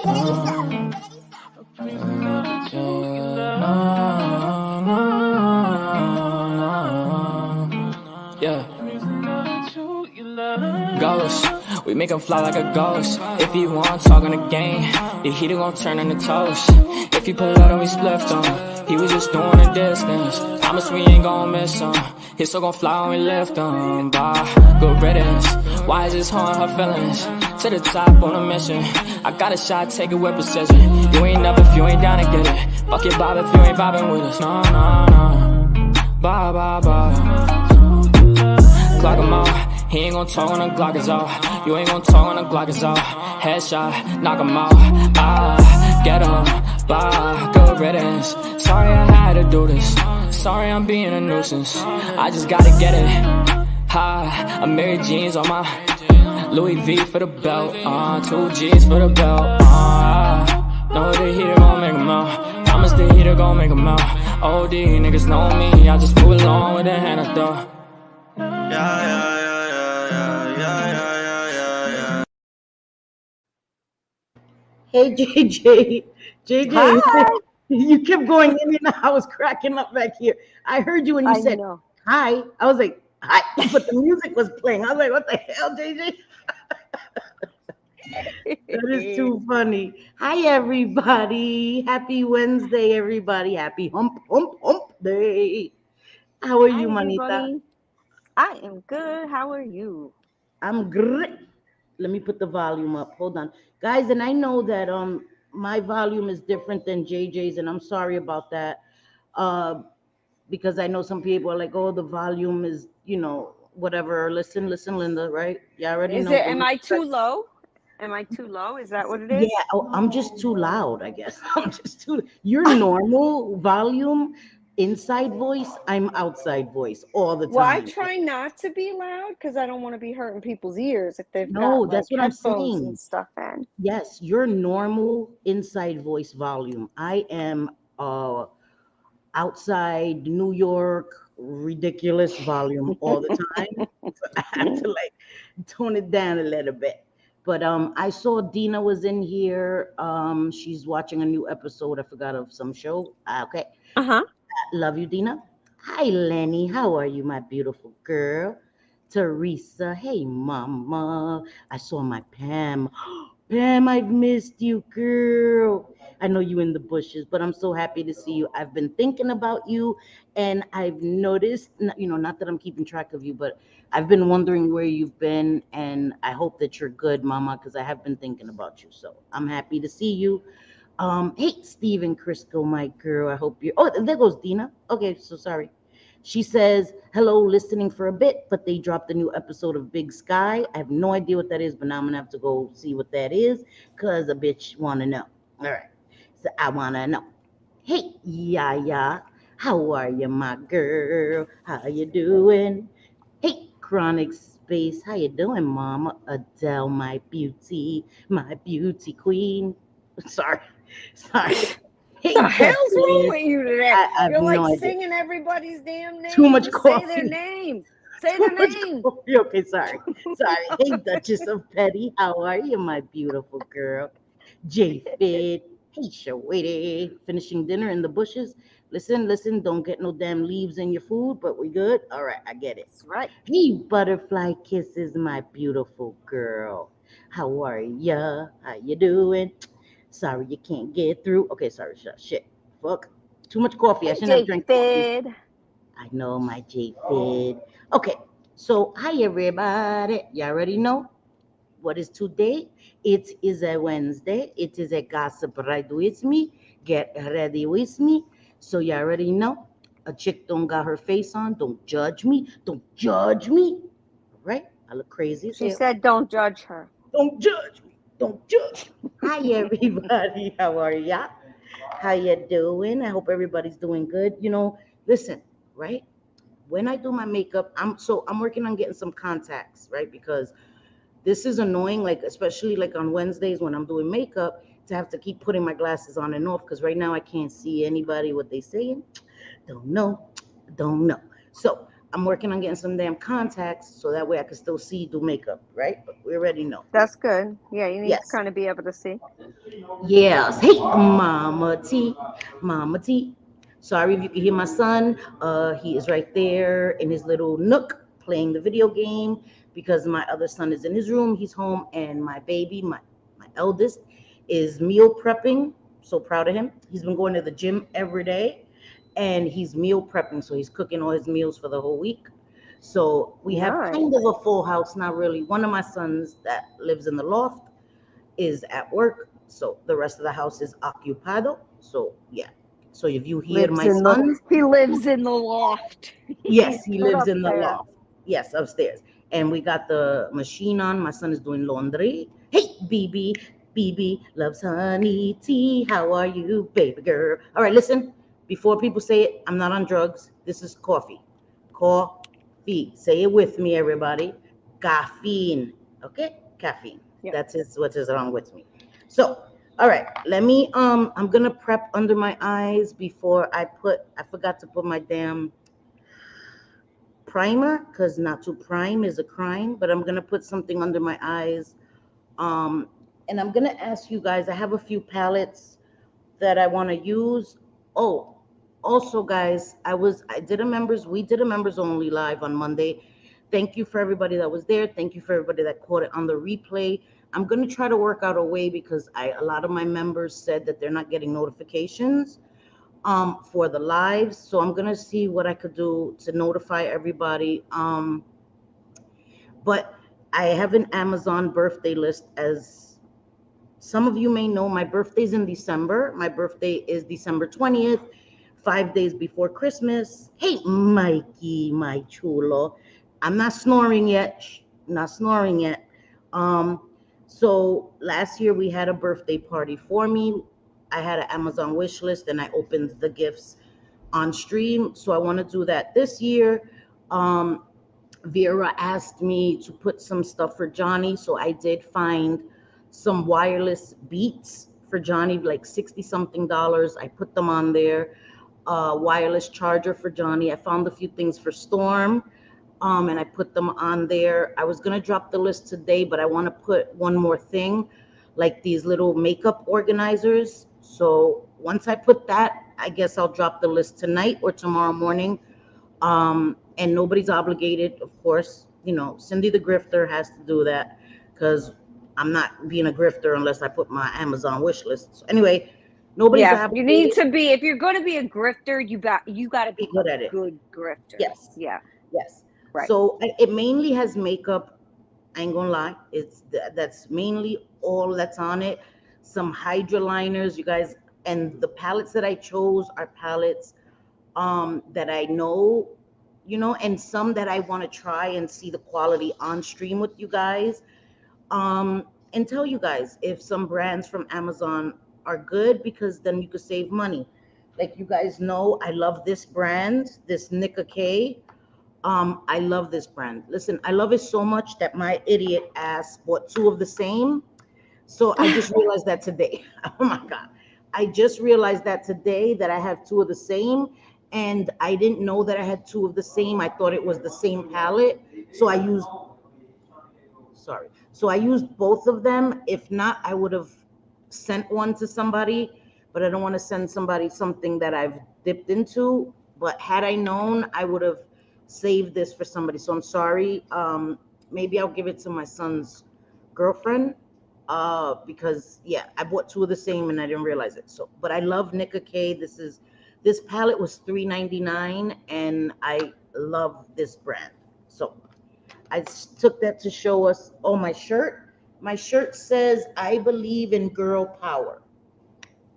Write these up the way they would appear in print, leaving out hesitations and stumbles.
Yeah. Ghost, we make him fly like a ghost. If he want talk on the game, the heater gon' turn into toast. If he pull out and we spliffed him, he was just doing a distance. Promise we ain't gon' miss him. His soul gon' fly when we lift him. Bye, good riddance. Why is this hard, her feelings? To the top on a mission. I got a shot, take it with precision. You ain't up if you ain't down to get it. Fuck your bob if you ain't bobbing with us. No, no, no. Bye, bye, bye. Clock him out. He ain't gon' talk when the Glock is off. You ain't gon' talk when the Glock is off. Headshot, knock him out. Ah, get him. Bye, good riddance. Sorry I had to do this. Sorry I'm being a nuisance. I just gotta get it. Hi, I'm Mary Jeans on my Louis V for the belt. 2 G's for the belt. Know the heater gon' make him out. Promise the heater gon' make him out. OD niggas know me. I just move along with the hand I throw. Hey, JJ. JJ, you kept going in and out. I was cracking up back here. I heard you when you said hi. I was like, hi, but the music was playing. I was like, what the hell, JJ? That is too funny. Hi, everybody. Happy Wednesday, everybody. Happy hump day. How are you, Manita? I am good. How are you? I'm great. Let me put the volume up. Hold on. Guys, and I know that my volume is different than JJ's, and I'm sorry about that. Because I know some people are like, oh, the volume is, whatever. Listen, Linda, right? You already know. Am I too low? Am I too low? Is that what it is? Yeah, I'm just too loud, I guess. I'm just too. Your normal volume, inside voice, I'm outside voice all the time. Well, I try not to be loud because I don't want to be hurting people's ears if they've got that's what I'm saying. And stuff in. Yes, your normal inside voice volume. I am outside New York, ridiculous volume all the time. So I have to tone it down a little bit. But I saw Dina was in here. She's watching a new episode. I forgot of some show. Okay. Love you, Dina. Hi, Lenny. How are you, my beautiful girl? Teresa. Hey, mama. I saw my Pam. Pam, I've missed you, girl. I know you in the bushes, but I'm so happy to see you. I've been thinking about you, and I've noticed, not that I'm keeping track of you, but I've been wondering where you've been, and I hope that you're good, mama, because I have been thinking about you. So I'm happy to see you. Hey, Stephen Crisco, my girl. I hope you're. Oh, there goes Dina. Okay, so sorry. She says, hello, listening for a bit, but they dropped a new episode of Big Sky. I have no idea what that is, but now I'm going to have to go see what that is because a bitch want to know. All right. So I want to know. Hey, Yaya, how are you, my girl? How you doing? Hey, Chronic Space, how you doing, Mama? Adele, my beauty queen. Sorry. Hey, what the hell's wrong with you today? You're like singing everybody's damn name. Too much coffee. Say their name. Say their name. Okay, sorry. Hey, Duchess of Petty, how are you, my beautiful girl? J-Fit. Hey, Shawady. Finishing dinner in the bushes. Listen, don't get no damn leaves in your food, but we good? All right, I get it. That's right. Hey, Butterfly Kisses, my beautiful girl. How are ya? How you doing? Sorry, you can't get through. Okay, sorry, shit. Fuck. Too much coffee. I shouldn't have drank coffee. I know, my J-Fid. Okay, so hi, everybody. You already know what is today? It is a Wednesday. It is a gossip ride with me. Get ready with me. So you already know. A chick don't got her face on. Don't judge me. Don't judge me. All right? I look crazy as hell. She said don't judge her. Don't judge me. Don't judge me. Hi, everybody. How are ya? How you doing? I hope everybody's doing good. Listen, right? When I do my makeup, I'm working on getting some contacts, right? Because this is annoying, especially on Wednesdays when I'm doing makeup, to have to keep putting my glasses on and off, because right now I can't see anybody what they saying. Don't know. So I'm working on getting some damn contacts so that way I can still do makeup, right? But we already know. That's good. Yeah, you need to kind of be able to see. Yes. Hey, Mama T, Mama T. Sorry if you can hear my son. He is right there in his little nook playing the video game because my other son is in his room. He's home, and my baby, my eldest, is meal prepping. So proud of him. He's been going to the gym every day, and he's meal prepping. So he's cooking all his meals for the whole week. So we have Nice. kind of a full house, not really. One of my sons that lives in the loft is at work, so the rest of the house is ocupado. So yeah. So if you hear Lives my in the sons, he lives in the loft. yes, He's he put lives up in the there. loft. Yes, upstairs. And we got the machine on. My son is doing laundry. Hey, BB loves honey tea. How are you, baby girl? All right, listen. Before people say it, I'm not on drugs. This is coffee. Coffee. Say it with me, everybody. Caffeine. Okay, caffeine. Yep. That's what is wrong with me. So, all right, let me. I'm gonna prep under my eyes before I put. I forgot to put my damn primer because not to prime is a crime, but I'm gonna put something under my eyes. Um, and I'm gonna ask you guys. I have a few palettes that I want to use. Oh, also, guys, we did a members only live on Monday. Thank you for everybody that was there. Thank you for everybody that caught it on the replay. I'm gonna try to work out a way because a lot of my members said that they're not getting notifications for the lives. So I'm gonna see what I could do to notify everybody. But I have an Amazon birthday list. As some of you may know, my birthday's in December. My birthday is December 20th, 5 days before Christmas. Hey, Mikey, my chulo. I'm not snoring yet. Not snoring yet. So last year we had a birthday party for me. I had an Amazon wish list and I opened the gifts on stream. So I want to do that this year. Um, Vera asked me to put some stuff for Johnny, so I did find some wireless beats for Johnny, like 60 something dollars. I put them on there. Wireless charger for Johnny. I found a few things for Storm, and I put them on there. I was gonna drop the list today, but I want to put one more thing, like these little makeup organizers. So once I put that, I guess I'll drop the list tonight or tomorrow morning. And nobody's obligated, of course. You know, Cindy the grifter has to do that because I'm not being a grifter unless I put my Amazon wish list. So anyway, nobody's You need obligated. to be, if you're going to be a grifter, you got to be good at it. Good grifter. Yes. Yeah. Yes. Right. So it mainly has makeup. I ain't gonna lie. That's mainly all that's on it. Some Hydra liners, you guys, and the palettes that I chose are palettes that I know, and some that I want to try and see the quality on stream with you guys. And tell you guys if some brands from Amazon are good, because then you could save money. Like you guys know, I love this brand, this Nicka K. I love this brand. Listen, I love it so much that my idiot ass bought two of the same. So I just realized that today. Oh my God. I just realized that today that I have two of the same, and I didn't know that I had two of the same. I thought it was the same palette. So I used both of them. If not, I would have sent one to somebody, but I don't want to send somebody something that I've dipped into. But had I known, I would have saved this for somebody. So I'm sorry. Maybe I'll give it to my son's girlfriend. Because yeah, I bought two of the same and I didn't realize it. So, but I love Nicka K. This palette was $3.99 and I love this brand. So I took that to show us. Oh, my shirt. My shirt says, "I believe in girl power."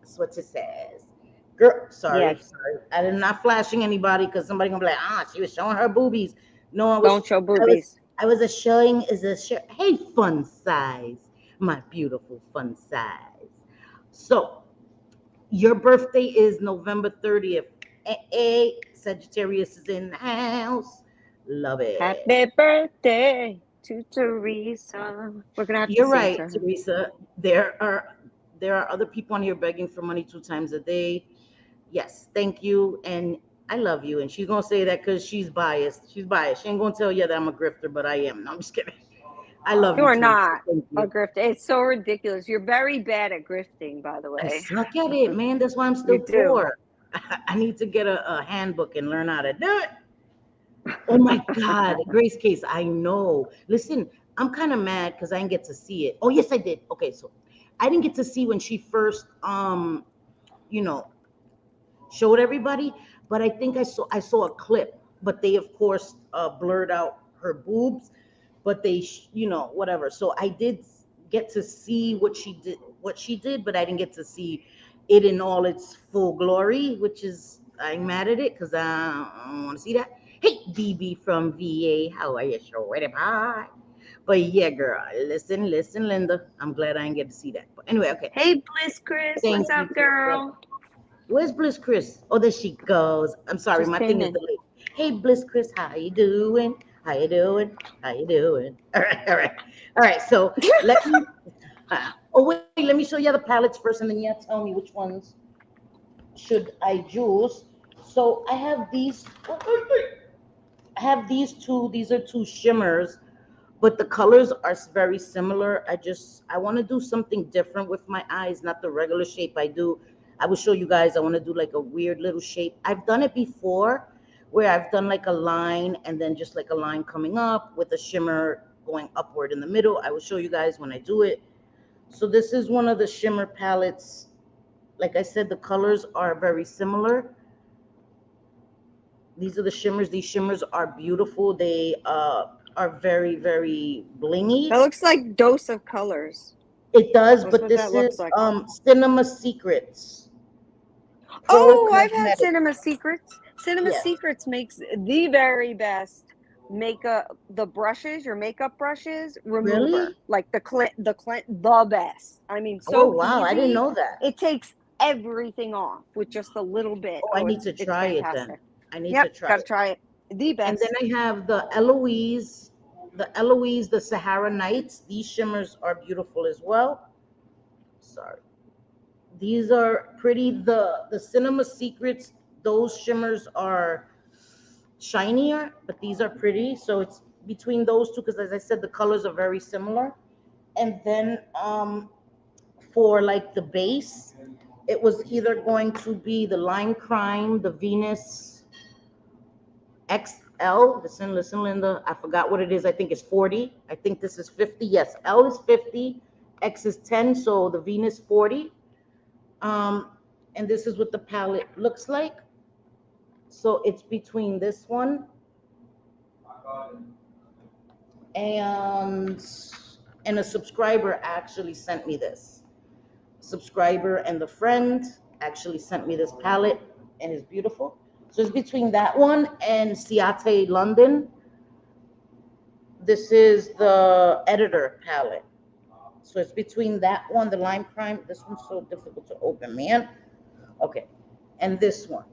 That's what it says. Girl, sorry. Yes. I'm not flashing anybody because somebody gonna be like, she was showing her boobies. No, Don't show boobies. I was showing is a shirt. Hey, fun size, my beautiful fun size. So your birthday is November 30th. Sagittarius is in the house. Love it. Happy birthday to Teresa. We're gonna have You're to sing right, to her. Teresa. There are other people on here begging for money 2 times a day. Yes, thank you, and I love you. And she's gonna say that because she's biased. She's biased. She ain't gonna tell you that I'm a grifter, but I am. No, I'm just kidding. I love You you are too. not Thank a you. grifter. It's so ridiculous. You're very bad at grifting, by the I way. suck at it, man. That's why I'm You still do. poor. I need to get a handbook and learn how to do it. Oh my God, Grace Case, I know. Listen, I'm kind of mad because I didn't get to see it. Oh, yes, I did. Okay, so I didn't get to see when she first you know, showed everybody, but I think I saw a clip, but they of course blurred out her boobs, but they whatever. So I did get to see what she did, but I didn't get to see it in all its full glory, which is I'm mad at it because I don't want to see that. Hey, BB from VA, how are you? Show it bye. But yeah, girl, listen, Linda. I'm glad I didn't get to see that. But anyway, okay. Hey, Bliss Chris. Thank What's you, up, sister. girl? Where's Bliss Chris? Oh, there she goes. I'm sorry, Just my came thing is in. delayed. Hey, Bliss Chris, how you doing? How you doing? How you doing? All right, all right, all right. So let me. Oh wait, let me show you the palettes first, and then you tell me which ones should I choose. So I have these. I have these two. These are two shimmers, but the colors are very similar. I want to do something different with my eyes, not the regular shape I do. I will show you guys. I want to do like a weird little shape. I've done it before where I've done like a line and then just like a line coming up with a shimmer going upward in the middle. I will show you guys when I do it. So this is one of the shimmer palettes. Like I said, the colors are very similar. These are the shimmers. These shimmers are beautiful. They are very, very blingy. That looks like Dose of Colors. It does, That's but what that this looks is like. Cinema Secrets. Oh, I've had Cosmetics. Cinema Secrets. Cinema Yes. Secrets makes the very best makeup. The brushes, your makeup brushes, remover, Really? like the best. I mean, Oh so wow, I didn't easy. know that. It takes everything off with just a little bit. Oh, I Oh, need to it's try it then. fantastic. I need Yep, to try gotta it. try it. The And then best. I have the Eloise, the Sahara Nights. These shimmers are beautiful as well. Sorry. These are pretty. The Cinema Secrets, those shimmers are shinier, but these are pretty. So it's between those two because, as I said, the colors are very similar. And then for like the base, it was either going to be the Lime Crime, the Venus XL. Listen, Linda. I forgot what it is. I think it's 40. I think this is 50. Yes, L is 50, X is 10. So the Venus 40. And this is what the palette looks like. So it's between this one and a subscriber actually sent me this. Subscriber and the friend actually sent me this palette, and it's beautiful. So it's between that one and Ciate London. This is the editor palette. So it's between that one, the Lime Crime. This one's so difficult to open, man. Okay. And this one.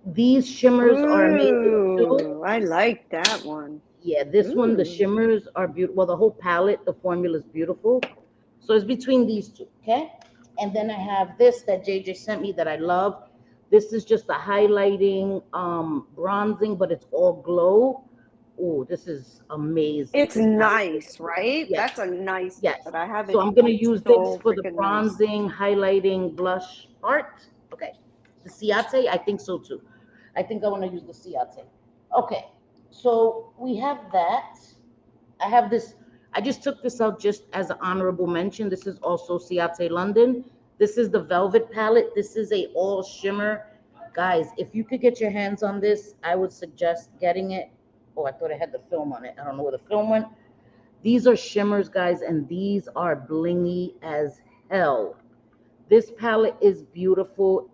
These shimmers are amazing too. Ooh, I like that one. Yeah, this one, the shimmers are beautiful. Well, the whole palette, the formula is beautiful. So it's between these two, okay? And then I have this that JJ sent me that I love. This is just a highlighting, bronzing, but it's all glow. Oh, this is amazing. It's nice, right? Yes. That's a nice. Yes. But I haven't. So I'm gonna use this so for the freaking nice. bronzing, highlighting, blush part. Okay. The Ciate, I think so too. I think I want to use the Ciate. Okay. So we have that. I have this. I just took this out just as an honorable mention. This is also Ciate London. This is the Velvet palette. This is a all shimmer. Guys, if you could get your hands on this, I would suggest getting it. Oh, I thought I had the film on it. I don't know where the film went. These are shimmers, guys, and these are blingy as hell. This palette is beautiful.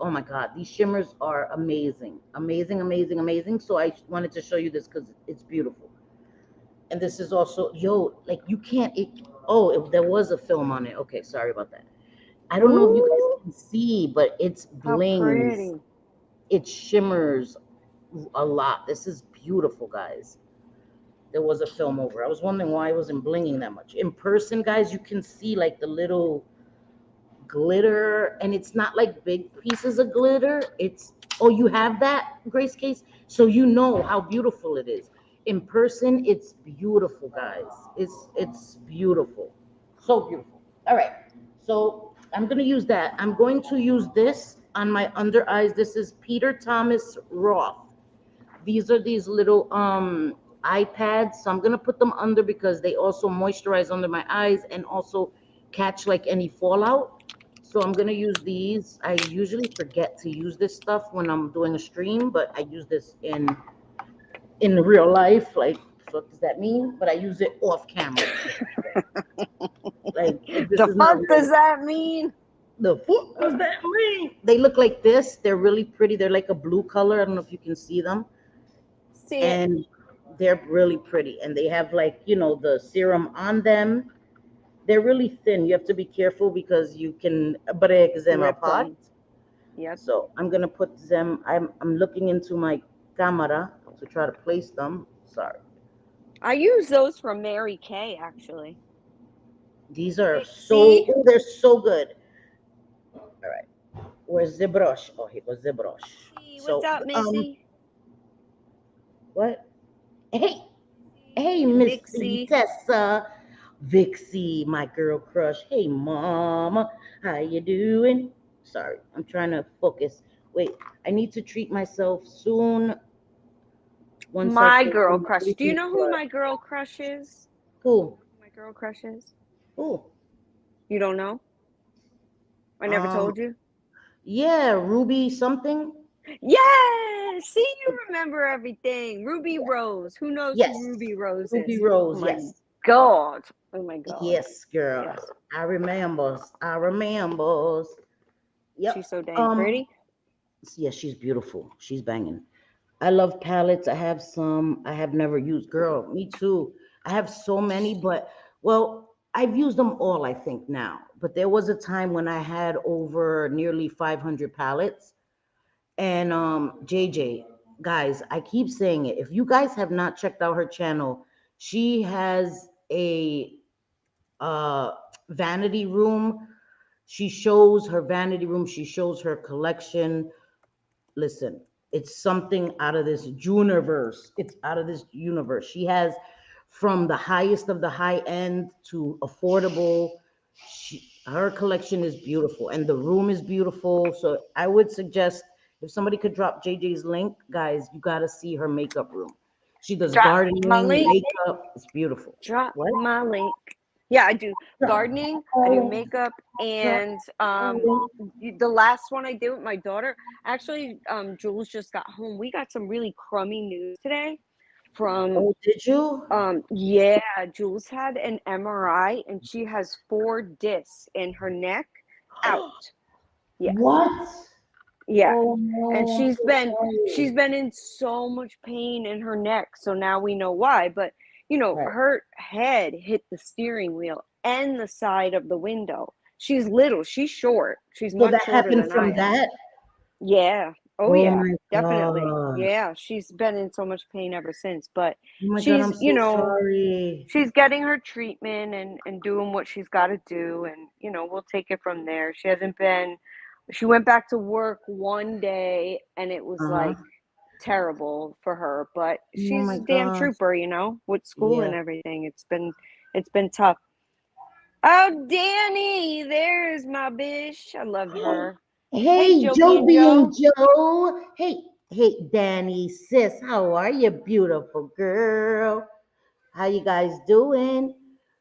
Oh my God, these shimmers are amazing. Amazing, amazing, amazing. So I wanted to show you this because it's beautiful. And this is also, like you can't, there was a film on it. Okay, sorry about that. I don't know if you guys can see, but it's blings. It shimmers a lot. This is beautiful, guys. There was a film over. I was wondering why it wasn't blinging that much. In person, guys, you can see like the little glitter, and it's not like big pieces of glitter. You have that, Grace Case? So you know how beautiful it is. in person, it's beautiful, guys. It's beautiful, so beautiful. All right, so I'm gonna use that. I'm going to use this on my under eyes. This is Peter Thomas Roth. These are these little eye pads. So I'm gonna put them under because they also moisturize under my eyes and also catch like any fallout. So I'm gonna use these. I usually forget to use this stuff when I'm doing a stream, but I use this in real life. Like, what does that mean? But I use it off camera. Like, this The is not fuck real. does that mean? The fuck does that mean? They look like this. They're really pretty. They're like a blue color. I don't know if you can see them. See it? And they're really pretty. And they have like, you know, the serum on them. They're really thin. You have to be careful because you can break them Rip apart. them. Yep. So I'm gonna put them. I'm looking into my camera to try to place them. Sorry. I use those from Mary Kay, actually. These are See? so, they're so good. All right. Where's the brush? Oh, here goes the brush. Hey, what's up, Missy? What? Hey, Missy Vixie. Tessa. Vixie, my girl crush. Hey, mama. How you doing? Sorry, I'm trying to focus. Wait, I need to treat myself soon. Once My I finish girl my crush. Do you know who blood. my girl crush is? Who? My girl crush is? Who? You don't know? I never told you? Yeah, Ruby something. Yeah, see, you remember everything. Ruby Rose. Who knows Yes. who Ruby Rose Ruby is? Rose, Oh my yes. God. Oh my God. Yes, girl. Yes. I remember. Yep. She's so dang pretty. Yeah, she's beautiful. She's banging. I love palettes. I have some. I have never used. Girl, me too. I have so many, but well, I've used them all, I think now. But there was a time when I had over nearly 500 palettes. And JJ, guys, I keep saying it. If you guys have not checked out her channel, she has a vanity room. She shows her vanity room. She shows her collection. Listen, it's something out of this universe. It's out of this universe. She has from the highest of the high end to affordable. Her collection is beautiful and the room is beautiful. So I would suggest if somebody could drop JJ's link, guys, you got to see her makeup room. She does gardening, makeup. It's beautiful. Drop What? my link. Yeah, I do gardening, I do makeup, and the last one I did with my daughter, actually, Jules just got home. We got some really crummy news today from Oh, did you? Yeah, Jules had an MRI and she has 4 discs in her neck out. Yeah. What? Yeah. Oh, no, And I'm so sorry. she's been in so much pain in her neck. So now we know why. But you know, Right. her head hit the steering wheel and the side of the window. She's little. She's short. She's So much that shorter happened than from I am. that? Yeah. Oh, Oh yeah. my Definitely. God. Yeah. She's been in so much pain ever since. But Oh my God, she's, I'm so you know, sorry. she's getting her treatment and doing what she's got to do. And, you know, we'll take it from there. She went back to work one day and it was like terrible for her, but she's my a damn gosh. trooper, you know, with school and Yeah. everything. It's been tough. Oh, Danny, there's my bish. I love her. Hey, Joby and Joe. Hey, Danny, sis, how are you, beautiful girl? How you guys doing? I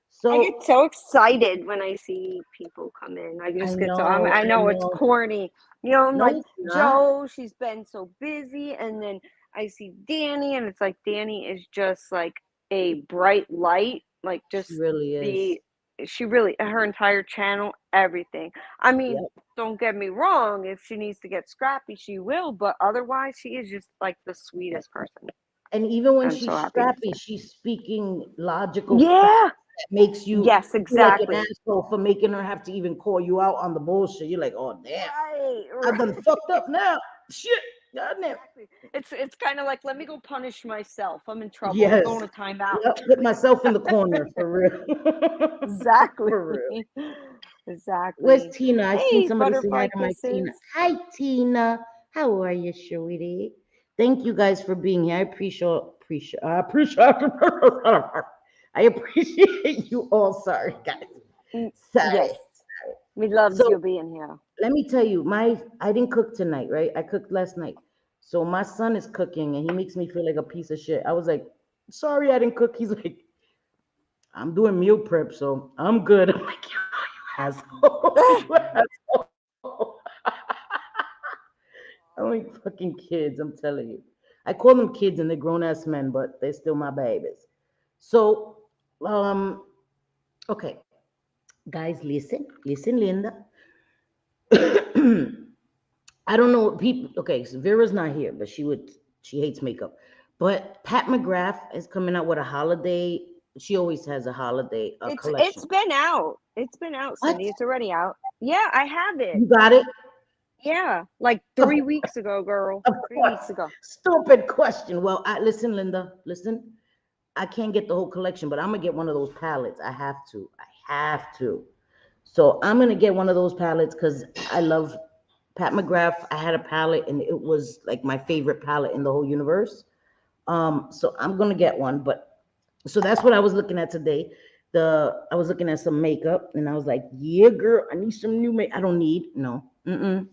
So get so excited when I see people come in. I just get so I know it's corny. You know, I'm No, like, it's not. Joe, she's been so busy, and then I see Danny, and it's like Danny is just like a bright light, like just She really is. her entire channel, everything. I mean, Yep. don't get me wrong, if she needs to get scrappy, she will, but otherwise she is just like the sweetest person. And even when I'm she's so happy to scrappy, see. she's speaking logical Yeah. facts that makes you Yes, feel like exactly. an asshole for making her have to even call you out on the bullshit. You're like, oh damn, Right. I done fucked up now. Shit, goddamn. Exactly. It's kind of like, let me go punish myself. I'm in trouble. Yes. I'm going to timeout. Yep, put myself in the corner for real. Exactly. For real. Exactly. Where's Tina? I seen Hey, somebody say hi butterfly to my Tina. kisses. Hi, Tina. How are you, sweetie? Thank you guys for being here. I appreciate I appreciate you all. Sorry, guys. Sorry. Yes, we loves So you being here. let me tell you, I didn't cook tonight, right? I cooked last night. So my son is cooking and he makes me feel like a piece of shit. I was like, sorry I didn't cook. He's like, I'm doing meal prep, so I'm good. I'm like, you asshole. You asshole. I'm like fucking kids, I'm telling you. I call them kids and they're grown ass men, but they're still my babies. So, um, okay, guys, listen, Linda. I don't know people. Okay, so Vera's not here, but she hates makeup. But Pat McGrath is coming out with a holiday. She always has a holiday It's collection. been out. It's been out, What? Cindy. It's already out. Yeah, I have it. You got it? Yeah, like Of 3 weeks ago, girl. of 3 weeks course. ago. Stupid question. Well, listen, Linda. Listen. I can't get the whole collection, but I'm gonna get one of those palettes. I have to. I have to. So I'm gonna get one of those palettes because I love Pat McGrath. I had a palette and it was like my favorite palette in the whole universe. So I'm gonna get one, but so that's what I was looking at today. I was looking at some makeup and I was like, yeah, girl, I need some new makeup. I don't need no. Mm-mm.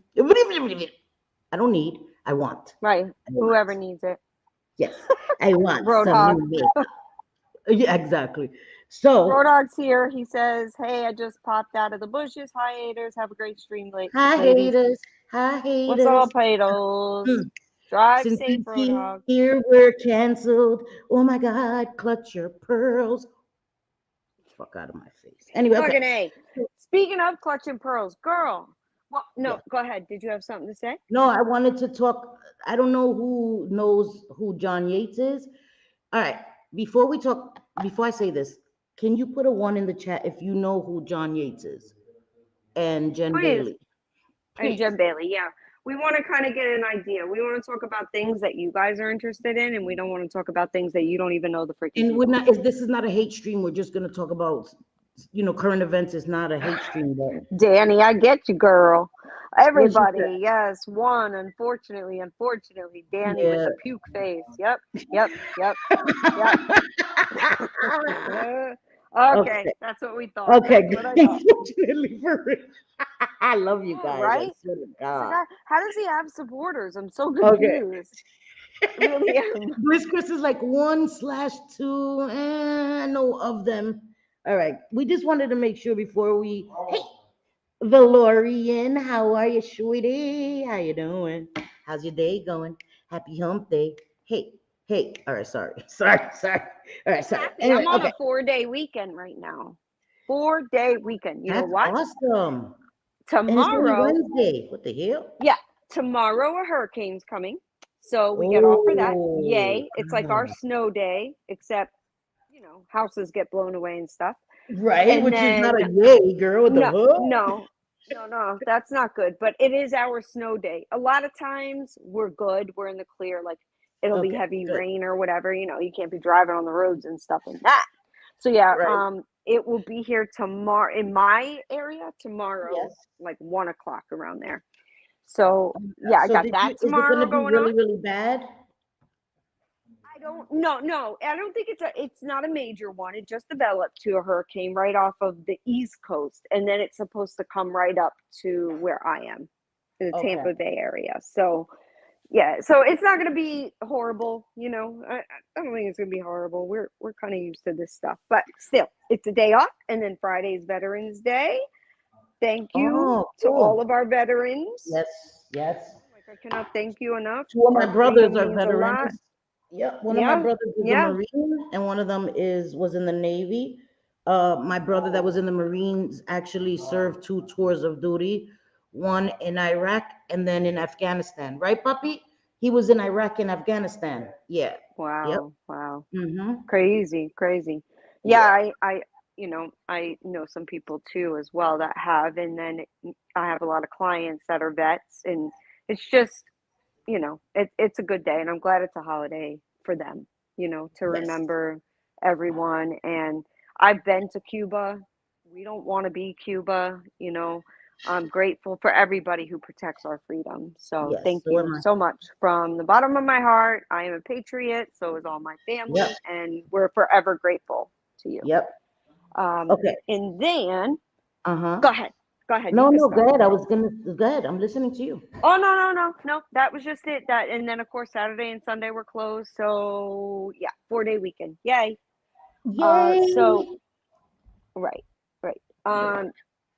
I don't need. I want. Right. I Whoever want. needs it. Yes, I want some Roadhog. new makeup. Yeah, exactly. So, Roadhog's here. He says, "Hey, I just popped out of the bushes. Hi, haters. Have a great stream, hi ladies. haters, hi What's haters. up, haters? Mm. Drive Since safe, you Roadhog. here, we're canceled. Oh my God, clutch your pearls. Fuck out of my face. Anyway, okay. Fucking A. Speaking of clutching pearls, girl. Well, Yeah. no, go ahead. Did you have something to say? No, I wanted to talk. I don't know who knows who John Yates is. All right. Before I say this, can you put a one in the chat if you know who John Yates is and Jen Please. Bailey? And Please. Jen Bailey, yeah. We want to kind of get an idea. We want to talk about things that you guys are interested in, and we don't want to talk about things that you don't even know the freaking And we're people. not. This is not a hate stream. We're just going to talk about, current events. Is not a hate stream. But Danny, I get you, girl. what she said. Everybody, yes, one. Unfortunately, Danny with Yeah. the puke face. Yep, yep, yep, yep. Okay, Okay. that's what we thought. Okay. That's what I thought. Unfortunately for real. I love you Yeah, guys. I right? swear to It's like, God. how does he have supporters? I'm so Okay. confused. I really am. Bliss Chris is like 1/2. I know of them. All right. We just wanted to make sure before we. Hey, Valorian, how are you, sweetie? How you doing? How's your day going? Happy hump day. Hey, hey. All right, sorry. Sorry. All right, sorry. Happy. Anyway, I'm on okay. a 4-day weekend right now. 4-day weekend. You know That's what? awesome. And it's only Tomorrow, Wednesday. What the hell? yeah, tomorrow a hurricane's coming. So we get off for that. Oh, Yay. It's like our snow day, except, houses get blown away and stuff. right, And which is not then, a yay, girl. What the no, hook? no, that's not good. But it is our snow day. A lot of times we're good. We're in the clear. Like it'll be Okay, heavy good. rain or whatever. You can't be driving on the roads and stuff like that. So yeah, Right. it will be here tomorrow in my area tomorrow, Yes. like 1 o'clock around there. So yeah, I So got that is it gonna tomorrow be going on. really, really bad? I don't no, I don't think it's not a major one. It just developed to a hurricane right off of the East Coast, and then it's supposed to come right up to where I am, in the Okay. Tampa Bay area. So yeah, so it's not going to be horrible. I don't think it's going to be horrible. We're kind of used to this stuff, but still, it's a day off, and then Friday's Veterans Day. Thank you Oh, to all cool. of our veterans. Yes, yes. Like I cannot thank you enough. Two of my Our brothers freedom are means a lot. veterans. Yep. One of my Yeah, brothers is a yeah. Marine, and one of them was in the Navy. My brother that was in the Marines actually served 2 tours of duty, one in Iraq and then in Afghanistan. Right, puppy? He was in Iraq and Afghanistan. Yeah. Yep. Wow. Mm-hmm. Crazy. Yeah. Yeah, I know some people too as well that have, and then I have a lot of clients that are vets, and it's just, it's a good day, and I'm glad it's a holiday for them, to Yes. remember everyone. And I've been to Cuba. We don't want to be Cuba. I'm grateful for everybody who protects our freedom. So Yes, thank so am you I. so much from the bottom of my heart. I am a patriot. So is all my family, Yep, and we're forever grateful to you. yep. Okay. And then Uh-huh. go ahead. Go ahead. You No, can no, go start. ahead. I was gonna go ahead. I'm listening to you. Oh no. That was just it. That and then of course Saturday and Sunday were closed. So yeah, 4-day weekend. Yay. So Yay! right, right.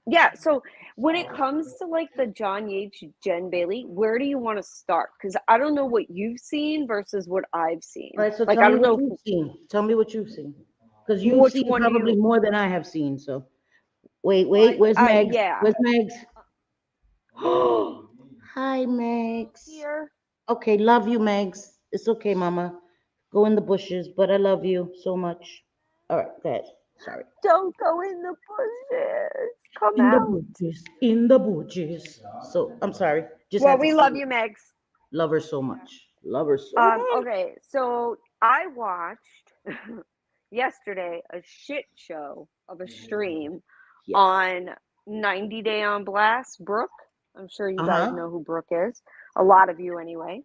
Yeah, so when it comes to like the John Yates, Jen Bailey, where do you want to start? Because I don't know what you've seen versus what I've All seen. right, so Like tell I me don't what know you've seen. Tell me what you've seen. Because you've which seen one do probably you more than I have seen. So wait, well, where's I Megs? yeah. Where's Megs? Hi, Megs. Here. Okay, love you, Megs. It's okay, Mama. Go in the bushes, but I love you so much. All right, go ahead. Sorry. Don't go in the bushes. Come In the out. bushes, in the bushes. So I'm sorry. Just Well, had to we say love it. you, Megs. Love her so much. Love her so much. Okay, so I watched yesterday a shit show of a stream Yes. on 90 Day on Blast, Brooke. I'm sure you guys Uh-huh. know who Brooke is. A lot of you, anyway.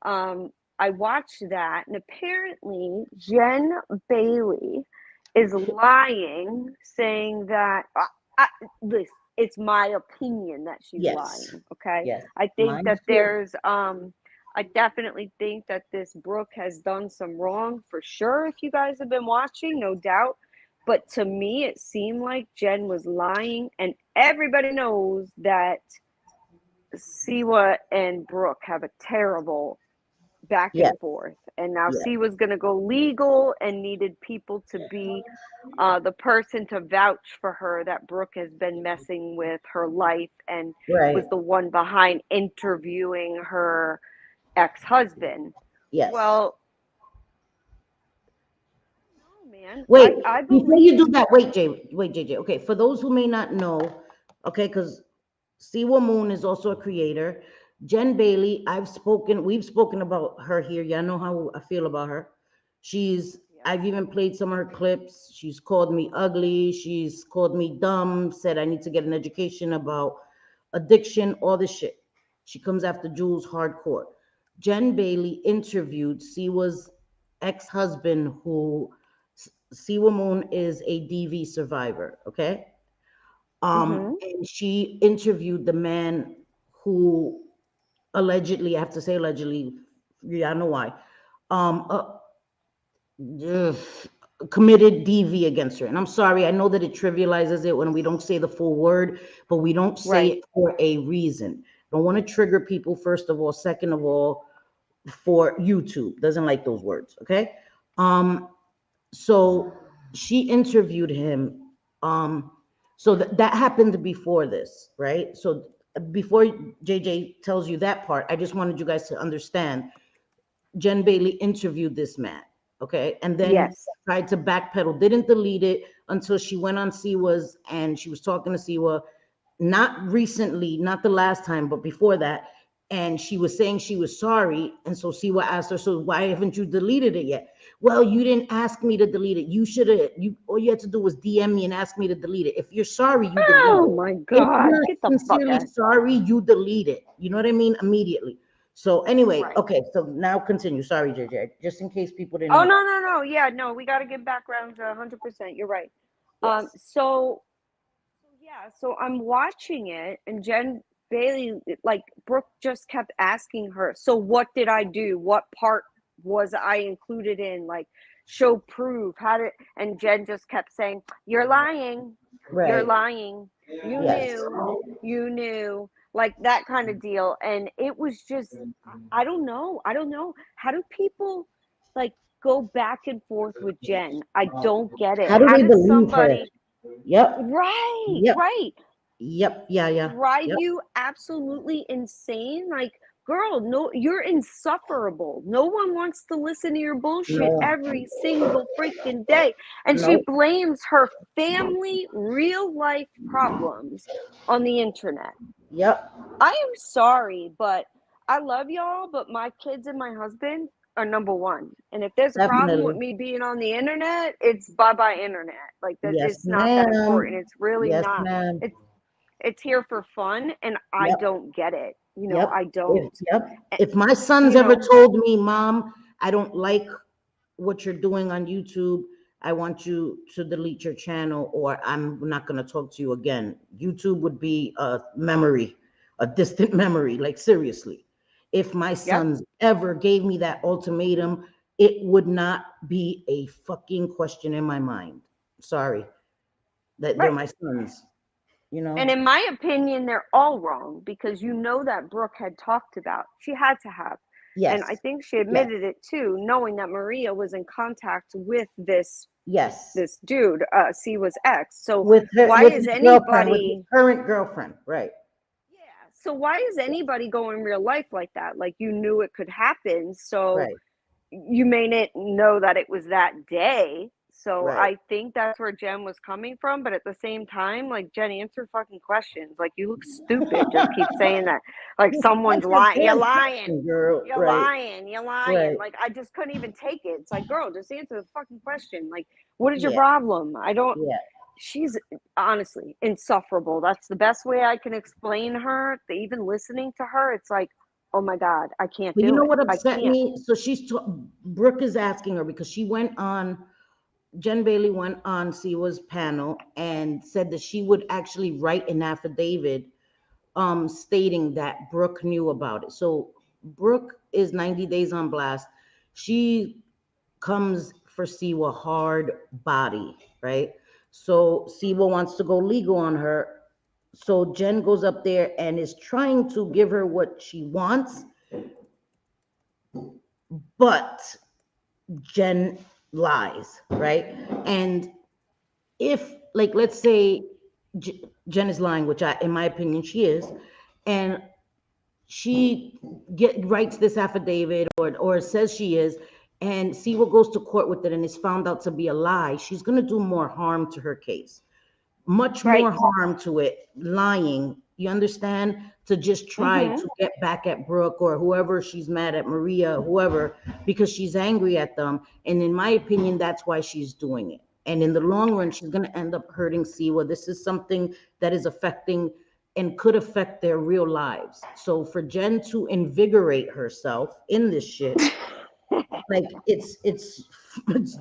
Um, I watched that, and apparently Jen Bailey is lying, saying that listen, it's my opinion that she's Yes. lying. Okay, Yes. I think Mine that too. I definitely think that this Brooke has done some wrong for sure. If you guys have been watching, no doubt. But to me, it seemed like Jen was lying, and everybody knows that Siwa and Brooke have a terrible back Yes. and forth. And now Yes. Siwa's going to go legal and needed people to be the person to vouch for her that Brooke has been messing with her life and Right. was the one behind interviewing her ex-husband. Yes. Well, no, man. Wait, I before you believe do that, wait, JJ. Okay, for those who may not know, okay, because Siwa Moon is also a creator. Jen Bailey, we've spoken about her here. Y'all know how I feel about her. I've even played some of her clips. She's called me ugly. She's called me dumb, said I need to get an education about addiction, all this shit. She comes after Jules hardcore. Jen Bailey interviewed Siwa's ex-husband, who Siwa Moon is a DV survivor, okay? mm-hmm. And she interviewed the man who allegedly, I have to say allegedly, yeah, I know why, um, uh, ugh, committed DV against her. And I'm sorry, I know that it trivializes it when we don't say the full word, but we don't say Right. it for a reason. Don't want to trigger people, first of all. Second of all, for YouTube doesn't like those words, okay? So she interviewed him. So that happened before this, right? So before JJ tells you that part, I just wanted you guys to understand Jen Bailey interviewed this man, okay? And then Yes. tried to backpedal, didn't delete it until she went on Siwa's and she was talking to Siwa, not recently, not the last time, but before that. And she was saying she was sorry. And so Siwa asked her, so why haven't you deleted it yet? Well, you didn't ask me to delete it. You should have, all you had to do was DM me and ask me to delete it. If you're sorry, you delete it. Oh my If God. you're Get the fuck sincerely out. sorry, you delete it. You know what I mean? Immediately. So anyway, Right. okay. So now continue. Sorry, JJ. Just in case people didn't Oh know. no. Yeah, no, we got to give backgrounds 100%. You're right. Yes. So I'm watching it, and Jen Bailey, like Brooke, just kept asking her, "So what did I do? What part was I included in? Like, show proof. How did?" And Jen just kept saying, "You're lying. You're Right. lying. You Yes. knew. You knew." Like that kind of deal, and it was just, I don't know. I don't know. How do people like go back and forth with Jen? I don't get it. How do How they does believe her? somebody Yep. right, Yep. right, Yep. Yeah. Yeah. drive Yep. you absolutely insane? Like, girl, no, you're insufferable. No one wants to listen to your bullshit No. every single freaking day. And she No. blames her family, real life problems on the internet. Yep. I am sorry, but I love y'all, but my kids and my husband are number one. And if there's a problem with Definitely. me being on the internet, it's bye bye internet. Like that, Yes, it's not that important. ma'am. It's really Yes, not. ma'am. It's It's here for fun, and I Yep. don't get it. Yep. I don't. If my sons You ever know, told me, Mom, I don't like what you're doing on YouTube, I want you to delete your channel or I'm not going to talk to you again. YouTube would be a memory, a distant memory, like seriously. If my yep, sons ever gave me that ultimatum, it would not be a fucking question in my mind. Sorry that they're right. my sons, you And know? in my opinion, they're all wrong because that Brooke had talked about. She had to have. And I Yes. think she Yes. admitted it too, knowing that Maria was in contact with Yes. this dude, Siwa's ex. So With her, why with is his girlfriend, with his anybody current girlfriend, right? yeah, so why is anybody going real life like that? Like you knew it could happen, so Right. you may not know that it was that day. So Right. I think that's where Jen was coming from. But at the same time, like Jen, answer fucking questions. Like you look stupid. Just keep saying that. Like someone's lying. You're lying. Girl, You're right, lying. You're lying. right. Like I just couldn't even take it. It's like, girl, just answer the fucking question. Like, what is your Yeah, problem? I don't. yeah. She's honestly insufferable. That's the best way I can explain her. Even listening to her, it's like, oh my God, I can't But you do know it. what I upset can't. me? So Brooke is asking her because she went on, Jen Bailey went on Siwa's panel and said that she would actually write an affidavit stating that Brooke knew about it. So Brooke is 90 days on blast. She comes for Siwa hard body, right? So Siwa wants to go legal on her. So Jen goes up there and is trying to give her what she wants, but Jen lies, right? And if, like, let's say Jen is lying, which in my opinion, she is, and she writes this affidavit or says she is, and Siwa goes to court with it and is found out to be a lie, she's going to do more harm to her case, much Right. more harm to it, lying, you understand, to just try Mm-hmm. to get back at Brooke or whoever she's mad at, Maria, whoever, because she's angry at them. And in my opinion, that's why she's doing it. And in the long run, she's going to end up hurting Siwa. This is something that is affecting and could affect their real lives. So for Jen to invigorate herself in this shit, like it's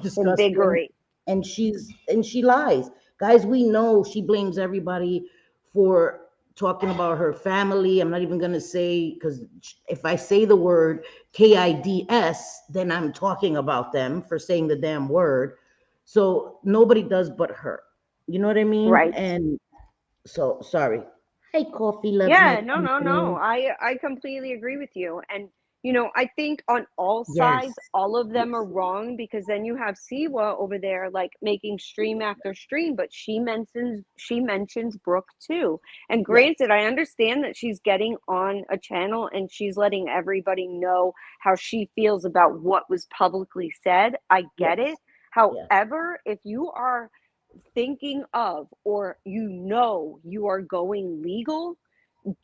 disgusting. Invigorate. And she lies. Guys, we know she blames everybody for talking about her family. I'm not even gonna say, because if I say the word KIDS, then I'm talking about them for saying the damn word. So nobody does but her. You know what I mean? Right. And so sorry. Hi, coffee loves my Yeah, no, no, no. company. I completely agree with you. And I think on all Yes. sides, all of them are Yes. wrong because then you have Siwa over there like making stream after stream, but she mentions Brooke too. And Yes. granted, I understand that she's getting on a channel and she's letting everybody know how she feels about what was publicly said. I get Yes. it. Yes. However, if you are thinking of or you are going legal,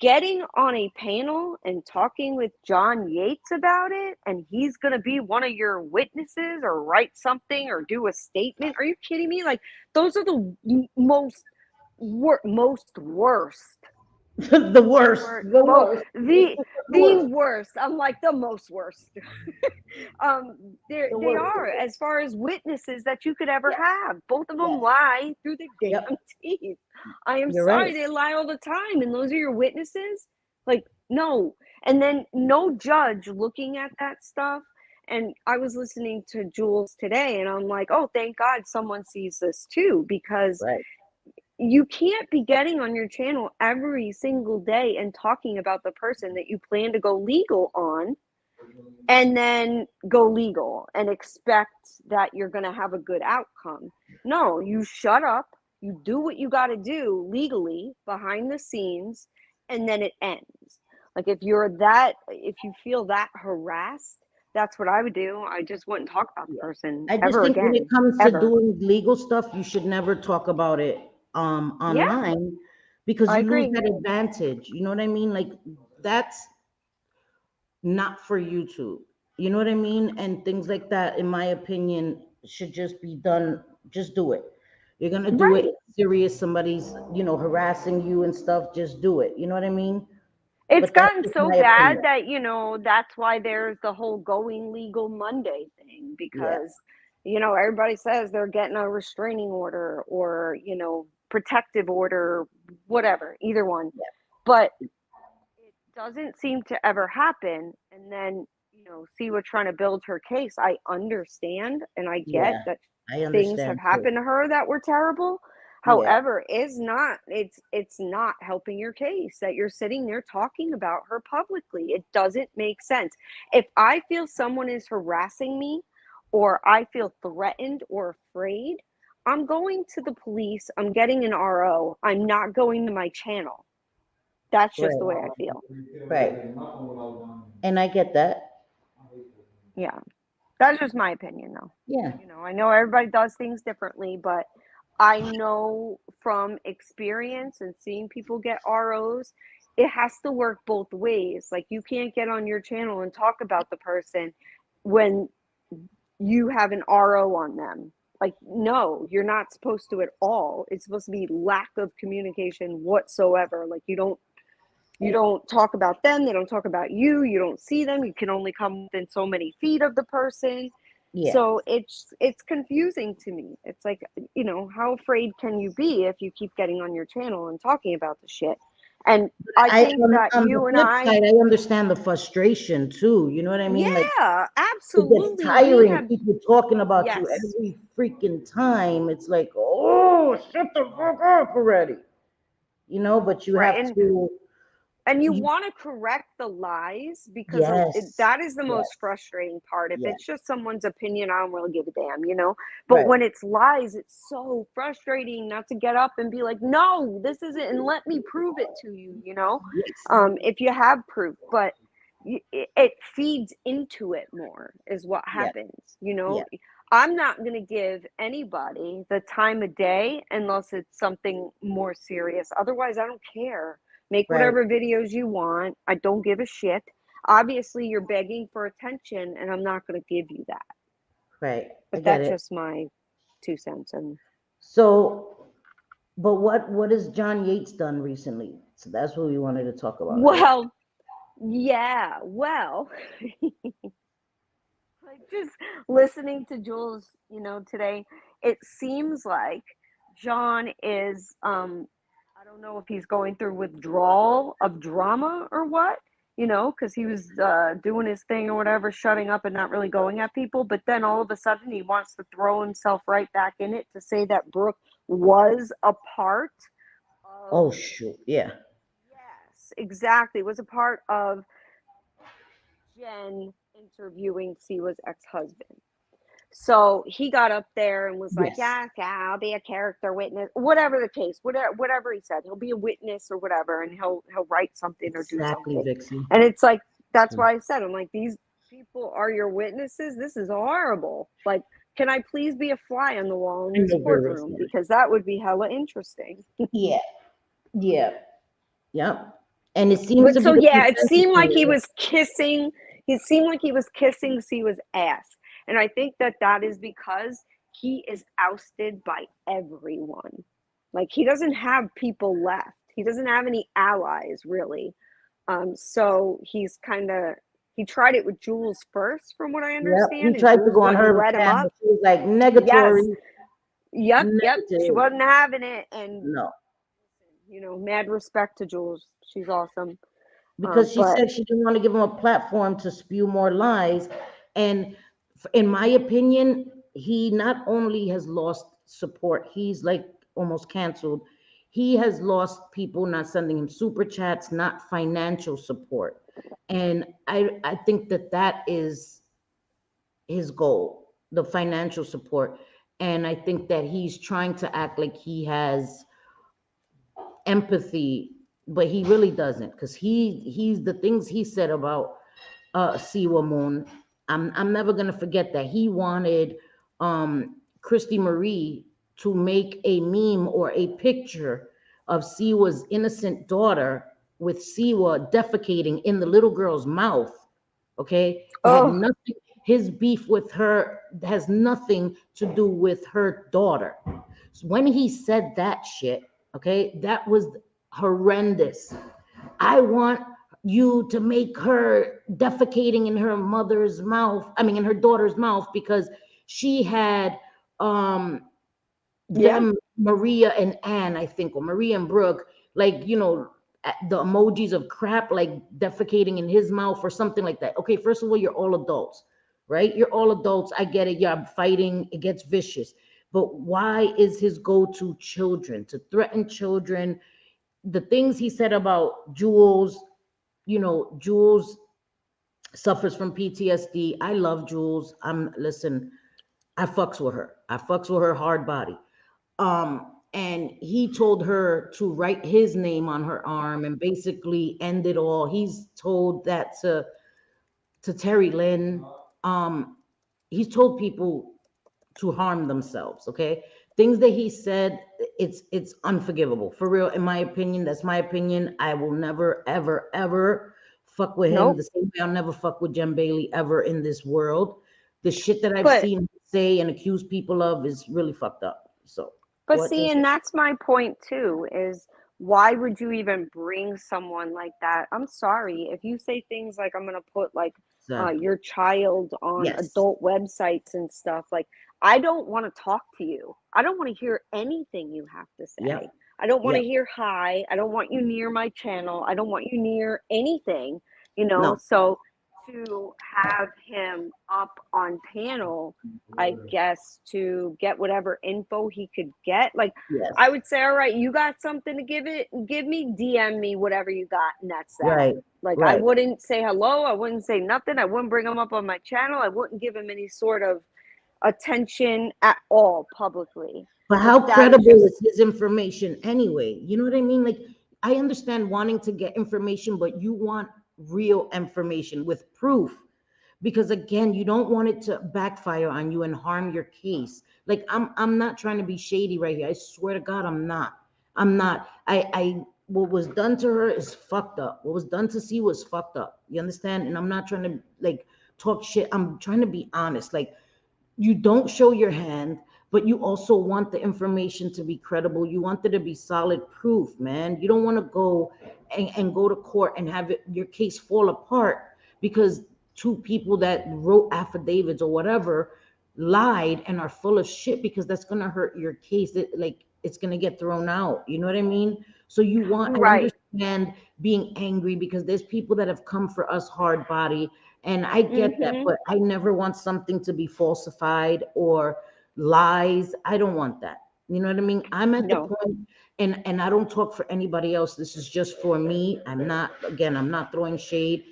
getting on a panel and talking with John Yates about it, and he's going to be one of your witnesses or write something or do a statement. Are you kidding me? Like those are the most worst. The The worst, word the mo worst, the the worst, worst. I'm like the most worst. the They worst. are as far as witnesses that you could ever Yeah, have. Both of them yeah, lie through their yep, damn teeth. I am you're right. sorry, they lie all the time, and those are your witnesses. Like no, and then no judge looking at that stuff. And I was listening to Jules today, and I'm like, oh, thank God someone sees this too, because Right. you can't be getting on your channel every single day and talking about the person that you plan to go legal on and then go legal and expect that you're going to have a good outcome. No, you shut up, you do what you got to do legally behind the scenes, and then it ends. Like if you feel that harassed, that's what I would do. I just wouldn't talk about the Yeah. person I just ever think when it again, comes to ever. doing legal stuff, you should never talk about it Yeah, online because I you lose agree. that advantage. You know what I mean? Like that's not for YouTube. You know what I mean? And things like that, in my opinion, should just be done. Just do it. You're gonna do it serious. Somebody's, harassing you and stuff. Just do it. You know what I mean? It's But that's gotten just so my bad opinion. that, that's why there's the whole going legal Monday thing, Yeah. because, everybody says they're getting a restraining order or, protective order, whatever, either one. Yeah. But it doesn't seem to ever happen. And then, Siwa trying to build her case. I understand and I get Yeah. that I things have understand too. happened to her that were terrible. Yeah. However, it's not helping your case that you're sitting there talking about her publicly. It doesn't make sense. If I feel someone is harassing me or I feel threatened or afraid, I'm going to the police, I'm getting an RO. I'm not going to my channel. That's just the way I Right. feel. Right. And I get that. Yeah. That's just my opinion though. Yeah. I know everybody does things differently, but I know from experience and seeing people get ROs, it has to work both ways. Like you can't get on your channel and talk about the person when you have an RO on them. Like, no, you're not supposed to at all. It's supposed to be lack of communication whatsoever. Like you don't talk about them, they don't talk about you, you don't see them, you can only come within so many feet of the person. Yeah. So it's confusing to me. It's like, how afraid can you be if you keep getting on your channel and talking about the shit? And I I think that on the you and flip I, side, I understand the frustration too. You know what I mean? Like yeah, it gets absolutely. We tiring. have, People talking about you yes, every freaking time. It's like, oh, shut the fuck up already. But you right. have to. And you You, want to correct the lies because yes. that is the Yes. most frustrating part. If Yes. it's just someone's opinion, I don't really give a damn. But Right. when it's lies, it's so frustrating not to get up and be like, no, this isn't, and let me prove it to you. Yes. If you have proof. But it feeds into it more is what Yeah. happens. Yeah. I'm not going to give anybody the time of day unless it's something more serious. Otherwise, I don't care. Make Right. whatever videos you want. I don't give a shit. Obviously, you're begging for attention, and I'm not going to give you that. Right. I But get that's it. just my 2 cents. And So, but what has John Yates done recently? So that's what we wanted to talk about, right? well, yeah, like just listening to Jules, today, it seems like John is I don't know if he's going through withdrawal of drama or what, because he was doing his thing or whatever, shutting up and not really going at people. But then all of a sudden he wants to throw himself right back in it to say that Brooke was a part of, Oh shoot. Yeah. yes, exactly, was a part of Jen interviewing Siwa's ex-husband. So he got up there and was like, Yes. yeah, yeah, I'll be a character witness, whatever the case, whatever he said, he'll be a witness or whatever, and he'll write something or do Exactly, something. Vixie. And it's like, that's why I said, I'm like, these people are your witnesses. This is horrible. Like, can I please be a fly on the wall in I this know very courtroom? sorry. Because that would be hella interesting. Yeah. Yeah. Yep. And it seems But to be so the yeah, it consensus seemed like he anyway. was kissing. He seemed like he was kissing Siwa's ass, and I think that is because he is ousted by everyone. Like he doesn't have people left. He doesn't have any allies really. So he's kind of he tried it with Jules first, from what I Yep. He understand, and tried to Jules go on wouldn't her let him channel. up. She was like Yes, negatory, yep. She negative. wasn't having it, and No. mad respect to Jules. She's awesome. Because she But said she didn't want to give him a platform to spew more lies. And in my opinion, he not only has lost support, he's like almost canceled. He has lost people not sending him super chats, not financial support. And I think that is his goal, the financial support. And I think that he's trying to act like he has empathy, but he really doesn't, because he's the things he said about Siwa Moon. I'm never gonna forget that. He wanted Christy Marie to make a meme or a picture of Siwa's innocent daughter with Siwa defecating in the little girl's mouth. Okay, it had oh, nothing. His beef with her has nothing to do with her daughter. When he said that shit, okay, that was horrendous. I want you to make her defecating in her mother's mouth, I mean in her daughter's mouth, because she had um Yeah. them, Maria and Anne, I think, or Maria and Brooke, like, the emojis of crap, like defecating in his mouth or something like that. Okay, first of all, you're all adults, right? You're all adults. I get it. Yeah, fighting, it gets vicious. But why is his go to children, to threaten children? The things he said about Jules, Jules suffers from PTSD. I love Jules. Listen, I fucks with her. I fucks with her hard body. And he told her to write his name on her arm and basically end it all. He's told that to Terry Lynn. He's told people to harm themselves. Okay, things that he said, it's unforgivable for real. In my opinion, that's my opinion. I will never, ever, ever fuck with him Nope. the same way I'll never fuck with Jem Bailey ever in this world. The shit that I've But seen him say and accuse people of is really fucked up. So But what see, is and that's my point too, is why would you even bring someone like that? I'm sorry. If you say things like, I'm going to put like exactly? your child on Yes. adult websites and stuff, like, I don't want to talk to you. I don't want to hear anything you have to say. Yep. I don't want to Yep. hear hi. I don't want you near my channel. I don't want you near anything, No. So to have him up on panel, I guess, to get whatever info he could get. Like, Yes. I would say, all right, you got something to give me, DM me whatever you got, and that's that. Right. Like, I Right. wouldn't say hello, I wouldn't say nothing, I wouldn't bring him up on my channel, I wouldn't give him any sort of attention at all publicly. But But how that is credible just is his information anyway? You know what I mean? Like, I understand wanting to get information, but you want real information with proof. Because again, you don't want it to backfire on you and harm your case. Like, I'm not trying to be shady right here. I swear to God, I'm not. I'm not. I what was done to her is fucked up. What was done to C was fucked up. You understand? And I'm not trying to like talk shit. I'm trying to be honest. Like, you don't show your hand, but you also want the information to be credible. You want there to be solid proof, man. You don't want to go and go to court and have your case fall apart because two people that wrote affidavits or whatever lied and are full of shit, because that's going to hurt your case. It's going to get thrown out. You know what I mean? So I right. understand being angry because there's people that have come for us hard body, and I get that, Mm-hmm. but I never want something to be falsified or lies. I don't want that. You know what I mean? I'm at the No. point, and I don't talk for anybody else. This is just for me. I'm not throwing shade.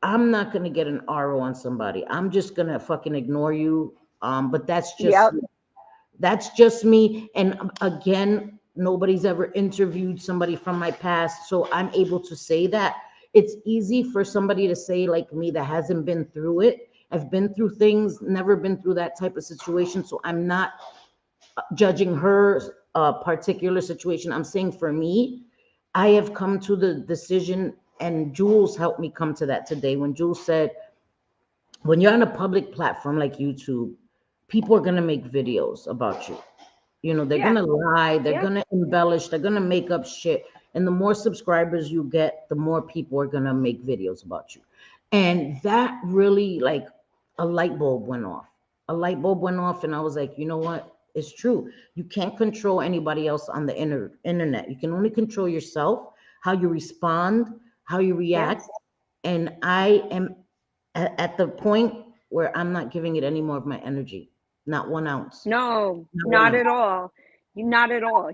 I'm not gonna get an RO on somebody. I'm just gonna fucking ignore you. But Yep. that's just me. And again, nobody's ever interviewed somebody from my past, so I'm able to say that. It's easy for somebody to say like me that hasn't been through it. I've been through things, never been through that type of situation, so I'm not judging her particular situation. I'm saying for me, I have come to the decision, and Jules helped me come to that today when Jules said, when you're on a public platform like YouTube, people are going to make videos about you. They're Yeah. gonna lie, they're Yep. gonna embellish, they're gonna make up shit. And the more subscribers you get, the more people are gonna make videos about you. And that really, like, a light bulb went off. A light bulb went off, and I was like, you know what? It's true. You can't control anybody else on the internet. You can only control yourself, how you respond, how you react. Yes. And I am at the point where I'm not giving it any more of my energy. Not 1 ounce. No, Not one not ounce. at all. Not at all.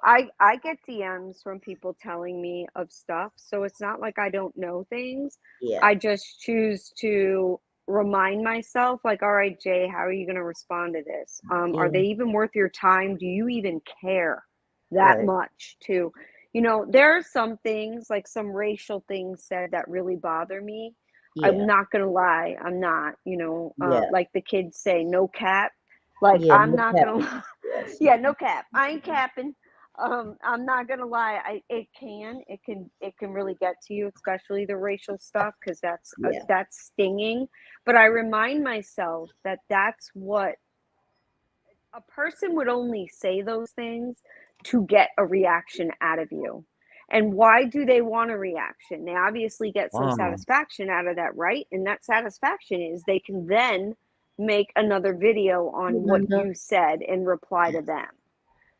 I get DMs from people telling me of stuff, so it's not like I don't know things. Yeah. I just choose to remind myself, like, all right, Jay, how are you going to respond to this? Are Yeah. they even worth your time? Do you even care that Right. much to, there are some things, like some racial things said that really bother me. I'm Yeah. not going to lie. I'm not, Yeah. like the kids say, no cap. Like, Yeah. I'm No not cap. gonna lie. Yes. Yeah, no cap. I ain't capping. I'm not gonna lie. It can really get to you, especially the racial stuff, because Yeah. that's stinging. But I remind myself that that's what a person would only say those things to get a reaction out of you. And why do they want a reaction? They obviously get some Wow. satisfaction out of that, right? And that satisfaction is they can then make another video on what you said and reply to them.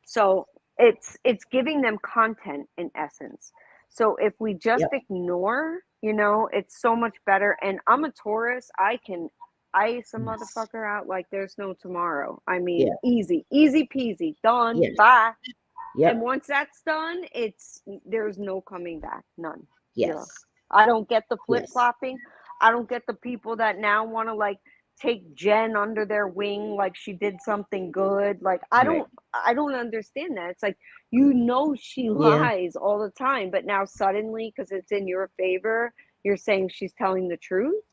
So it's giving them content in essence. So if we just ignore, it's so much better. And I'm a Taurus. I can ice a motherfucker out like there's no tomorrow. I mean, easy peasy, done, bye. Yep. And once that's done, there's no coming back, none. Yes. Zero. I don't get the flip flopping. I don't get the people that now want to like take Jen under their wing like she did something good. Like I don't understand that. It's like she lies all the time, but now suddenly because it's in your favor, you're saying she's telling the truth.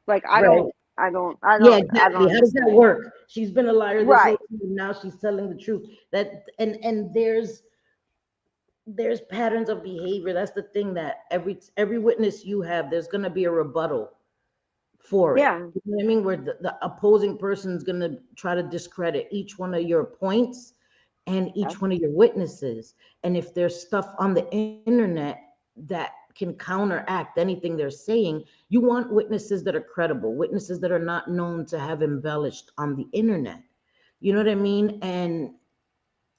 Like I don't. Yeah, exactly. How does that work? She's been a liar this whole time. Now she's telling the truth. That and there's patterns of behavior. That's the thing, that every witness you have, there's gonna be a rebuttal for it. Yeah. You know what I mean? Where the opposing person is gonna try to discredit each one of your points and each one of your witnesses. And if there's stuff on the internet that can counteract anything they're saying, you want witnesses that are credible, witnesses that are not known to have embellished on the internet. You know what I mean? And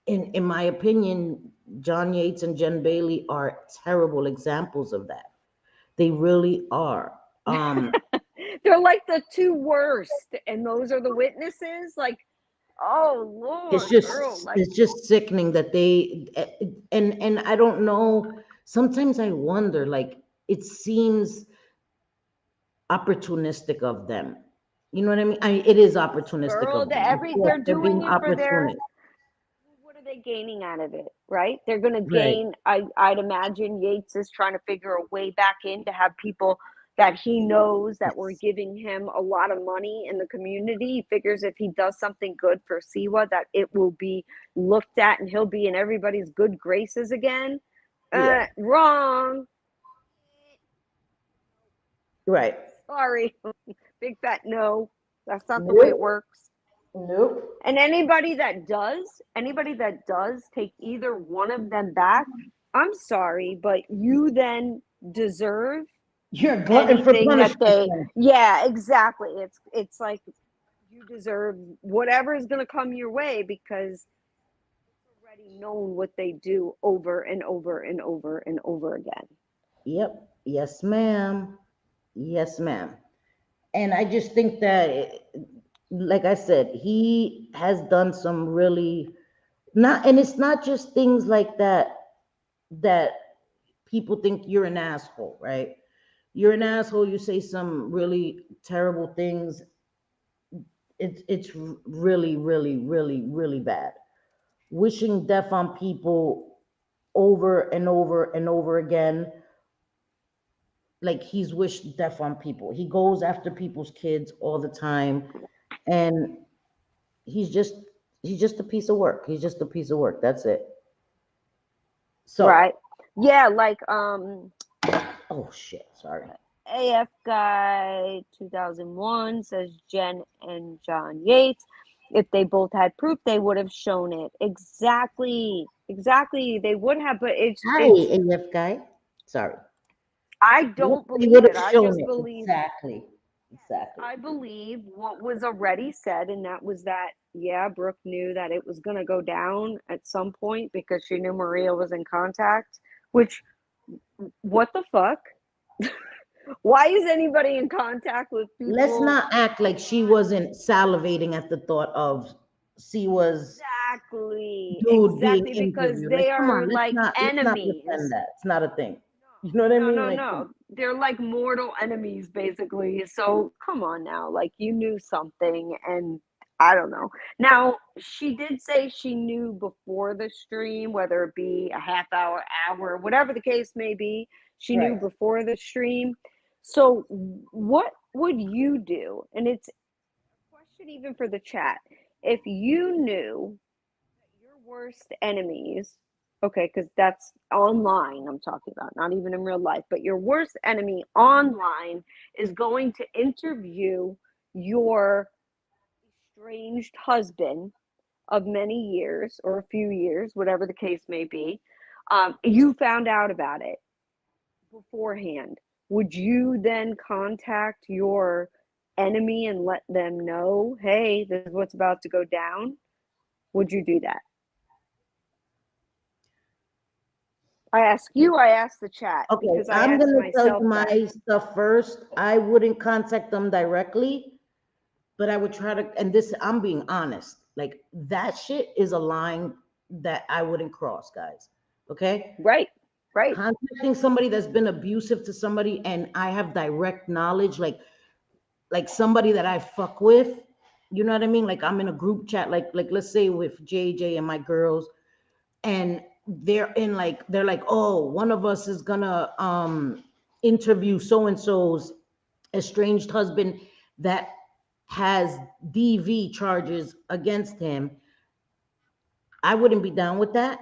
in my opinion, John Yates and Jen Bailey are terrible examples of that. They really are. They're like the two worst, and those are the witnesses. Like, oh Lord, it's just sickening that they and I don't know. Sometimes I wonder, like, it seems opportunistic of them. You know what I mean? It is opportunistic of them. They're doing it for their. What are they gaining out of it, right? They're going to gain. I'd imagine Yates is trying to figure a way back in to have people that he knows that were giving him a lot of money in the community. He figures if he does something good for Siwa, that it will be looked at and he'll be in everybody's good graces again. Wrong. Right. Sorry. Big fat no. That's not the way it works. Nope. And anybody that does take either one of them back, I'm sorry, but you then deserve. You're a glutton for punishment. Yeah, exactly. It's like you deserve whatever is going to come your way because it's already known what they do over and over and over and over again. Yep. Yes, ma'am. Yes, ma'am. And I just think that, like I said, he has done some really and it's not just things like that people think you're an asshole, right? You're an asshole, you say some really terrible things. It's really, really, really, really bad. Wishing death on people over and over and over again. Like, he's wished death on people. He goes after people's kids all the time. And he's just a piece of work. He's just a piece of work. That's it. So right. Yeah, like oh shit, sorry. AF Guy 2001 says Jen and John Yates, if they both had proof, they would have shown it. Exactly. They would have, but it's AF Guy. Sorry. I don't believe it. I just believe exactly. I believe what was already said, and that was that, yeah, Brooke knew that it was going to go down at some point because she knew Maria was in contact, which, what the fuck? Why is anybody in contact with people? Let's not act like she wasn't salivating at the thought of Siwa's dude being because interviewed. they are like enemies. It's not a thing. You know what I mean? No. They're like mortal enemies, basically. So come on now. Like, you knew something, and I don't know. Now, she did say she knew before the stream, whether it be a half hour, whatever the case may be. She knew before the stream. So what would you do? And it's a question even for the chat. If you knew that your worst enemies, okay, because that's online I'm talking about, not even in real life, but your worst enemy online is going to interview your estranged husband of many years or a few years, whatever the case may be, you found out about it beforehand, would you then contact your enemy and let them know, hey, this is what's about to go down? Would you do that? I ask you, I ask the chat, Okay, because I I'm asked gonna tell myself you that. my stuff first. I wouldn't contact them directly, but I would try to, and this, I'm being honest, like that shit is a line that I wouldn't cross, guys. Okay? Right. Contacting somebody that's been abusive to somebody and I have direct knowledge, like somebody that I fuck with, you know what I mean? Like I'm in a group chat, like let's say with JJ and my girls, and they're like, oh, one of us is gonna interview so and so's estranged husband that has DV charges against him. I wouldn't be down with that.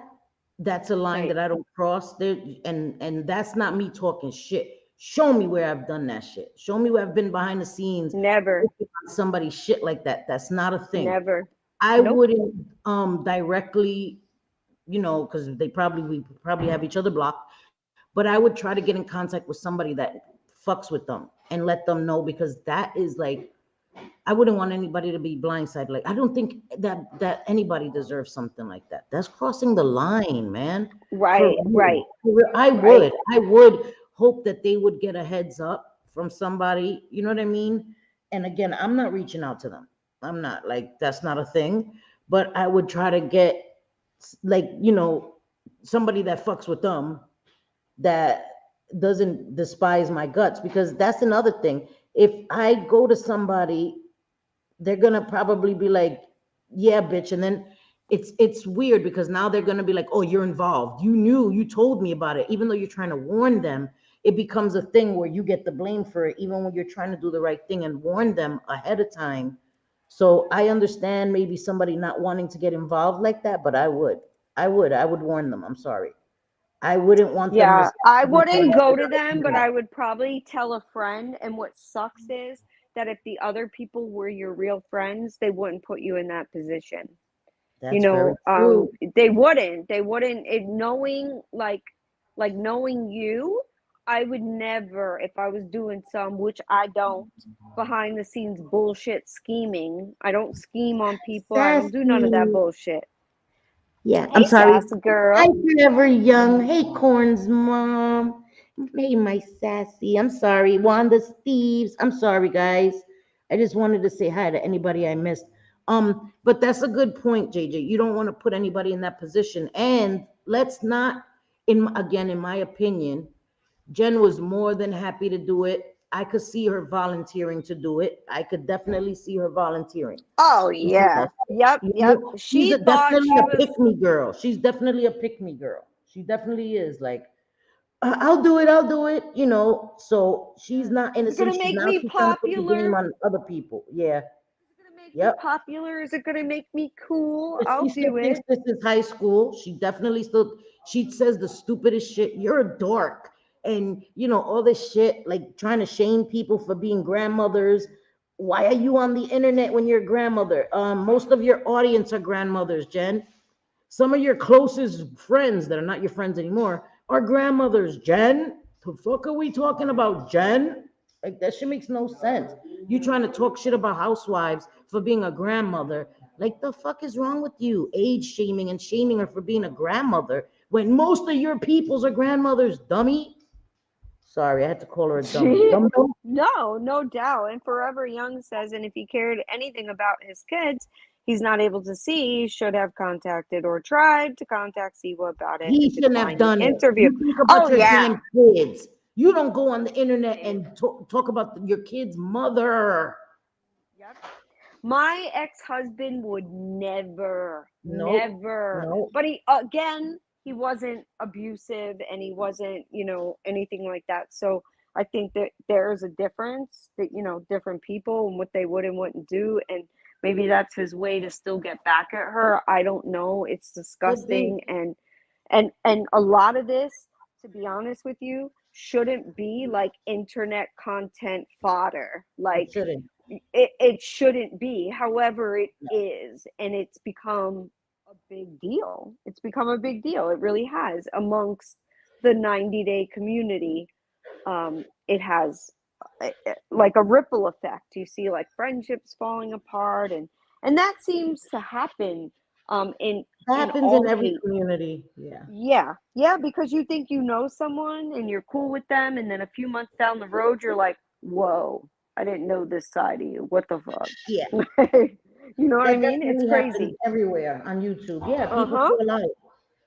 That's a line Right. that I don't cross there, and that's not me talking shit. Show me where I've done that shit. Show me where I've been behind the scenes Never. working on somebody's shit like that. That's not a thing. Never. I Nope. wouldn't directly, because we probably have each other blocked, but I would try to get in contact with somebody that fucks with them and let them know, because that is like, I wouldn't want anybody to be blindsided. Like, I don't think that anybody deserves something like that. That's crossing the line, man. Right. Right. For real. I Right. would hope that they would get a heads up from somebody, you know what I mean? And again, I'm not reaching out to them. I'm not, like, that's not a thing, but I would try to get, like, somebody that fucks with them, that doesn't despise my guts, because that's another thing. If I go to somebody, they're gonna probably be like, yeah, bitch, and then it's weird, because now they're gonna be like, oh, you're involved, you knew, you told me about it, even though you're trying to warn them. It becomes a thing where you get the blame for it, even when you're trying to do the right thing and warn them ahead of time. So I understand maybe somebody not wanting to get involved like that, but I would warn them. I'm sorry. I wouldn't want them to Yeah, I be wouldn't go to like them, but that. I would probably tell a friend. And what sucks is that if the other people were your real friends, they wouldn't put you in that position. That's very true. They wouldn't. Knowing knowing you, I would never, if I was doing some, which I don't, behind the scenes bullshit scheming. I don't scheme on people. I don't do none of that Sassy. bullshit. Yeah, I'm Hey, sorry. sassy Hi, girl. Forever Young. Hey, Corn's mom. Hey, my sassy. I'm sorry. Wanda Steves. I'm sorry, guys. I just wanted to say hi to anybody I missed. But that's a good point, JJ. You don't want to put anybody in that position. And let's not, in my opinion, Jen was more than happy to do it. I could see her volunteering to do it. I could definitely see her volunteering. Oh yeah. Yep. She's She thought definitely she a was. pick me girl. She's definitely a pick me girl. She definitely is, like, I'll do it. I'll do it. So she's not Is it gonna innocent. make me She's trying to put the blame popular? on other people. Yeah. Is it gonna make me Yep. popular? Is it gonna make me cool? But I'll she still do thinks it. this is high school. She definitely still, she says the stupidest shit. You're a dork. And, all this shit, like trying to shame people for being grandmothers. Why are you on the internet when you're a grandmother? Most of your audience are grandmothers, Jen. Some of your closest friends that are not your friends anymore are grandmothers, Jen. The fuck are we talking about, Jen? Like, that shit makes no sense. You trying to talk shit about housewives for being a grandmother. Like, the fuck is wrong with you? Age shaming and shaming her for being a grandmother when most of your peoples are grandmothers, dummy. Sorry, I had to call her a dummy. Dum dum. No, no doubt. And Forever Young says, and if he cared anything about his kids, he's not able to see, should have contacted or tried to contact Siwa about it He and shouldn't have declined the done it. interview. You think about Oh your yeah. damn kids. You don't go on the internet and talk about your kid's mother. Yep. My ex-husband would never, Nope. never. Nope. But he wasn't abusive and he wasn't, anything like that. So I think that there's a difference that, different people and what they would and wouldn't do. And maybe that's his way to still get back at her. I don't know. It's Could be. disgusting. And a lot of this, to be honest with you, shouldn't be like internet content fodder. It Like, shouldn't. it shouldn't be. However, it is, and it's become a big deal. It's become a big deal. It really has amongst the 90-day community. It has like a ripple effect. You see like friendships falling apart, and that seems to happen in Happens all in every hate. community. Yeah. Yeah, because you think you know someone and you're cool with them, and then a few months down the road, you're like, whoa, I didn't know this side of you. What the fuck? Yeah. You know what I That mean? It's definitely happens crazy. everywhere on YouTube. Yeah, people Uh-huh. fall out.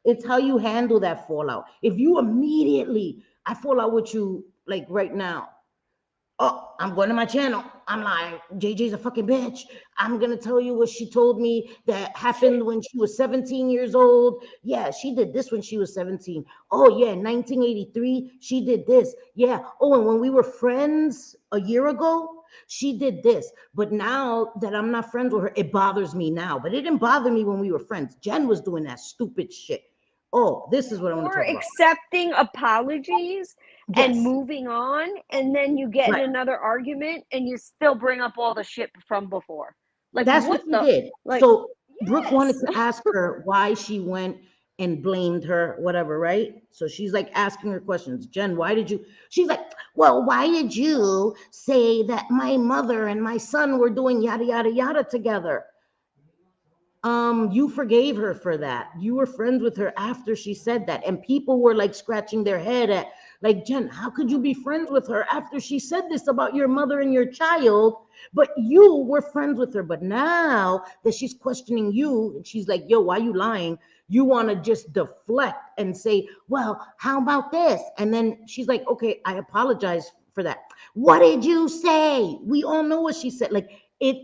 It's how you handle that fallout. If you immediately, I fall out with you like right now. Oh, I'm going to my channel. I'm like, JJ's a fucking bitch. I'm going to tell you what she told me that happened when she was 17 years old. Yeah, she did this when she was 17. Oh, yeah, 1983, she did this. Yeah. Oh, and when we were friends a year ago, she did this. But now that I'm not friends with her, it bothers me now. But it didn't bother me when we were friends. Jen was doing that stupid shit. Oh, this is what I want to Or talk about. accepting apologies and Yes. moving on, and then you get in Right. another argument and you still bring up all the shit from before. Like, That's what what she the, did. like, So Brooke wanted yes. to ask her why she went and blamed her, whatever, right? So she's like asking her questions. Jen, why did you? She's like, well, why did you say that my mother and my son were doing yada yada yada together? You forgave her for that. You were friends with her after she said that, and people were like scratching their head at, like, Jen, how could you be friends with her after she said this about your mother and your child? But you were friends with her. But now that she's questioning you, and she's like, yo, why you lying? You want to just deflect and say, well, how about this? And then she's like, okay, I apologize for that. What did you say? We all know what she said. Like, it,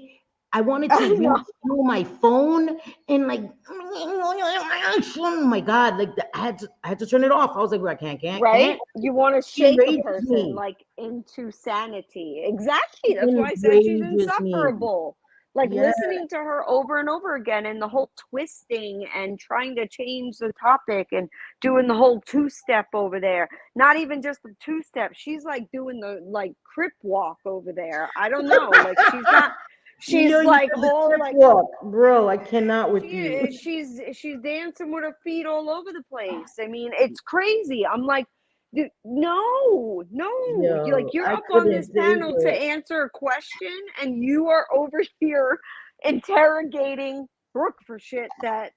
I wanted to I read know, through my phone and like, oh my God, like I had to turn it off. I was like, well, I can't. right? You want to It shake a enrages person me. like into sanity. Exactly. It That's why I said she's enrages me. insufferable. Like Yeah. listening to her over and over again, and the whole twisting and trying to change the topic and doing the whole two-step over there. Not even just the two-step. She's like doing the like crip walk over there. I don't know. Like Yo, she's you like said the all crip like walk, bro. I cannot with you. she's dancing with her feet all over the place. I mean, it's crazy. I'm like, dude, no, Yo, you're I up on this couldn't take panel to it. answer a question, and you are over here interrogating Brooke for shit that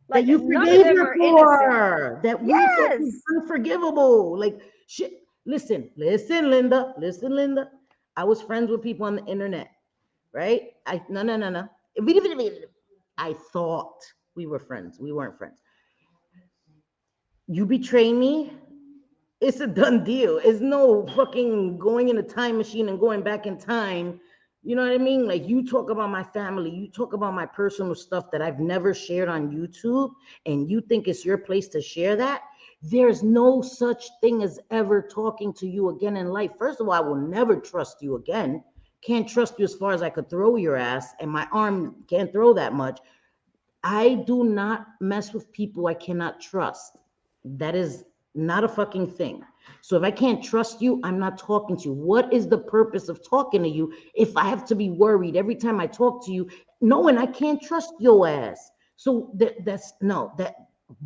That like you none of forgave them her are innocent. for, that we thought was Yes. unforgivable. Like, shit. Listen, Linda. I was friends with people on the internet, right? No. I thought we were friends. We weren't friends. You betray me, it's a done deal. It's no fucking going in a time machine and going back in time. You know what I mean? Like, you talk about my family, you talk about my personal stuff that I've never shared on YouTube, and you think it's your place to share that. There's no such thing as ever talking to you again in life. First of all, I will never trust you again. Can't trust you as far as I could throw your ass, and my arm can't throw that much. I do not mess with people I cannot trust. That is not a fucking thing. So if I can't trust you, I'm not talking to you. What is the purpose of talking to you if I have to be worried every time I talk to you, knowing I can't trust your ass? So that's no, that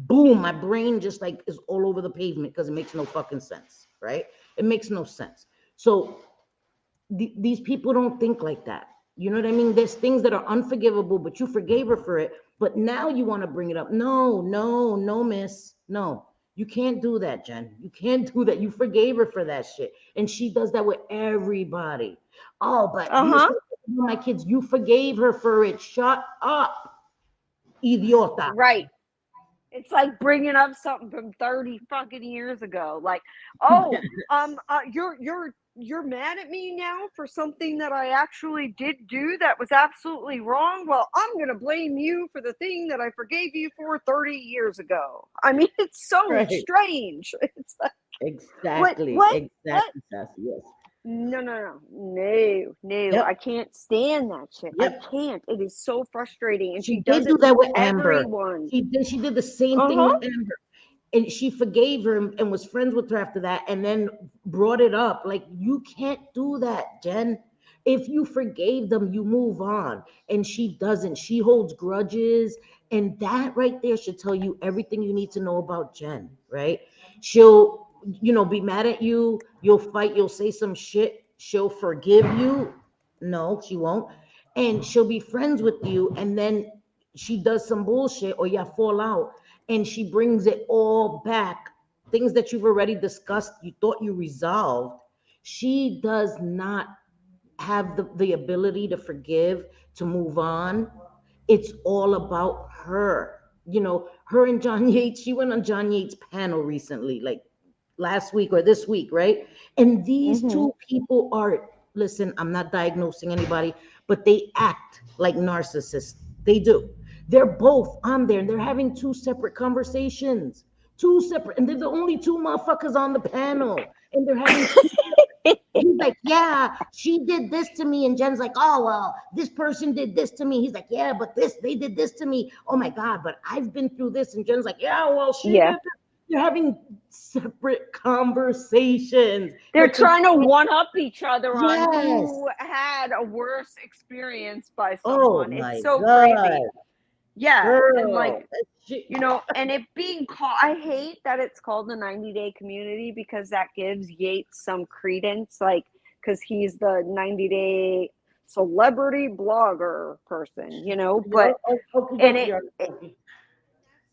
boom, my brain just like is all over the pavement because it makes no fucking sense, right? It makes no sense. So these people don't think like that. You know what I mean? There's things that are unforgivable, but you forgave her for it. But now you want to bring it up. No, miss. No, you can't do that, Jen. You can't do that. You forgave her for that shit. And she does that with everybody. Oh, but you Uh-huh. said my kids, you forgave her for it. Shut up, idiota. Right. It's like bringing up something from 30 fucking years ago. Like, oh, you're mad at me now for something that I actually did do that was absolutely wrong. Well, I'm gonna blame you for the thing that I forgave you for 30 years ago. I mean, it's so Right. strange. It's like, Exactly. what? Exactly, Sassy. Yes. No. I Yep. can't stand that shit. I Yep. can't. It is so frustrating, and She she does did it do with that with Amber. everyone. She did the same Uh thing huh. with Amber. And she forgave her and was friends with her after that, and then brought it up. Like, you can't do that, Jen. If you forgave them, you move on. And she doesn't. She holds grudges. And that right there should tell you everything you need to know about Jen, right? She'll, be mad at you. You'll fight. You'll say some shit. She'll forgive you. No, she won't. And she'll be friends with you. And then she does some bullshit or you fall out and she brings it all back. Things that you've already discussed, you thought you resolved. She does not have the ability to forgive, to move on. It's all about her. Her and John Yates, she went on John Yates' panel recently, like last week or this week, right? And these two people are, listen, I'm not diagnosing anybody, but they act like narcissists. They do. They're both on there and they're having two separate conversations. Two separate, and they're the only two motherfuckers on the panel. And they're having he's like, yeah, she did this to me. And Jen's like, oh, well, this person did this to me. He's like, yeah, but they did this to me. Oh my God, but I've been through this. And Jen's like, yeah, well, she did this. They're having separate conversations. They're trying to one up each other on who had a worse experience by someone. It's so crazy. Yeah. Girl, and like, and it being called, I hate that it's called the 90-day community because that gives Yates some credence, like, because he's the 90-day celebrity blogger person, but that's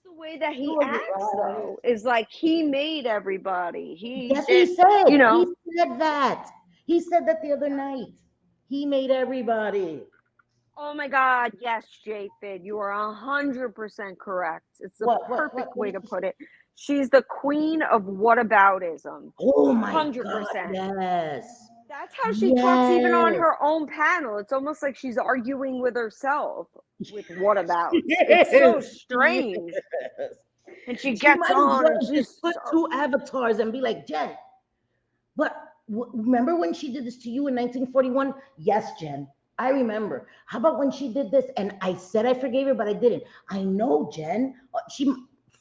the way that he acts, though, is like he made everybody. He said. He said that. He said that the other night. He made everybody. Oh my God, yes, Japhid, you are 100% correct. It's the perfect way to put it. She's the queen of whataboutism. Oh my 100%. God, yes. That's how she talks even on her own panel. It's almost like she's arguing with herself with whatabouts. It's so strange. And she gets on and just put two avatars and be like, Jen, but remember when she did this to you in 1941? Yes, Jen. I remember. How about when she did this and I said I forgave her, but I didn't? I know, Jen. She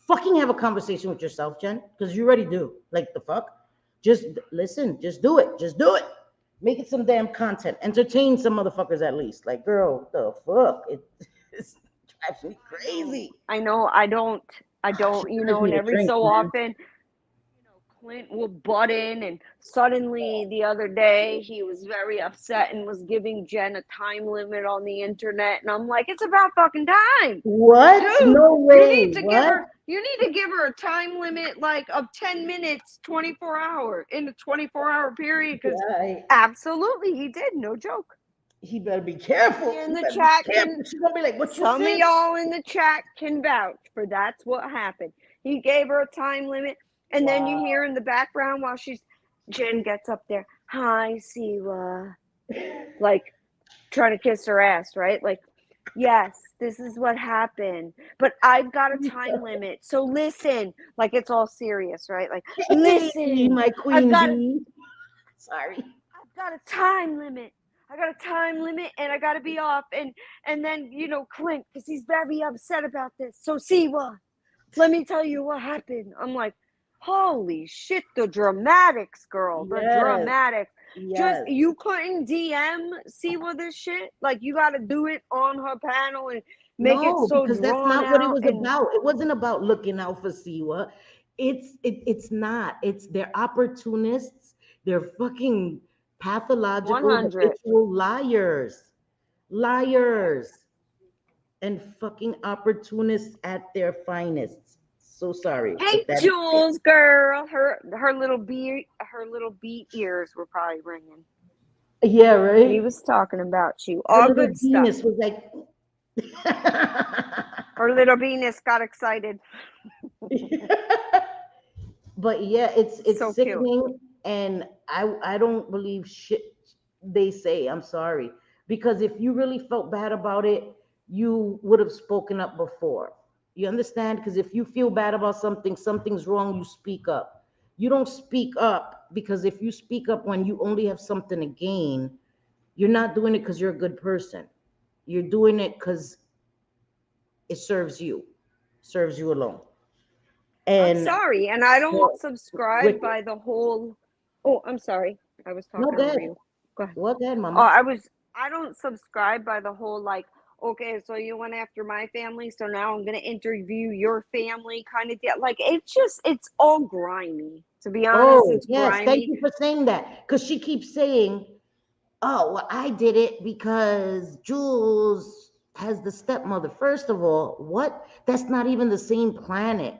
fucking have a conversation with yourself, Jen, because you already do. Like the fuck? Just listen. Just do it. Just do it. Make it some damn content. Entertain some motherfuckers at least. Like, girl, the fuck? It drives me crazy. I know. I don't. And every so often, Clint will butt in, and suddenly the other day he was very upset and was giving Jen a time limit on the internet, and I'm like, it's about fucking time. What? Dude, no way. You need to give her a time limit like of 10 minutes, 24 hours in a 24-hour period. Because absolutely, he did. No joke. He better be careful. In the chat, she's gonna be like, "What you some of y'all in the chat can vouch for that's what happened. He gave her a time limit. And then you hear in the background while Jen gets up there, hi, Siwa, like trying to kiss her ass, right? Like, yes, this is what happened, but I've got a time limit. So listen, like it's all serious, right? Like, listen, my queen. Sorry. I've got a time limit. And I got to be off. And then, Clint, because he's very upset about this. So Siwa, let me tell you what happened. I'm like, holy shit, the dramatics, girl. The dramatics. Yes. Just you couldn't DM Siwa this shit. Like you got to do it on her panel and make it so because that's not what it was about. It wasn't about looking out for Siwa. It's not. It's they're opportunists. They're fucking pathological, habitual liars, and fucking opportunists at their finest. So sorry. Hey, Jules, girl, her little bee ears were probably ringing. Yeah, right. He was talking about you. All good stuff. Was like, her little Venus got excited. But yeah, it's so sickening, cute. And I don't believe shit they say. I'm sorry, because if you really felt bad about it, you would have spoken up before. You understand? Because if you feel bad about something's wrong, you speak up. You don't speak up because if you speak up when you only have something to gain, you're not doing it because you're a good person. You're doing it because it serves you alone. And I'm sorry, and I don't subscribe by the whole. Oh, I'm sorry. I was talking over you. Go ahead. What good, Oh, mama? I don't subscribe by the whole like, okay, so you went after my family, so now I'm gonna interview your family kind of deal. Like it's all grimy. To be honest, Oh, it's yes. Thank grimy. you for saying that. Because she keeps saying, oh, well, I did it because Jules has the stepmother. First of all, what? That's not even the same planet.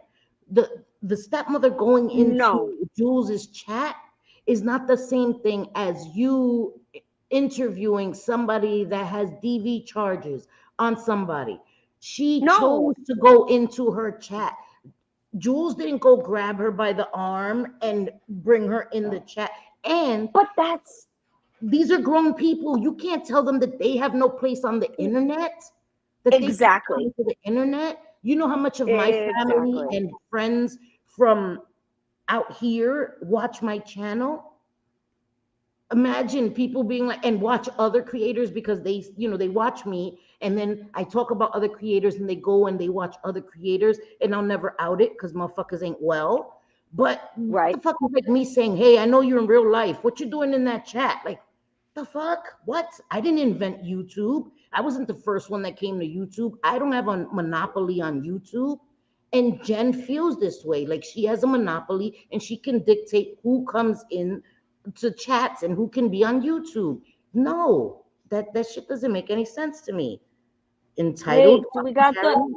The stepmother going No, into Jules's chat is not the same thing as you interviewing somebody that has DV charges on somebody. She no, chose to go into her chat. Jules didn't go grab her by the arm and bring her in the chat. And but that's these are grown people. You can't tell them that they have no place on the internet, that they can't come exactly, into the internet. You know how much of my family exactly. and friends from out here watch my channel? Imagine people being like, and watch other creators because they watch me, and then I talk about other creators and they go and they watch other creators, and I'll never out it because motherfuckers ain't well. But what the Right. fuck is like me saying, hey, I know you're in real life. What you doing in that chat? Like, the fuck? What? I didn't invent YouTube. I wasn't the first one that came to YouTube. I don't have a monopoly on YouTube. And Jen feels this way. Like she has a monopoly and she can dictate who comes in to chats and who can be on YouTube. No, that shit doesn't make any sense to me. Entitled. Wait, do we got the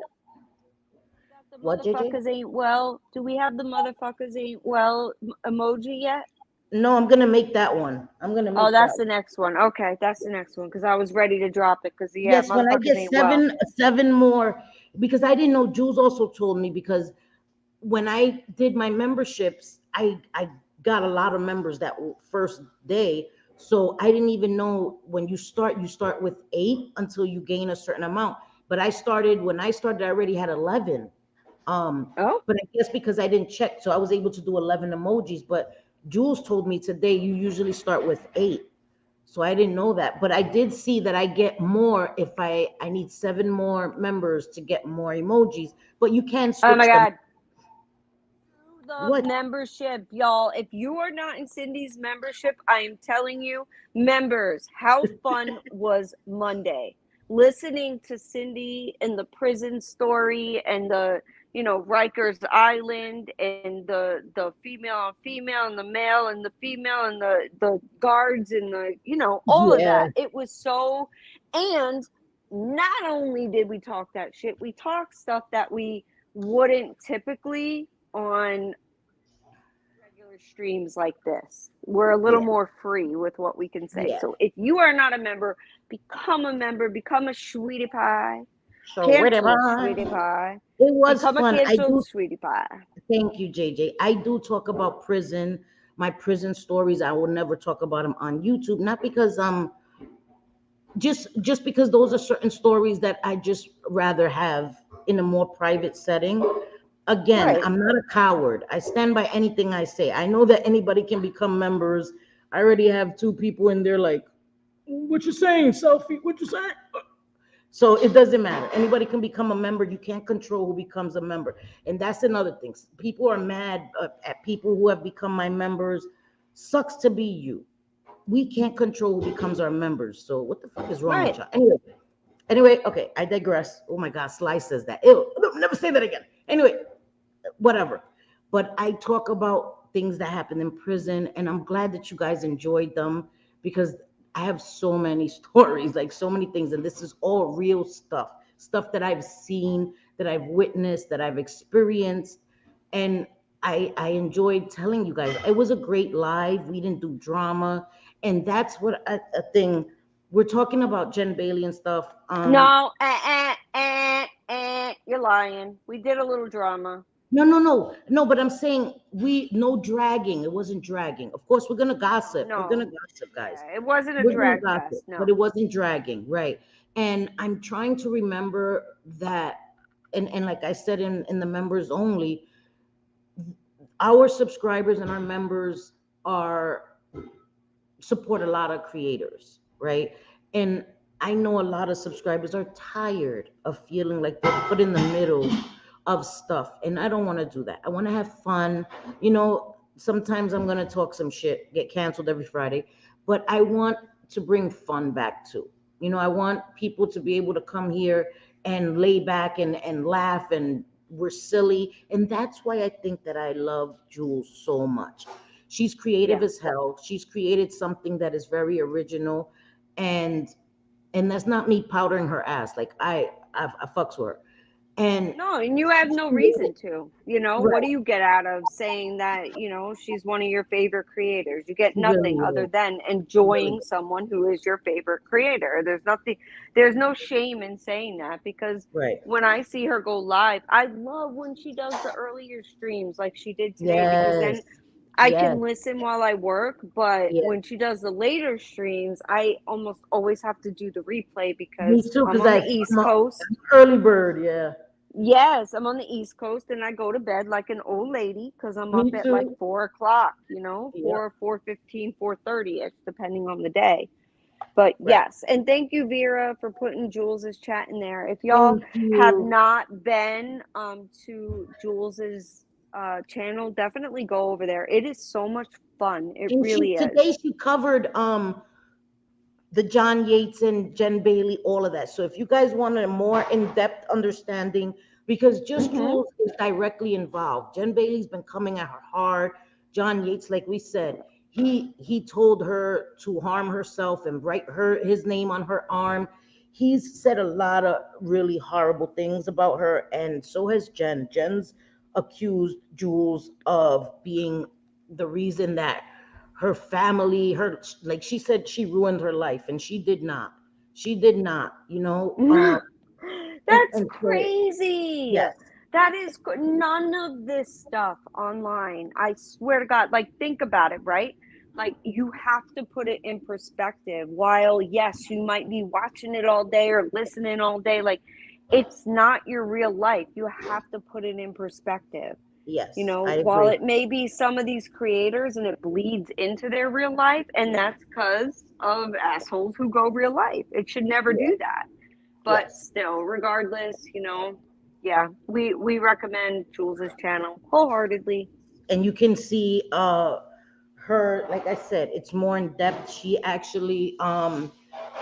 What, JJ? motherfuckers ain't well? Do we have the motherfuckers ain't well emoji yet? No, I'm gonna make that one. I'm gonna Oh, make that that's one. the next one. Okay, that's the next one because I was ready to drop it because yeah, Yes, when I motherfuckers get ain't well. seven more, because I didn't know. Jules also told me because when I did my memberships, I got a lot of members that first day. So I didn't even know when you start with 8 until you gain a certain amount. But when I started, I already had 11. Oh, But I guess because I didn't check, so I was able to do 11 emojis. But Jules told me today you usually start with 8. So I didn't know that, but I did see that I get more if I need 7 more members to get more emojis, but you can oh my switch them. God. The What? membership, y'all. If you are not in Cindy's membership, I am telling you, members, how fun was Monday? Listening to Cindy and the prison story and the, Rikers Island and the female on female and the male and the female and the guards and the, all of Yeah. that. It was so, and not only did we talk that shit, we talked stuff that we wouldn't typically on regular streams like this. We're a little Yeah. more free with what we can say. Yeah. So if you are not a member, become a member, become a sweetie pie, So cancel whatever. sweetie pie, It was become a fun. I canceled do sweetie pie. thank you, JJ. I do talk about prison, my prison stories. I will never talk about them on YouTube, not because just because those are certain stories that I just rather have in a more private setting. Again, Right. I'm not a coward. I stand by anything I say. I know that anybody can become members. I already have 2 people in there like, what you saying, Selfie? What you saying? So it doesn't matter. Anybody can become a member. You can't control who becomes a member. And that's another thing. People are mad at people who have become my members. Sucks to be you. We can't control who becomes our members. So what the fuck is wrong with Right. y'all? Anyway, okay, I digress. Oh my God, Sly says that. Ew, never say that again. Anyway, whatever. But I talk about things that happen in prison, and I'm glad that you guys enjoyed them because I have so many stories, like so many things, and this is all real stuff that I've seen, that I've witnessed, that I've experienced, and I enjoyed telling you guys. It was a great live. We didn't do drama, and that's what a thing. We're talking about Jen Bailey and stuff. No, you're lying. We did a little drama. No. But I'm saying no dragging. It wasn't dragging. Of course, we're gonna gossip. We're gonna No. gossip, guys. Yeah, it wasn't a We're gonna drag gossip, fest. but No. it wasn't dragging, right? And I'm trying to remember that, and like I said in the members only, our subscribers and our members are support a lot of creators, right? And I know a lot of subscribers are tired of feeling like they're put in the middle of stuff. And I don't want to do that. I want to have fun. Sometimes I'm going to talk some shit, get canceled every Friday, but I want to bring fun back too. You know, I want people to be able to come here and lay back and laugh, and we're silly. And that's why I think that I love Jules so much. She's creative Yeah. as hell. She's created something that is very original, and that's not me powdering her ass. Like I fucks with her. And No, and you have she's no creative. reason to. You know, what Right. do you get out of saying that, she's one of your favorite creators? You get She really nothing other is. than She really enjoying is. someone who is your favorite creator. There's no shame in saying that, because Right. when I see her go live, I love when she does the earlier streams like she did today, because Yes. then I Yes. can listen while I work. But Yeah. when she does the later streams, I almost always have to do the replay Me because too, I'm because on the I'm East a Coast. early bird. Yeah. Yes, I'm on the East Coast, and I go to bed like an old lady because I'm Me up at like too. 4 o'clock, Yep. 4:15, 4:30, it's depending on the day. But Right. yes, and thank you, Vera, for putting Jules's chat in there. If y'all Thank have you. not been to Jules's channel, definitely go over there. It is so much fun. It And she really is. today she covered the John Yates and Jen Bailey, all of that. So if you guys want a more in-depth understanding, because just Mm-hmm. Jules is directly involved. Jen Bailey's been coming at her hard. John Yates, like we said, he told her to harm herself and write his name on her arm. He's said a lot of really horrible things about her, and so has Jen. Jen's accused Jules of being the reason that her family, her, like she said, she ruined her life, and she did not. She did not, you know. That's And so crazy. yes, That is none of this stuff online. I swear to God, like think about it, right? Like you have to put it in perspective. While yes, you might be watching it all day or listening all day, like it's not your real life. You have to put it in perspective. yes, I While agree. it may be some of these creators and it bleeds into their real life, and that's because of assholes who go real life. It should never Yeah, do that. But yes. still, regardless, yeah, we recommend Jules's channel wholeheartedly. And you can see her, like I said, it's more in depth. She actually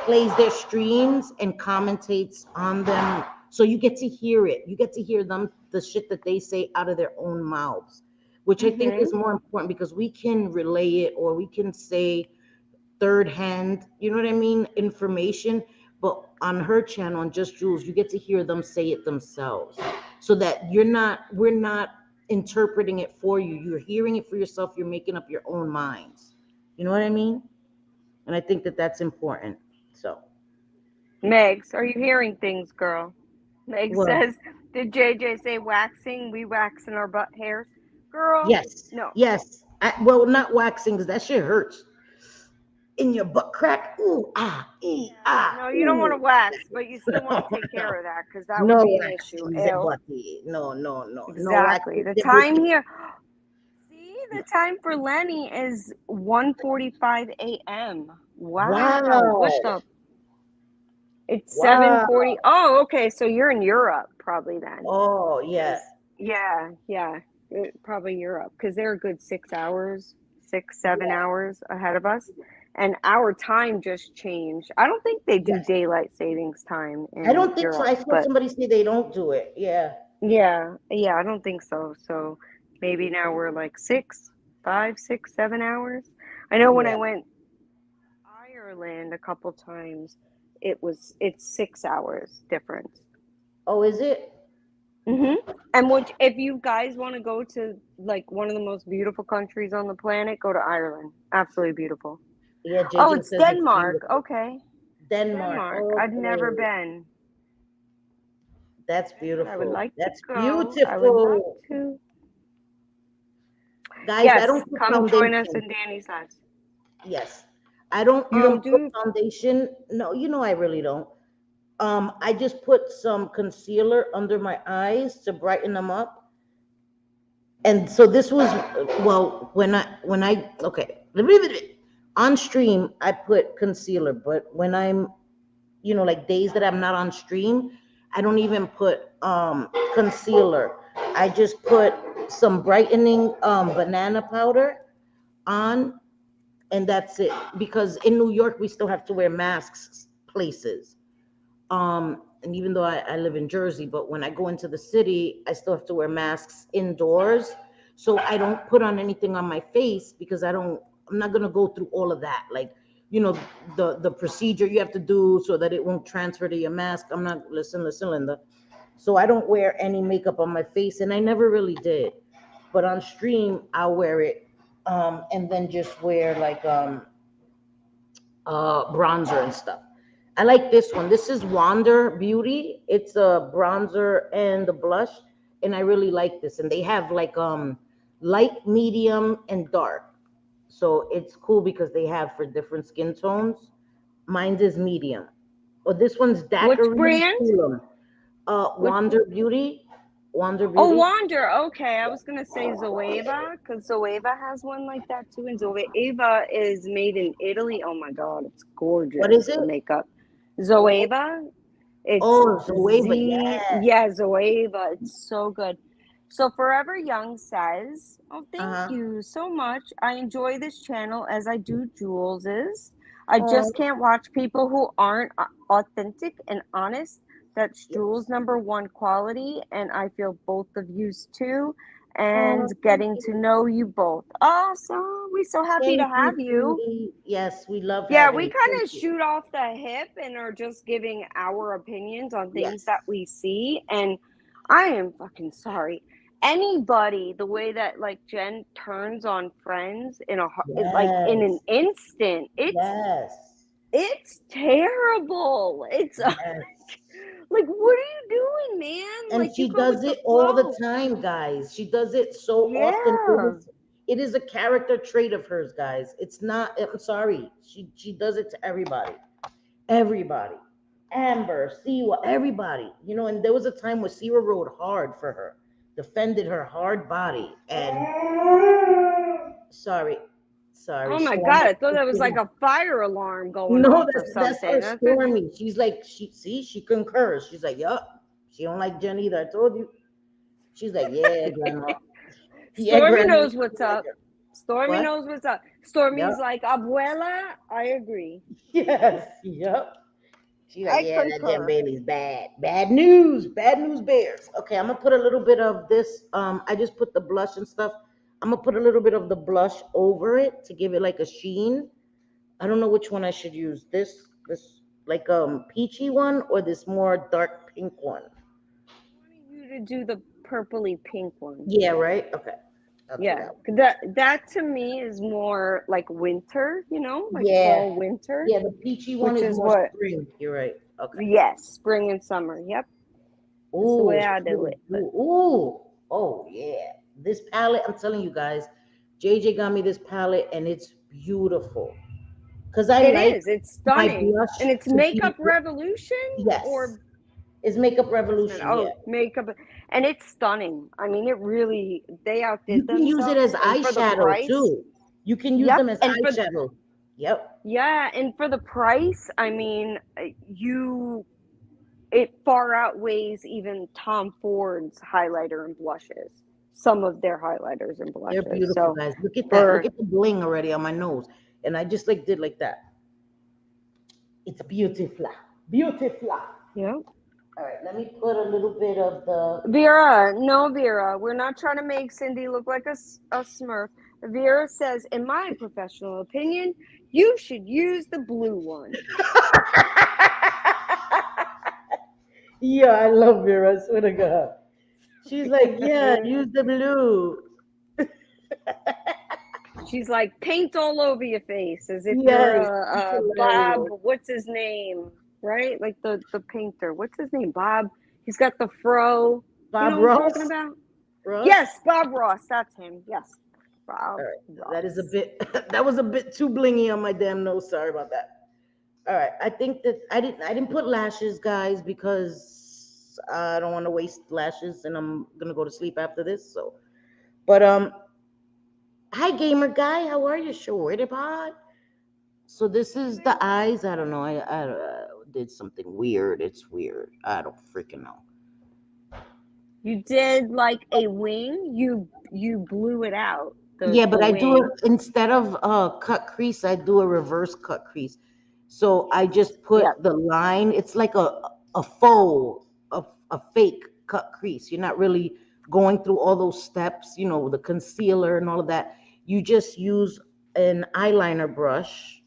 plays their streams and commentates on them, so you get to hear it. You get to hear them, the shit that they say out of their own mouths, which I think Mm-hmm. is more important, because we can relay it, or we can say third hand, you know what I mean, information. But on her channel, on Just Jules, you get to hear them say it themselves, so that we're not interpreting it for you. You're hearing it for yourself. You're making up your own minds. You know what I mean? And I think that that's important. So, Megs, are you hearing things, girl? Meg well, says, did JJ say waxing? We wax in our butt hairs. Girl, yes, no. yes. Well, not waxing, because that shit hurts in your butt crack. Ooh, ah, Yeah, no, you don't want to ooh. wax, but you still want No, to take care no. of that because that would No be an issue. waxing the Ew. body. No, no, no, no Exactly. waxing The the time bush. here. See, the time for Lenny is 1:45 a.m. Wow. What Wow, the? It's wow. 7:40. Oh, okay. So you're in Europe probably then. Oh, yeah. Because yeah, probably Europe because they're a good 6 hours, 7 hours ahead of us, and our time just changed. I don't think they do Yes. daylight savings time I in don't think so. Europe, I saw but somebody say they don't do it. Yeah. yeah, I don't think so. So maybe now we're like 5, 6, 7 hours. I know when I Yeah. went to Ireland a couple times, it's 6 hours difference. Oh, is it? And if you guys want to go to like one of the most beautiful countries on the planet, go to Ireland. Absolutely beautiful. Yeah, Oh, JJ it's says it's Denmark. beautiful. Okay. Denmark. Denmark. I've never Okay. been. That's I would beautiful. like to That's go. I would love beautiful. to. Guys, I Yes, don't put come join us foundation. in Danny's house. Yes. I don't, you don't put Do foundation. No, I really don't. I just put some concealer under my eyes to brighten them up. And so this was, well, okay, on stream I put concealer, but when I'm, like days that I'm not on stream, I don't even put concealer. I just put some brightening banana powder on, and that's it. Because in New York, we still have to wear masks places. And even though I live in Jersey, but when I go into the city, I still have to wear masks indoors. So I don't put on anything on my face because I'm not gonna go through all of that. Like, the procedure you have to do so that it won't transfer to your mask. I'm not, listen, Linda. So I don't wear any makeup on my face, and I never really did. But on stream, I'll wear it, and then just wear like bronzer and stuff. I like this one. This is Wander Beauty. It's a bronzer and the blush, and I really like this. And they have like light, medium, and dark. So it's cool because they have for different skin tones. Mine's is medium. Oh, this one's Which Daiquiri brand? Tulum. Which, Wander Beauty. Wander oh, Beauty. Wander. Okay, I was gonna say Zoeva because Zoeva has one like that too, and Zoeva is made in Italy. Oh my God, it's gorgeous. What is it? The makeup. Zoeva. It's Oh, Zoeva, yeah. Yeah, Zoeva. It's so good. So Forever Young says, "Oh, thank Uh-huh. you so much. I enjoy this channel as I do Jules's. I Oh. just can't watch people who aren't authentic and honest. That's Jules' number one quality, and I feel both of yous too. And getting to know you both. Awesome. We're so happy to have you. Sweetie. Yes, we love Yeah, having we you. kind Thank of you. shoot off the hip and are just giving our opinions on things Yes. that we see. And I am fucking sorry. Anybody, the way that like Jen turns on Friends like in an Yes. instant, Yes. it's terrible. It's Yes. like, what are you doing, man? And Like, you she go does with the it all the flow. time, guys. She does it so often. Yeah. It is a character trait of hers, guys. It's not, I'm sorry. She does it to everybody. Everybody. Amber, Siwa, everybody. And there was a time where Siwa rode hard for her, defended her hard body. And sorry. Oh my Stormy God, I thought is that was like getting. a fire alarm going No, off or that's something. her Stormy. She's like, she concurs. She's like, yup. She don't like Jen either. I told you. She's like, yeah, grandma. Yeah, Stormy grandma. knows what's up. Stormy What? knows what's up. Stormy's Yep. like, Abuela, I agree. Yes. Yep. She's I like, yeah, that Jen concur. Bailey's bad. Bad news. Bad news bears. Okay, I'm gonna put a little bit of this. I just put the blush and stuff. I'm gonna put a little bit of the blush over it to give it like a sheen. I don't know which one I should use. This like peachy one or this more dark pink one. I wanted you to do the purpley pink one. Yeah, right? Okay. I'll do Yeah, that. that to me is more like winter, like Yeah. fall winter. Yeah, the peachy one Which is is more what? spring. You're right. Okay. Yes, spring and summer. Yep, that's the Ooh, way I do it. But ooh. Oh yeah. This palette, I'm telling you guys, JJ got me this palette and it's beautiful. Because I like it's my stunning, blush and it's to be Makeup Revolution. yes. Or It's Makeup Revolution, oh, yeah. makeup, and it's stunning. I mean, it really, they outdid You can use it themselves, as and for the eyeshadow price, too. You can use yep, them as and for eyeshadow. Yep. yeah, and for the price, I mean, it far outweighs even Tom Ford's highlighter and blushes. Some of their highlighters and They're blushes. beautiful, So guys. Look at that. Look at the bling already on my nose. And I just did like that. It's beautiful. Beautiful. yeah. All right, let me put a little bit of the Vera, no, Vera, we're not trying to make Cindy look like a smurf. Vera says, in my professional opinion, you should use the blue one. Yeah, I love Vera. I swear to God. She's like, yeah, use the blue. She's like, paint all over your face as if Yes, you're Bob, what's his name? Right? Like the painter. What's his name? Bob. He's got the fro. Bob What I'm Ross. talking about? Ross? Yes, Bob Ross. That's him. Yes. Bob Ross. That is a bit that was a bit too blingy on my damn nose. Sorry about that. All right. I think that I didn't put lashes, guys, because I don't want to waste lashes and I'm gonna go to sleep after this. So but hi gamer guy, how are you? Shorty pod. So this is the eyes. I don't know. I did something weird. It's weird. I don't freaking know. You did like a wing. You blew it out. Yeah, but the I do it wing. instead of cut crease, I do a reverse cut crease. So I Yes. just put Yeah. the line, it's like a faux, a fake cut crease. You're not really going through all those steps, the concealer and all of that. You just use an eyeliner brush,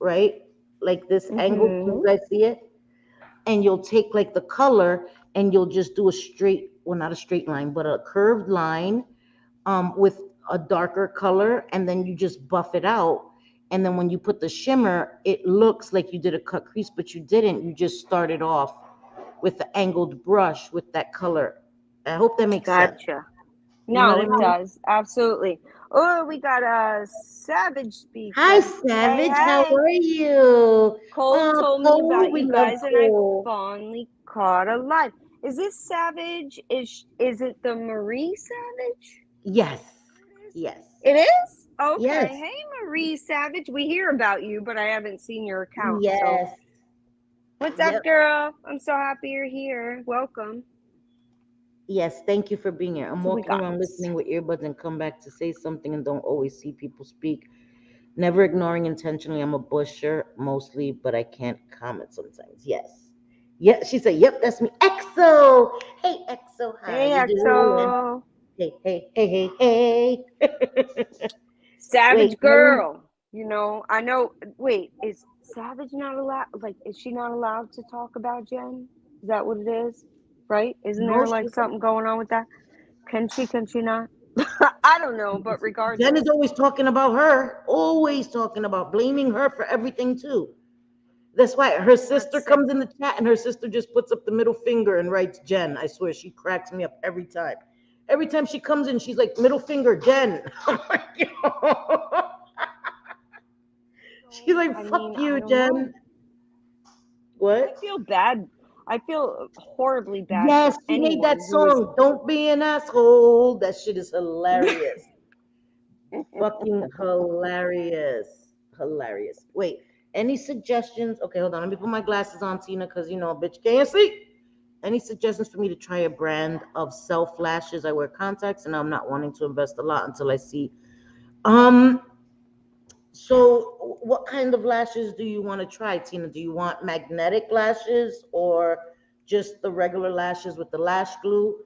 right? Like this angle, can you Mm-hmm. guys see it? And you'll take like the color and you'll just do a straight, well, not a straight line, but a curved line with a darker color, and then you just buff it out. And then when you put the shimmer, it looks like you did a cut crease, but you didn't. You just started off with the angled brush with that color. I hope that makes sense. Gotcha. You know No, what I it mean? does. Absolutely. Oh, we got a Savage speak. Hi, Savage, hey, Savage. How hey. are you? Cole Oh, told me Cole, about we you love guys, and I Cole. finally caught a live. Is this Savage? Is it the Marie Savage? Yes. It is. Yes. It is? Yes. Okay. Hey, Marie Savage. We hear about you, but I haven't seen your account. So, Yes. what's Yep. up, girl? I'm so happy you're here. Welcome. Yes, thank you for being here. I'm So we walking got. around listening with earbuds and come back to say something and don't always see people speak. Never ignoring intentionally. I'm a busher mostly, but I can't comment sometimes. Yes. Yeah, she said, yep, that's me. EXO. Hey, EXO, how Hey, you doing? EXO. Hey, hey, hey, hey, hey. Wait, Savage Helen? girl. I know. Wait, is Savage not allowed? Like, is she not allowed to talk about Jen? Is that what it is? Right? Isn't No, there like she, something going on with that? Can she? Can she not? I don't know, but Jen is regardless. always talking about her, always talking about blaming her for everything too. That's why her sister Let's see. comes in the chat and her sister just puts up the middle finger and writes Jen. I swear she cracks me up every time. Every time she comes in, she's like, middle finger, Jen. I'm like, yo. She's like, I fuck mean, I you, don't know. Jen. What? I feel bad. I feel horribly bad Yes, for she made that anyone who is. song, Don't Be an Asshole. That shit is hilarious. Fucking hilarious. Hilarious. Wait, any suggestions? Okay, hold on. Let me put my glasses on, Tina, because a bitch can't see. Any suggestions for me to try a brand of self lashes? I wear contacts and I'm not wanting to invest a lot until I see. Um, so what kind of lashes do you want to try, Tina? Do you want magnetic lashes or just the regular lashes with the lash glue?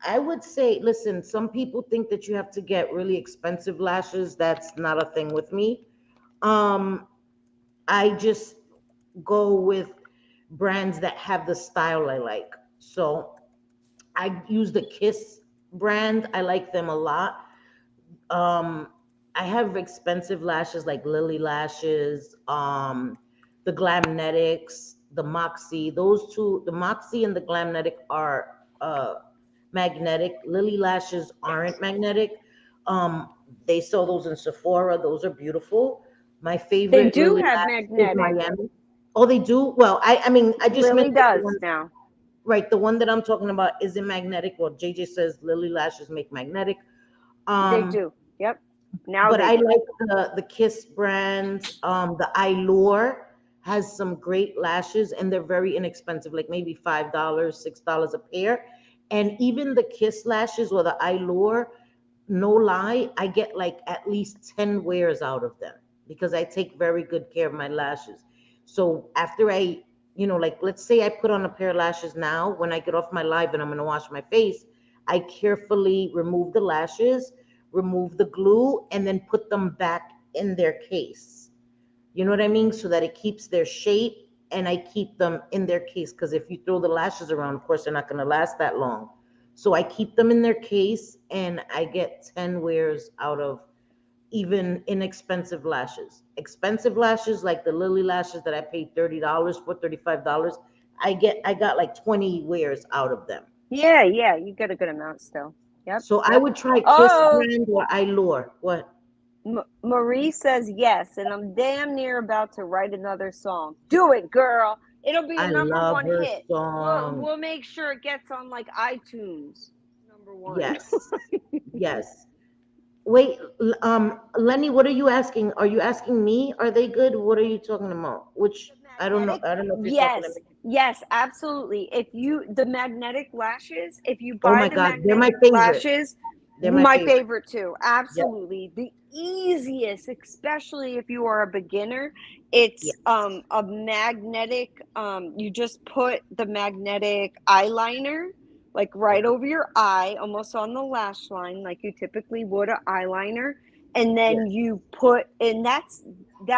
I would say, listen, some people think that you have to get really expensive lashes. That's not a thing with me. Um, I just go with brands that have the style I like. So I use the Kiss brand. I like them a lot. Um, I have expensive lashes like Lily Lashes, the Glamnetics, the Moxie. Those two, the Moxie and the Glamnetic are magnetic. Lily Lashes aren't magnetic. Um, they sell those in Sephora. Those are beautiful. My They favorite do Lily have Lash is magnetic. Miami. Oh, they do? Well, I mean, I just meant Lily like the does one, now. right? The one that I'm talking about isn't magnetic. Well, JJ says Lily Lashes make magnetic. They Um, do. Yep. Now but they I do. like the Kiss brand. The Allure has some great lashes, and they're very inexpensive, like maybe $5, $6 a pair. And even the Kiss lashes or the Allure, no lie, I get like at least 10 wears out of them because I take very good care of my lashes. So after like let's say I put on a pair of lashes now, when I get off my live and I'm gonna wash my face, I carefully remove the lashes, remove the glue, and then put them back in their case. You know what I mean? So that it keeps their shape and I keep them in their case. Because if you throw the lashes around, of course, they're not going to last that long. So I keep them in their case and I get 10 wears out of even inexpensive lashes. Expensive lashes like the Lily lashes that I paid $30 for, $35, I got like 20 wears out of them. Yeah, yeah. You get a good amount still. Yep. So I Yep. would try Kiss Oh, brand or Allure. What? Marie says yes, and I'm damn near about to write another song. Do it, girl. It'll be a I number love one her hit. We'll songs. we'll make sure it gets on like iTunes number one. Yes. Yes. Wait, Lenny, what are you asking? Are you asking me? Are they good? What are you talking about? Which The I don't know. magnetic, I don't know if you're talking to yes, me. yes, absolutely. If you the magnetic lashes, if you Oh buy my the God, they're my magnetic favorite. lashes, They're My favorite. favorite too. Absolutely. The easiest, especially if you are a beginner, it's Yes. a magnetic you just put the magnetic eyeliner like right Okay. over your eye, almost on the lash line like you typically would an eyeliner, and then Yes. you put and that's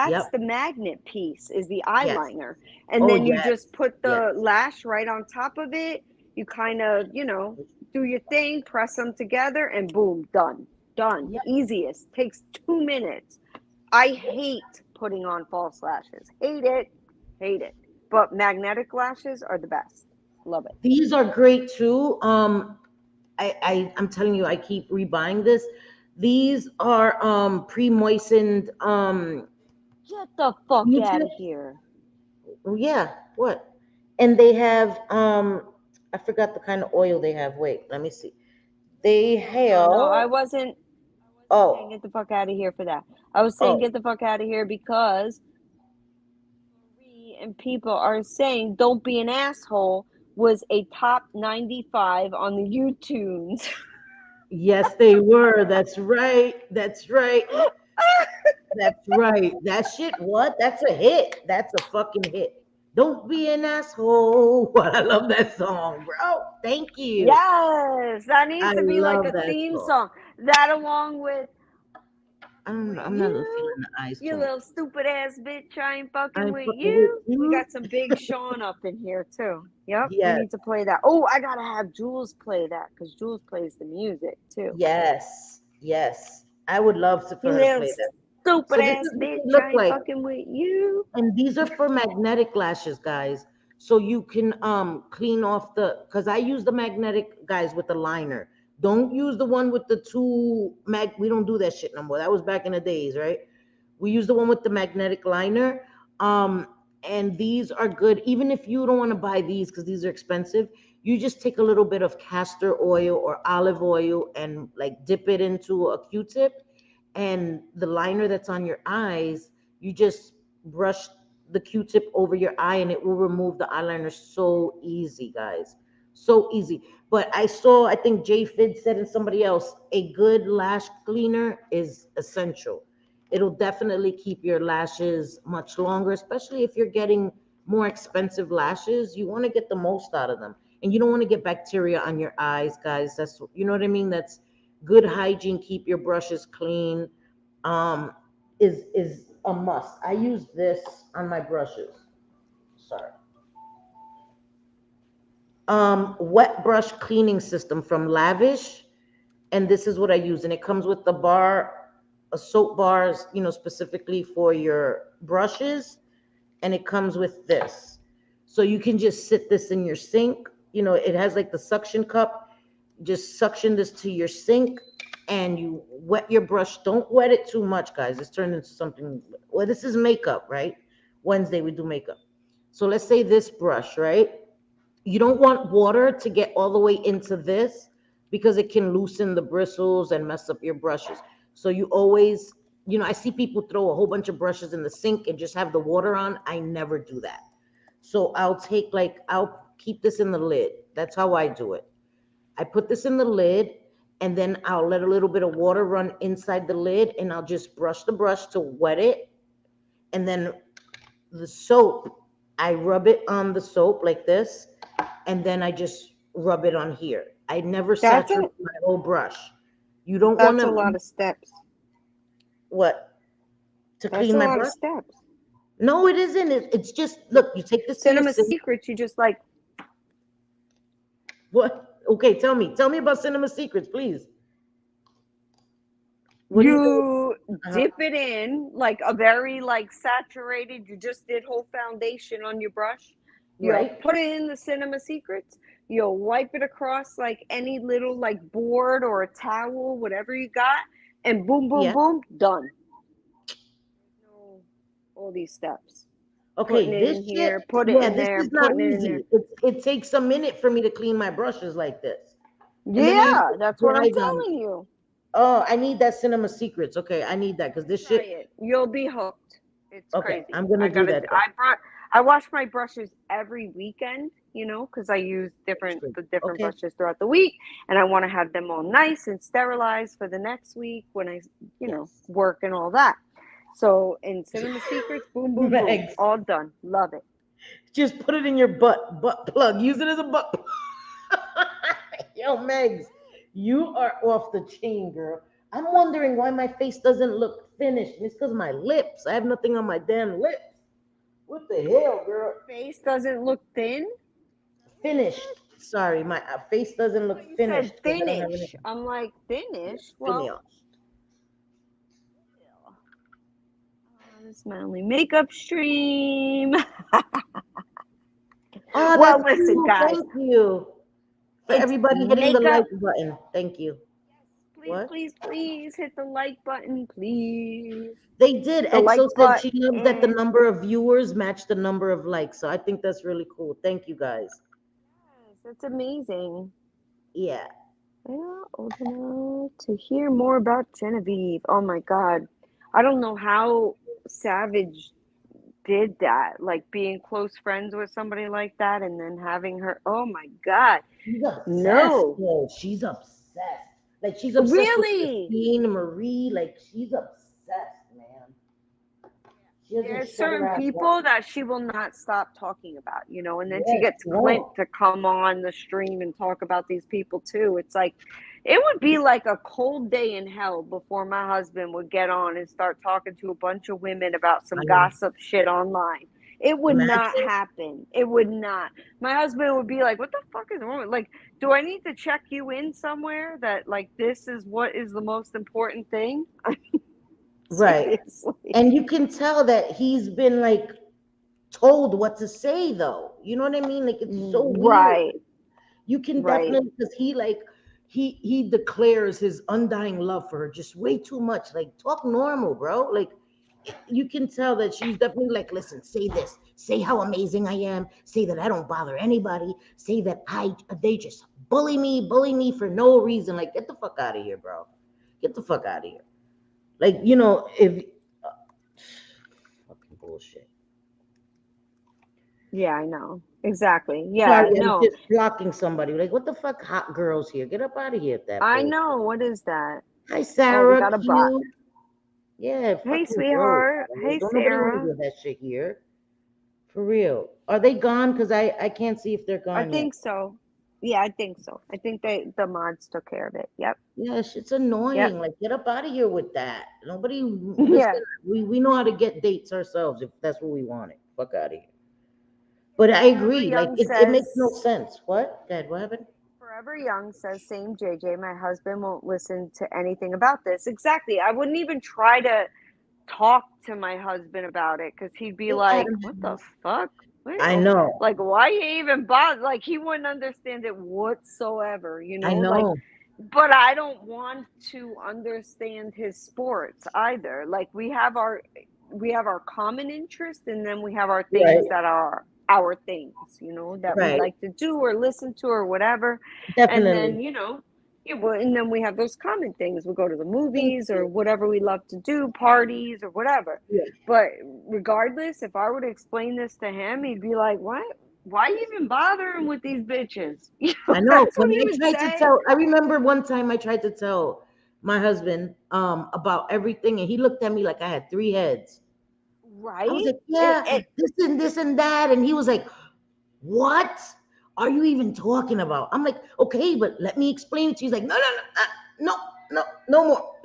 Yep. the magnet piece is the Yes. eyeliner. And Oh then you yes. just put Yes. the lash right on top of it. You kind of, do your thing, press them together, and boom, done. Done. Yep. Easiest. Takes 2 minutes. I hate putting on false lashes. Hate it. Hate it. But magnetic lashes are the best. Love it. These are great too. I'm telling you, I keep rebuying this. These are pre-moistened Get the fuck out of Q-tips. here. Oh yeah, what? And they have I forgot the kind of oil they have. Wait, let me see. They have No. I wasn't saying oh get the fuck out of here for that. I was saying oh get the fuck out of here because and people are saying don't be an asshole was a top 95 on the YouTunes. yes they were. That's right. That's right. That's right. That shit, what? That's a hit. That's a fucking hit. Don't be an asshole. I love that song, bro. Thank you. Yes, that I needs to be like love a that theme song. song. That along with I'm not you, feeling the eyes you too much. little stupid ass bitch, I ain't fucking I'm with fucking with you. We you. got some Big Sean up in here too. Yep, we Yes, need to play that. Oh, I gotta have Jules play that because Jules plays the music too. yes, yes. I would love to You for her to little play that. stupid So this ass is what they bitch, look I ain't like. fucking with you. And these are for magnetic lashes, guys. So you can clean off the because I use the magnetic guys with the liner. Don't use the one with the two mag. We don't do that shit no more. That was back in the days, right? We use the one with the magnetic liner. Um, and these are good. Even if you don't want to buy these because these are expensive, you just take a little bit of castor oil or olive oil and like dip it into a Q-tip, and the liner that's on your eyes, you just brush the Q-tip over your eye and it will remove the eyeliner so easy, guys. So easy. But I think Jay Fid said and somebody else, a good lash cleaner is essential. It'll definitely keep your lashes much longer, especially if you're getting more expensive lashes. You want to get the most out of them. And you don't want to get bacteria on your eyes, guys. That's, you know what I mean? That's good hygiene. Keep your brushes clean. Um, is a must. I use this on my brushes. Sorry. Wet brush cleaning system from Lavish, and this is what I use. And it comes with the bar, soap bars, specifically for your brushes, and it comes with this. So you can just sit this in your sink. It has like the suction cup. Just suction this to your sink and you wet your brush. Don't wet it too much, guys. It's turned into something. Well, this is makeup, right? Wednesday we do makeup. So let's say this brush, right? You don't want water to get all the way into this because it can loosen the bristles and mess up your brushes. So you always, I see people throw a whole bunch of brushes in the sink and just have the water on. I never do that. So I'll keep this in the lid. That's how I do it. I put this in the lid and then I'll let a little bit of water run inside the lid and I'll just brush the brush to wet it. And then the soap, I rub it on the soap like this, and then I just rub it on here. I never That's a saturate my whole brush. You don't want that's a to, lot of steps. what, to That's clean a my lot of brush? steps. No, it isn't. It's just, look, you take this to your Cinema sink. Secrets, you just like What? Okay, tell me about Cinema Secrets, please. What do you you do? dip it in like a very like saturated, you just did whole foundation on your brush. You'll Right? put it in the Cinema Secrets. You'll wipe it across like any little like board or a towel, whatever you got, and boom, boom, Yeah. boom, done. No, all these steps. Putting Okay, it this in shit, here, put it yeah, in this there, is not putting it in there. easy. It takes a minute for me to clean my brushes like this. And then I have Yeah, to that's what I'm dry them. telling you. Oh, I need that Cinema Secrets. Okay, I need that because this Try shit. it. You'll be hooked. It's Okay, crazy. I'm gonna do that then. I wash my brushes every weekend, because I use the different Okay. brushes throughout the week, and I want to have them all nice and sterilized for the next week when I, Yes. work and all that. So in Cinema Secrets, boom, boom, boom, Megs, all done. Love it. just put it in your butt plug. Use it as a butt plug. Yo, Megs, you are off the chain, girl. I'm wondering why my face doesn't look finished. It's because my lips. I have nothing on my damn lips. What the hell, girl? Face doesn't look thin. Finished. Sorry, my face doesn't look But you said finished because I don't have finish. anything. I'm like, finish? Finished. Well, this is my only makeup stream. Oh, Well, that's listen, cool. guys. Thank you for It's everybody hitting the like makeup. button. Thank you. Please, What? please, please hit the like button, please. They did. The like EXO said she loves that the button. number of viewers match the number of likes. So I think that's really cool. Thank you guys. Yes, that's amazing. Yeah. Yeah, old enough to hear more about Genevieve. Oh my God. I don't know how Savage did that. Like being close friends with somebody like that and then having her. Oh my God. She's obsessed. No. Yo, she's obsessed. Like she's obsessed with Really? Christine Marie. Like she's obsessed, man. She doesn't There's shut her certain ass people up. that she will not stop talking about, and then she Yes, gets she Clint won't. to come on the stream and talk about these people too. It's like, it would be like a cold day in hell before my husband would get on and start talking to a bunch of women about some I know. gossip shit online. It would not Imagine. happen. It would not. My husband would be like, what the fuck is wrong? Like, do I need to check you in somewhere that like this is what is the most important thing? Right. Seriously. And you can tell that he's been like told what to say though. You know what I mean? Like it's so weird. Right. You can Right. definitely because he declares his undying love for her just way too much. Like talk normal, bro. Like you can tell that she's definitely like, listen, say this, say how amazing I am, say that I don't bother anybody, say that they just bully me for no reason. Like get the fuck out of here, bro. Get the fuck out of here. Like if fucking bullshit. Yeah, I know. Exactly. Yeah, Sorry, I'm no. just blocking somebody. Like, what the fuck, hot girls here? Get up out of here at that I point. know. What is that? Hi, Oh, we Sarah. got a bot. Cute. Yeah, Hey, fucking gross. sweetheart. Bro. Hey, Don't nobody want to Sarah. hear that shit here. For real. Are they gone? Because I can't see if they're I gone yet. think so. Yeah, I think so. I think the mods took care of it. Yep. Yeah, shit's annoying. Yep. Like, get up out of here with that. Nobody. Yeah. Listen, we know how to get dates ourselves if that's what we wanted. Fuck out of here. But I agree. Like, it makes no sense. What? Dad, what happened? Forever Young says, same JJ, my husband won't listen to anything about this. Exactly. I wouldn't even try to talk to my husband about it because he'd be like, what the fuck? I know. Like, why you even bother? Like, he wouldn't understand it whatsoever, I know. Like, but I don't want to understand his sports either. Like, we have our common interest, and then we have our things that are our things, that we like to do or listen to or whatever. Definitely. And then, and then we have those common things. We go to the movies or whatever we love to do, parties or whatever. Yeah. But regardless, if I were to explain this to him, he'd be like, "What? Why even bothering with these bitches?" I know. That's what he would say. I remember one time I tried to tell my husband about everything, and he looked at me like I had 3 heads. Right. I was like, yeah, this and that, and he was like, what are you even talking about? I'm like, okay, but let me explain it to you. He's like, no more.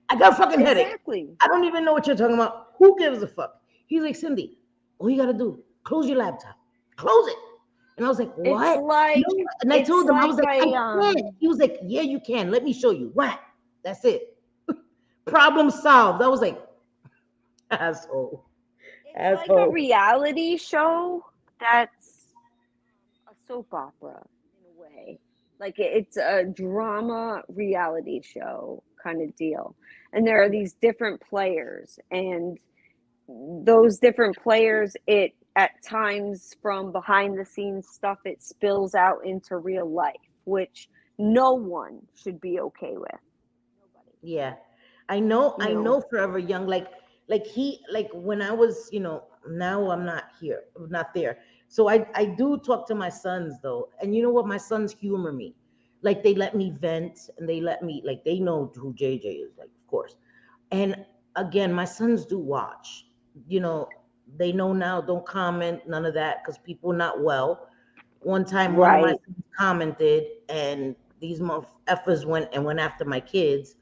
I got a fucking headache. Exactly. I don't even know what you're talking about. Who gives a fuck? He's like, Cindy, all you gotta do, close your laptop. Close it. And I was like, what? It's like, no. And I told him, I was like, I can't. He was like, yeah, you can. Let me show you. What? That's it. Problem solved. I was like, asshole. It's like a reality show that's a soap opera in a way. Like it's a drama reality show kind of deal. And there are these different players, and those different players, it at times from behind the scenes stuff, it spills out into real life, which no one should be okay with. Yeah. I know Forever Young, like when I was, now I'm not here, not there. So I do talk to my sons though, and you know what? My sons humor me. Like they let me vent, and they let me like they know who JJ is, like of course. And again, my sons do watch. You know, they know now. Don't comment, none of that, because people not well. One time, one of my Right. sons commented, and these effers went after my kids,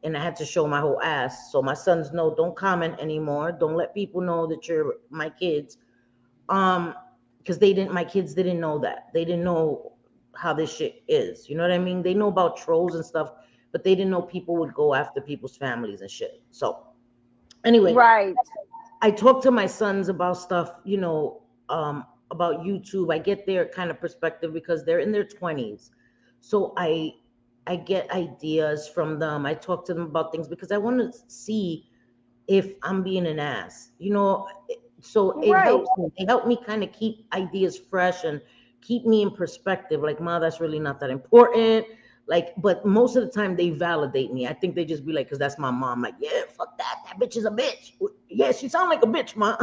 and I had to show my whole ass. So my sons know, don't comment anymore. Don't let people know that you're my kids. Um, because they didn't, my kids didn't know that. They didn't know how this shit is. You know what I mean? They know about trolls and stuff, but they didn't know people would go after people's families and shit. So anyway, Right. I talk to my sons about stuff, about YouTube. I get their kind of perspective because they're in their 20s. So I get ideas from them. I talk to them about things because I want to see if I'm being an ass. So it Right. helps me. They help me kind of keep ideas fresh and keep me in perspective. Like, Ma, that's really not that important. Like, but most of the time they validate me. I think they just be like, because that's my mom. Like, yeah, fuck that. That bitch is a bitch. Yeah, she sound like a bitch, Ma.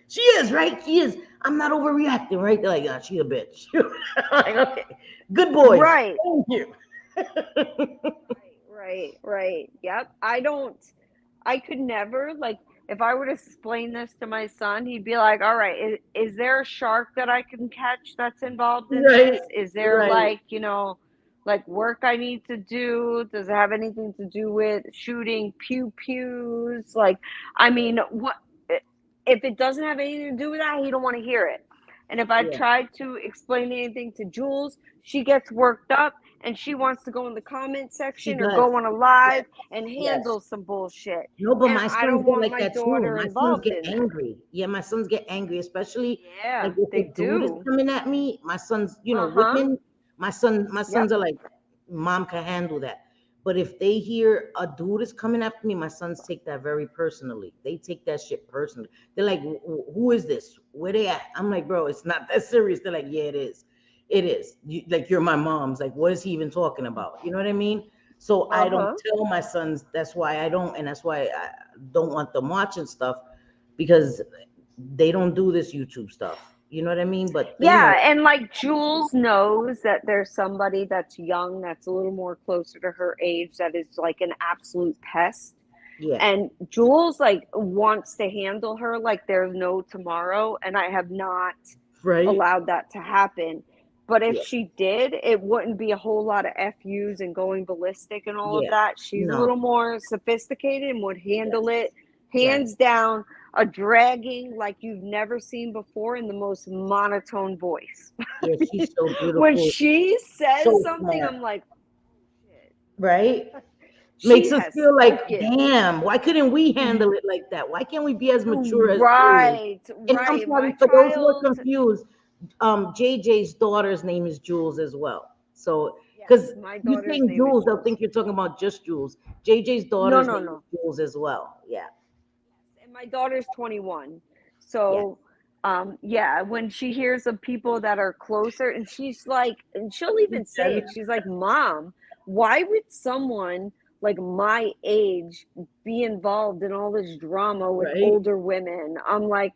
She is, right? She is. I'm not overreacting, right? They're like, she a bitch. Like, okay, good boys. Right. Thank you. Right. Yep. I could never, like, if I were to explain this to my son, he'd be like, all right, is there a shark that I can catch that's involved in Right, this? Is there, right. like, like work I need to do? Does it have anything to do with shooting pew pews? Like, I mean, what if it doesn't have anything to do with that? He don't want to hear it. And if I Yeah, try to explain anything to Jules, she gets worked up and she wants to go in the comment she section or does. go on a Yes, live and yes. handle some bullshit. No, but And my I sons don't get want like my that too. daughter My sons involved get in that. angry. Yeah, my sons get angry, especially like Yeah, if they a dude is do. coming at me. My sons, Uh-huh. women. My Yep. sons are like, mom can handle that. But if they hear a dude is coming after me, my sons take that very personally. They take that shit personally. They're like, Who is this? Where they at?" I'm like, "Bro, it's not that serious." They're like, "Yeah, it is. It is. Like you're my mom's. Like, what is he even talking about?" You know what I mean? So I don't Uh-huh. tell my sons. That's why I don't, and that's why I don't want them watching stuff because they don't do this YouTube stuff. You know what I mean? But Yeah, and like Jules knows that there's somebody that's young, that's a little more closer to her age, that is like an absolute pest. yeah, And Jules like wants to handle her like there's no tomorrow, and I have not right. allowed that to happen. But if Yeah, she did, it wouldn't be a whole lot of FUs and going ballistic and all of yeah. that. She's a No. little more sophisticated and would handle Yes. it Yes. hands down, a dragging like you've never seen before in the most monotone voice. Yeah. She's so When beautiful. she says So something, smart. I'm like, oh, shit. Right. She Makes us has feel like, spoken. damn, why couldn't we handle it like that? Why can't we be as mature as Julie? Right, And I'm right. sorry My for those who are child, confused. JJ's daughter's name is Jules as well. So, because yes, my you daughter's saying name is Jules, they'll Jules. think you're talking about just Jules. JJ's No, daughter's no, name is no. Jules as well. Yeah. And my daughter's 21. Yeah. So, yeah, when she hears of people that are closer, and she's like, and she'll even say it, she's like, Mom, why would someone like my age be involved in all this drama with Right. older women? I'm like,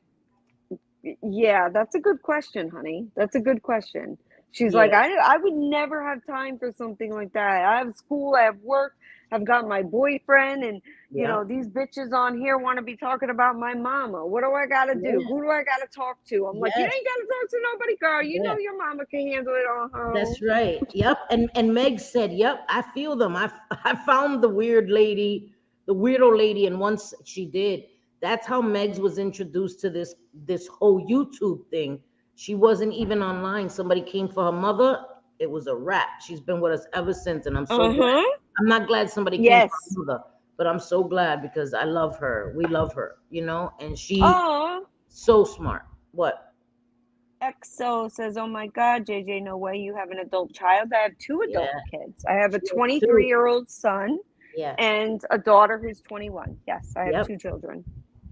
yeah, that's a good question, honey. That's a good question. She's Yeah. like, I would never have time for something like that. I have school, I have work, I've got my boyfriend, and Yeah. these bitches on here want to be talking about my mama. What do I gotta do? Yeah. Who do I gotta talk to? I'm like, you Yes. ain't gotta talk to nobody, girl. You Yeah. know your mama can handle it on her own. That's right. Yep. And Meg said, "Yep, I feel them. I found the weird lady, the weirdo lady, and once she did, that's how Megs was introduced to this whole YouTube thing. She wasn't even online. Somebody came for her mother. It was a wrap. She's been with us ever since, and I'm so glad. Uh-huh. I'm not glad somebody came for Yes. her mother, but I'm so glad because I love her. We love her, and she Oh, so smart. What? XO says, oh my God, JJ, no way you have an adult child. I have two adult Yeah, kids. I have a she has two. 23-year-old son Yeah. and a daughter who's 21. Yes, I have Yep. two children,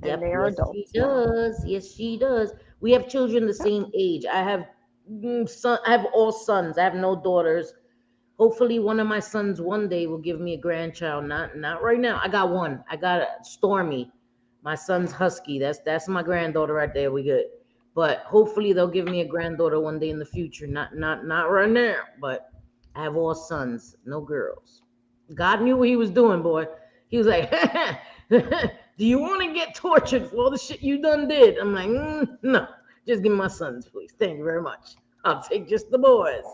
and Yep, they are yes, she adults now. does. Yes, she does. We have children the Yep. same age. I have son. I have all sons. I have no daughters. Hopefully, one of my sons one day will give me a grandchild. Not right now. I got one. I got a Stormy, My son's husky. That's my granddaughter right there. We good. But hopefully they'll give me a granddaughter one day in the future. Not right now, but I have all sons, no girls. God knew what he was doing, boy. He was like, do you want to get tortured for all the shit you done did? I'm like, no, just give me my sons, please. Thank you very much. I'll take just the boys.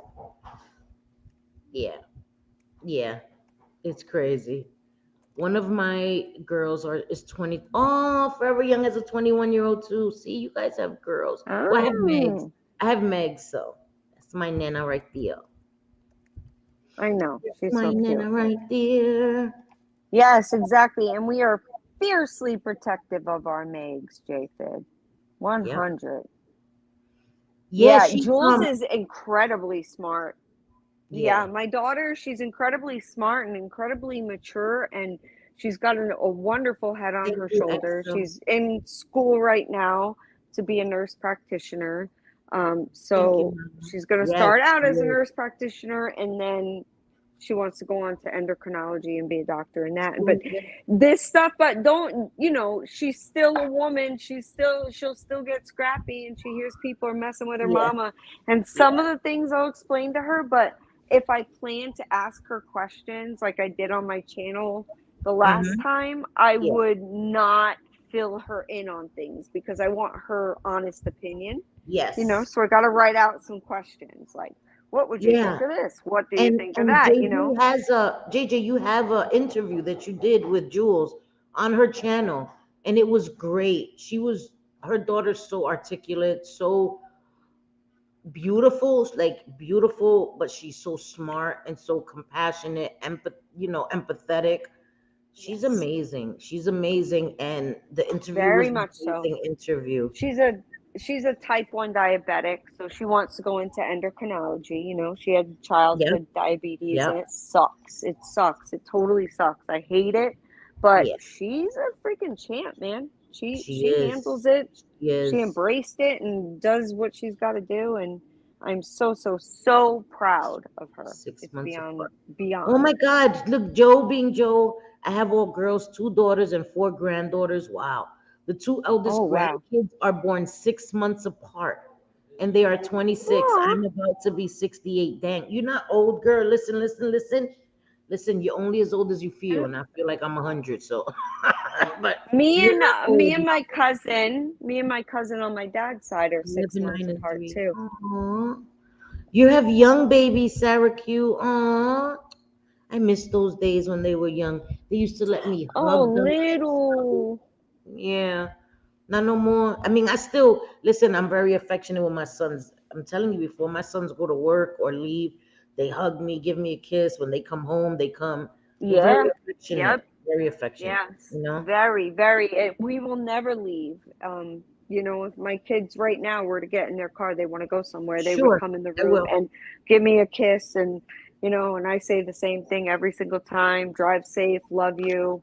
Yeah, yeah, it's crazy. One of my girls is 20. Oh, Forever Young has a 21-year-old too. See, you guys have girls. Well, I have Megs. Oh, I have Megs, so that's my nana right there. I know. She's My so cute. nana right there. Yes, exactly. And we are fiercely protective of our Megs, Japhid. 100. Yeah, She Jules is incredibly smart. Yeah, yeah. my daughter, she's incredibly smart and incredibly mature, and she's got a wonderful head on Thank her you, shoulder. Exo. She's in school right now to be a nurse practitioner. Thank So you, Mama. she's going to Yes, start out as a yes, nurse practitioner, and then she wants to go on to endocrinology and be a doctor in that. But this stuff, but don't, she's still a woman. She'll still get scrappy, and she hears people are messing with her yeah, mama. And some of the things I'll explain to her, but if I plan to ask her questions like I did on my channel the last time, I yeah, would not fill her in on things because I want her honest opinion. yes. So I got to write out some questions like, what would you Yeah. think of this? What do you think of And that? JJ, you have an interview that you did with Jules on her channel, and it was great. Her daughter's so articulate, so beautiful, but she's so smart and so compassionate, empathetic. She's amazing. She's amazing, and the interview was Very an much so. amazing interview. She's a type 1 diabetic, so she wants to go into endocrinology. She had childhood diabetes, and Yep. it sucks. It sucks. It totally sucks. I hate it, but Yeah. she's a freaking champ, man. She She is. handles it. She is. She embraced it and does what she's got to do, and I'm so proud of her. 6 It's months apart. beyond. Oh my God! Look, Joe being Joe. I have all girls, 2 daughters and 4 granddaughters. Wow. The 2 eldest grandkids are born 6 months apart, and they are 26. Aww. I'm about to be 68. Dang, you're not old, girl. Listen. Listen, you're only as old as you feel, and I feel like I'm 100. So, but me and my cousin on my dad's side are 6 months apart too. Aww. You have young babies, Sarah Q. Aww. I miss those days when they were young. They used to let me hug them. Little. Yeah. Not no more. I mean, listen, I'm very affectionate with my sons. I'm telling you, before my sons go to work or leave, they hug me, give me a kiss. When they come home, they come. They're very affectionate. Yep. Very affectionate. Yes. Very, very. We will never leave. If my kids right now were to get in their car, they want to go somewhere, they would come in the room and give me a kiss, and and I say the same thing every single time. Drive safe, love you,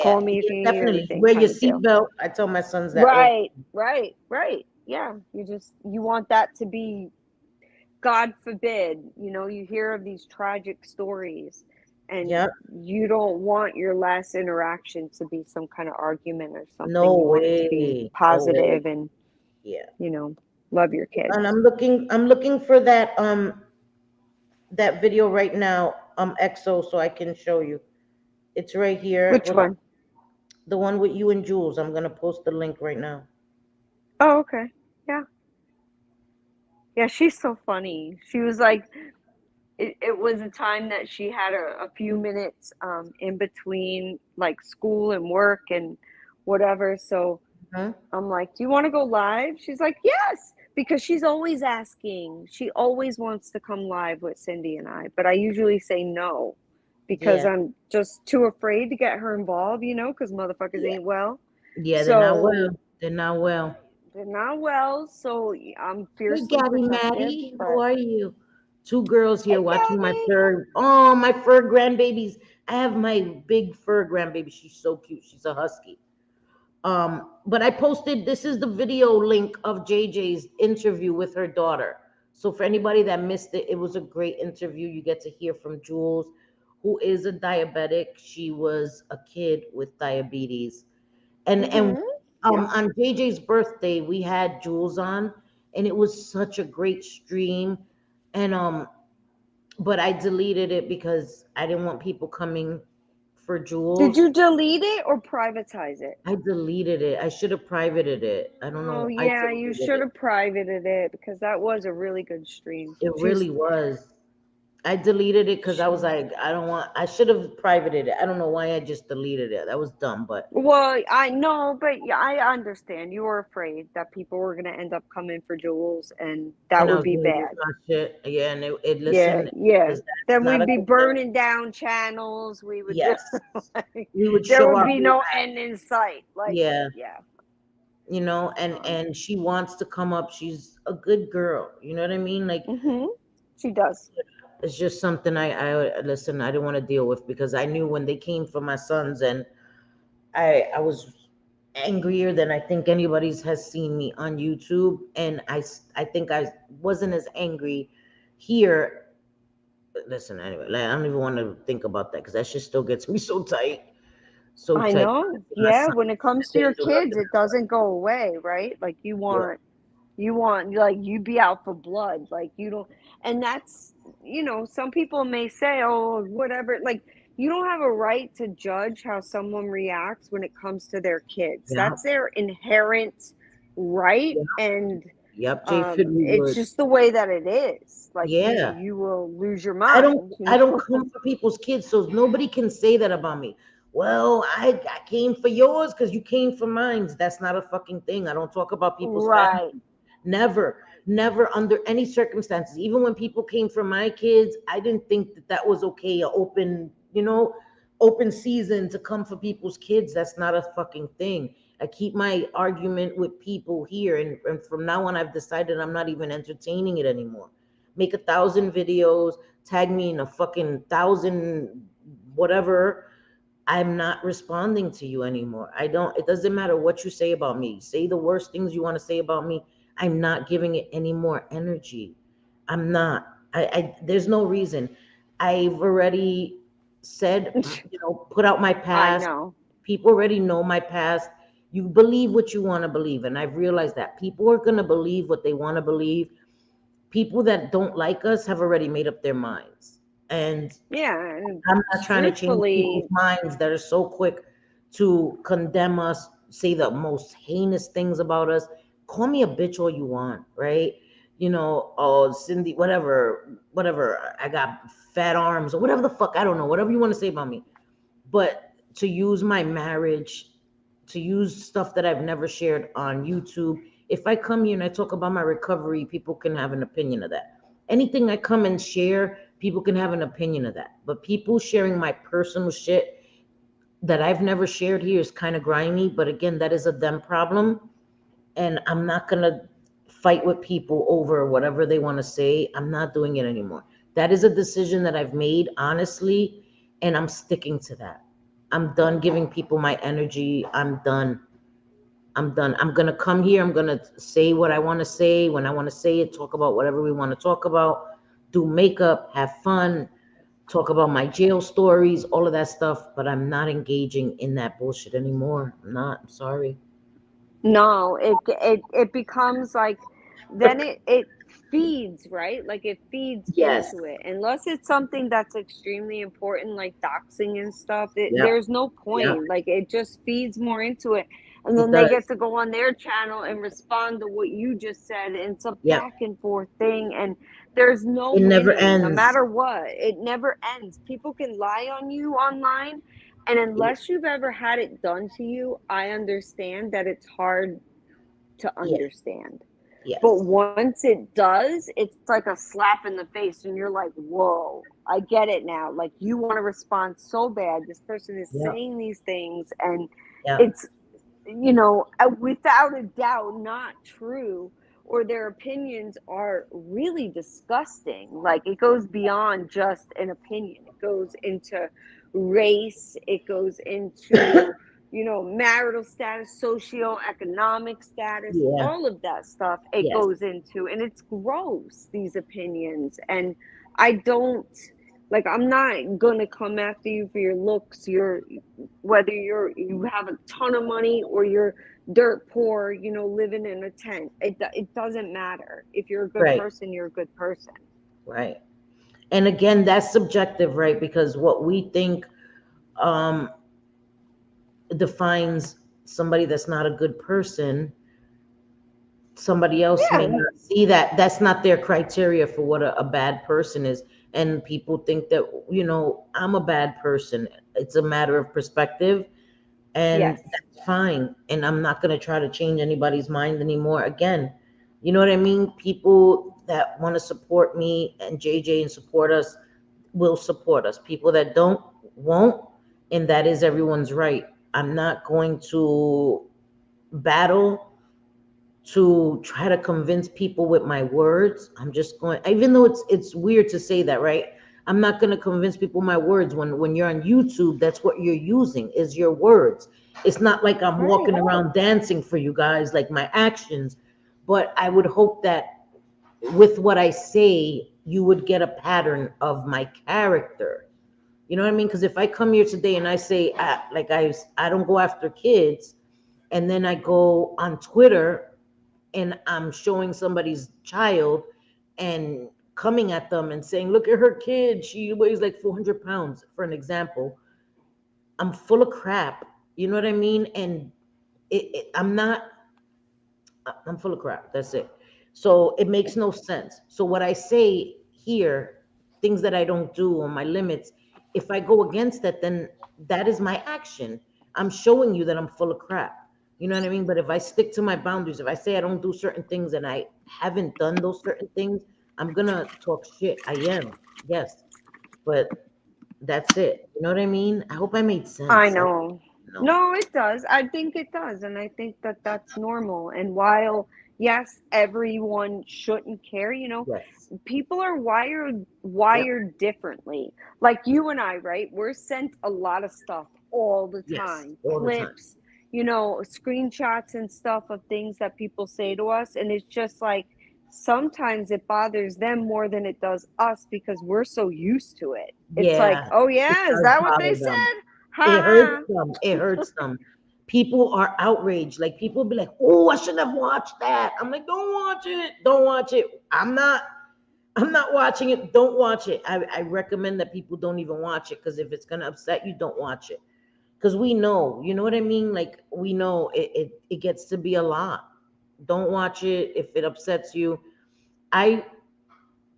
call me if you need anything. Wear your seatbelt. I tell my sons that. Right. Yeah. You want that to be, God forbid, you hear of these tragic stories, and you don't want your last interaction to be some kind of argument or something. No you want way. it to be positive and love your kids. And I'm looking for that video right now, EXO, so I can show you. It's right here. Which one? The one with you and Jules. I'm gonna post the link right now. Oh, okay. Yeah, she's so funny. She was like, it was a time that she had a few minutes in between like school and work and whatever. So I'm like, do you want to go live? She's like, yes, because she's always asking. She always wants to come live with Cindy and I, but I usually say no because I'm just too afraid to get her involved, because motherfuckers ain't well. Yeah, they're not well. They're not well. They're not well, so I'm fiercely Hey, Gabby, protective. Maddie, how are you? 2 girls here watching my fur. Oh, my fur grandbabies. I have my big fur grandbaby. She's so cute. She's a husky. But I posted, this is the video link of JJ's interview with her daughter. So for anybody that missed it, it was a great interview. You get to hear from Jules, who is a diabetic. She was a kid with diabetes. And Yeah. on JJ's birthday, we had Jules on, and it was such a great stream. And but I deleted it because I didn't want people coming for Did Jules. you delete it or privatize it? I deleted it. I should have privated it. I don't Oh know. I yeah, you deleted should it. have privated it because that was a really good stream. It She's really was. I deleted it because I was like, I don't want. I should have privated it. I don't know why I just deleted it. That was dumb, but well, I know, but yeah, I understand. You were afraid that people were gonna end up coming for Jules, and that and I would was be gonna lose bad. my shit. Yeah, and it Yeah, listen, yeah. is that's Then not we'd a be good thing. burning down channels. We would do Yes, like we would there show would our be whole no ass. end in sight. Like, Yeah, yeah. and Um, and she wants to come up. She's a good girl. You know what I mean? Like hmm She does. it's just something I listen. I didn't want to deal with because I knew when they came for my sons, and I was angrier than I think anybody's has seen me on YouTube, and I think I wasn't as angry here. Listen, anyway, like, I don't even want to think about that because that shit still gets me so tight, so I tight. know. My Yeah, son when it comes to didn't your do nothing kids, it about doesn't go away, right? Like it. you want like you be out for blood. Like you don't and that's some people may say, "Oh, whatever." Like you don't have a right to judge how someone reacts when it comes to their kids. Yeah, That's their inherent right yeah, and yep. Jay it's Wood. just the way that it is. Like Yeah, you will lose your I don't mind, I don't come for people's kids, so nobody can say that about me. Well, I came for yours because you came for mine. That's not a fucking thing. I don't talk about people's Right. family. Never, never under any circumstances. Even when people came for my kids, I didn't think that that was okay. A open, open season to come for people's kids. That's not a fucking thing. I keep my argument with people here, and from now on, I've decided I'm not even entertaining it anymore. Make 1,000 videos, tag me in a fucking thousand whatever. I'm not responding to you anymore. I don't, it doesn't matter what you say about me. Say the worst things you want to say about me. I'm not giving it any more energy. I'm not. There's no reason. I've already said, put out my I past. know. People already know my past. You believe what you want to believe. And I've realized that people are going to believe what they want to believe. People that don't like us have already made up their minds. And Yeah, and I'm not trying to change people's truthfully, minds that are so quick to condemn us, say the most heinous things about us. Call me a bitch all you want, right? Oh, Cindy, whatever. I got fat arms or whatever the fuck. I don't know. Whatever you want to say about me. But to use my marriage, to use stuff that I've never shared on YouTube, if I come here and I talk about my recovery, people can have an opinion of that. Anything I come and share, people can have an opinion of that. But people sharing my personal shit that I've never shared here is kind of grimy. But again, that is a them problem. And I'm not going to fight with people over whatever they want to say. I'm not doing it anymore. That is a decision that I've made, honestly, and I'm sticking to that. I'm done giving people my energy. I'm done. I'm done. I'm going to come here. I'm going to say what I want to say when I want to say it, talk about whatever we want to talk about, do makeup, have fun, talk about my jail stories, all of that stuff. But I'm not engaging in that bullshit anymore. I'm not. I'm sorry. no, it becomes like then it feeds, right? Like it feeds Yes. into it. Unless it's something that's extremely important, like doxing and stuff, Yep. there's no Yep. point. Like it just feeds more into it. And It then they does. get to go on their channel and respond to what you just said. And it's a Yep. back and forth thing. And there's no It never winning, no ends. matter what. It never ends. People can lie on you online. And unless you've ever had it done to you, I understand that it's hard to Yes. understand. But Yes. once it does, it's like a slap in the face, and you're like, whoa, I get it now. Like, you want to respond so bad. This person is Yep. saying these things, and Yep. it's, without a doubt, not true, or their opinions are really disgusting. Like, it goes beyond just an opinion, it goes into race, it goes into marital status, socioeconomic status, Yeah. all of that stuff it Yes. goes into. And it's gross, these opinions. And I don't Like, I'm not gonna come after you for your looks, whether you have a ton of money or you're dirt poor, living in a tent. It doesn't matter. If you're a good Right, person, you're a good person. right. And again, that's subjective, right? Because what we think um, defines somebody that's not a good person, somebody else may Yeah, not see that. That's not their criteria for what a bad person is. And people think that, I'm a bad person. It's a matter of perspective, and yes. that's fine. And I'm not going to try to change anybody's mind anymore. Again, you know what I mean? People that want to support me and JJ and support us will support us. People that don't won't, and that is everyone's right. I'm not going to battle to try to convince people with my words. I'm just going, even though it's weird to say that, right? I'm not going to convince people with my words. When you're on YouTube, that's what you're using, is your words. It's not like I'm Right. walking around dancing for you guys, like my actions. But I would hope that with what I say, you would get a pattern of my character. You know what I mean? Because if I come here today and I say, like I don't go after kids, and then I go on Twitter and I'm showing somebody's child and coming at them and saying, look at her kid, she weighs like 400 pounds, for an example, I'm full of crap. You know what I mean? And I'm not, I'm full of crap. That's it. So it makes no sense. So what I say here, things that I don't do on my limits, if I go against that, then that is my action. I'm showing you that I'm full of crap. You know what I mean? But if I stick to my boundaries, if I say I don't do certain things and I haven't done those certain things, I'm gonna talk shit. I am, yes. But that's it. You know what I mean? I hope I made I sense. I don't know. know. No, it does. I think it does. And I think that that's normal. And while, yes, everyone shouldn't care, Yes. people are Yep. wired differently. Like you and I, right? We're sent a lot of stuff all the Yes. time. All the time. Clips, screenshots and stuff of things that people say to us. And it's just like sometimes it bothers them more than it does us because we're so used to it. It's like, Yeah, oh it yeah, is does that what they bother them. said? It hurts Ha them. It hurts them. People are outraged. Like people be like, "Oh, I shouldn't have watched that." I'm like, "Don't watch it. Don't watch it." I'm not watching it. Don't watch it. I recommend that people don't even watch it because if it's gonna upset you, don't watch it. Because we know, you know what I mean? Like we know it gets to be a lot. Don't watch it if it upsets you. I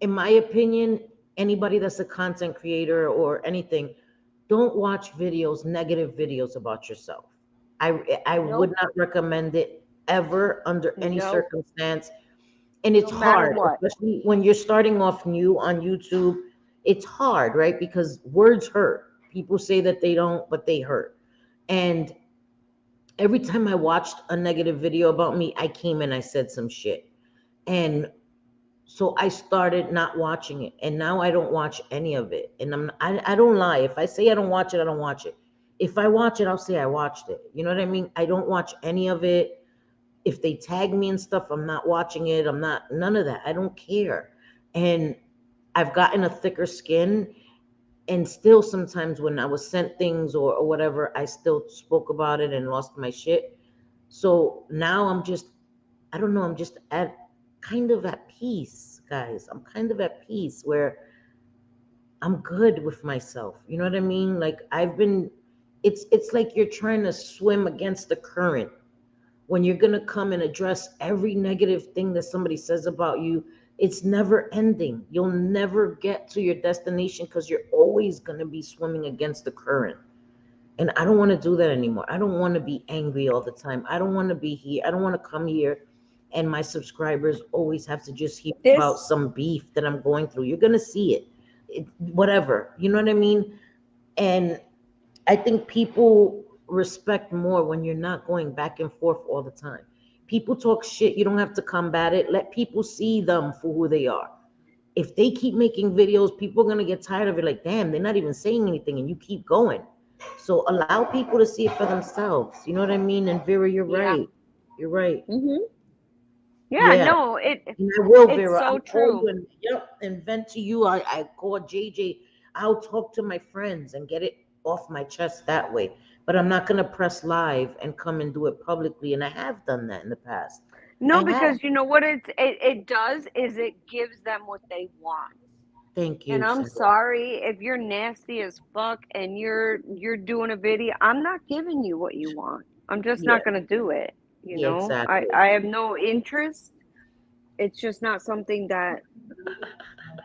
in my opinion, anybody that's a content creator or anything, don't watch videos, negative videos about yourself. I would Nope. not recommend it ever under any Nope. circumstance. And it's No matter hard, what. especially when you're starting off new on YouTube. It's hard, right? Because words hurt. People say that they don't, but they hurt. And every time I watched a negative video about me, I came and I said some shit. And so I started not watching it, and now I don't watch any of it. And I don't lie. If I say I don't watch it, I don't watch it. If I watch it, I'll say I watched it. You know what I mean? I don't watch any of it. If they tag me and stuff, I'm not watching it. I'm not, none of that. I don't care. And I've gotten a thicker skin, and still sometimes when I was sent things or whatever, I still spoke about it and lost my shit. So now I'm just, I don't know, I'm just at kind of at peace, guys. I'm kind of at peace where I'm good with myself. You know what I mean? Like I've been, it's like you're trying to swim against the current when you're going to come and address every negative thing that somebody says about you. It's never ending. You'll never get to your destination because you're always going to be swimming against the current. And I don't want to do that anymore. I don't want to be angry all the time. I don't want to be here. I don't want to come here and my subscribers always have to just hear about This some beef that I'm going through. You're going to see it, whatever. You know what I mean? And I think people respect more when you're not going back and forth all the time. People talk shit. You don't have to combat it. Let people see them for who they are. If they keep making videos, people are going to get tired of it. Like, damn, they're not even saying anything and you keep going. So allow people to see it for themselves. You know what I mean? And Vera, you're yeah. right. You're right. Mhm. Yeah, Yeah. no, And I will, it's Vera. so I'll call you true. and, yep, and vent to you. I called JJ. I'll talk to my friends and get it off my chest that way. But I'm not gonna press live and come and do it publicly. And I have done that in the past. I No, have. because you know what it does is it gives them what they want. Thank And you, I'm Sandra. sorry if you're nasty as fuck and you're doing a video. I'm not giving you what you want. I'm just Yeah, not gonna do it. You yeah, know, exactly. I have no interest. It's just not something that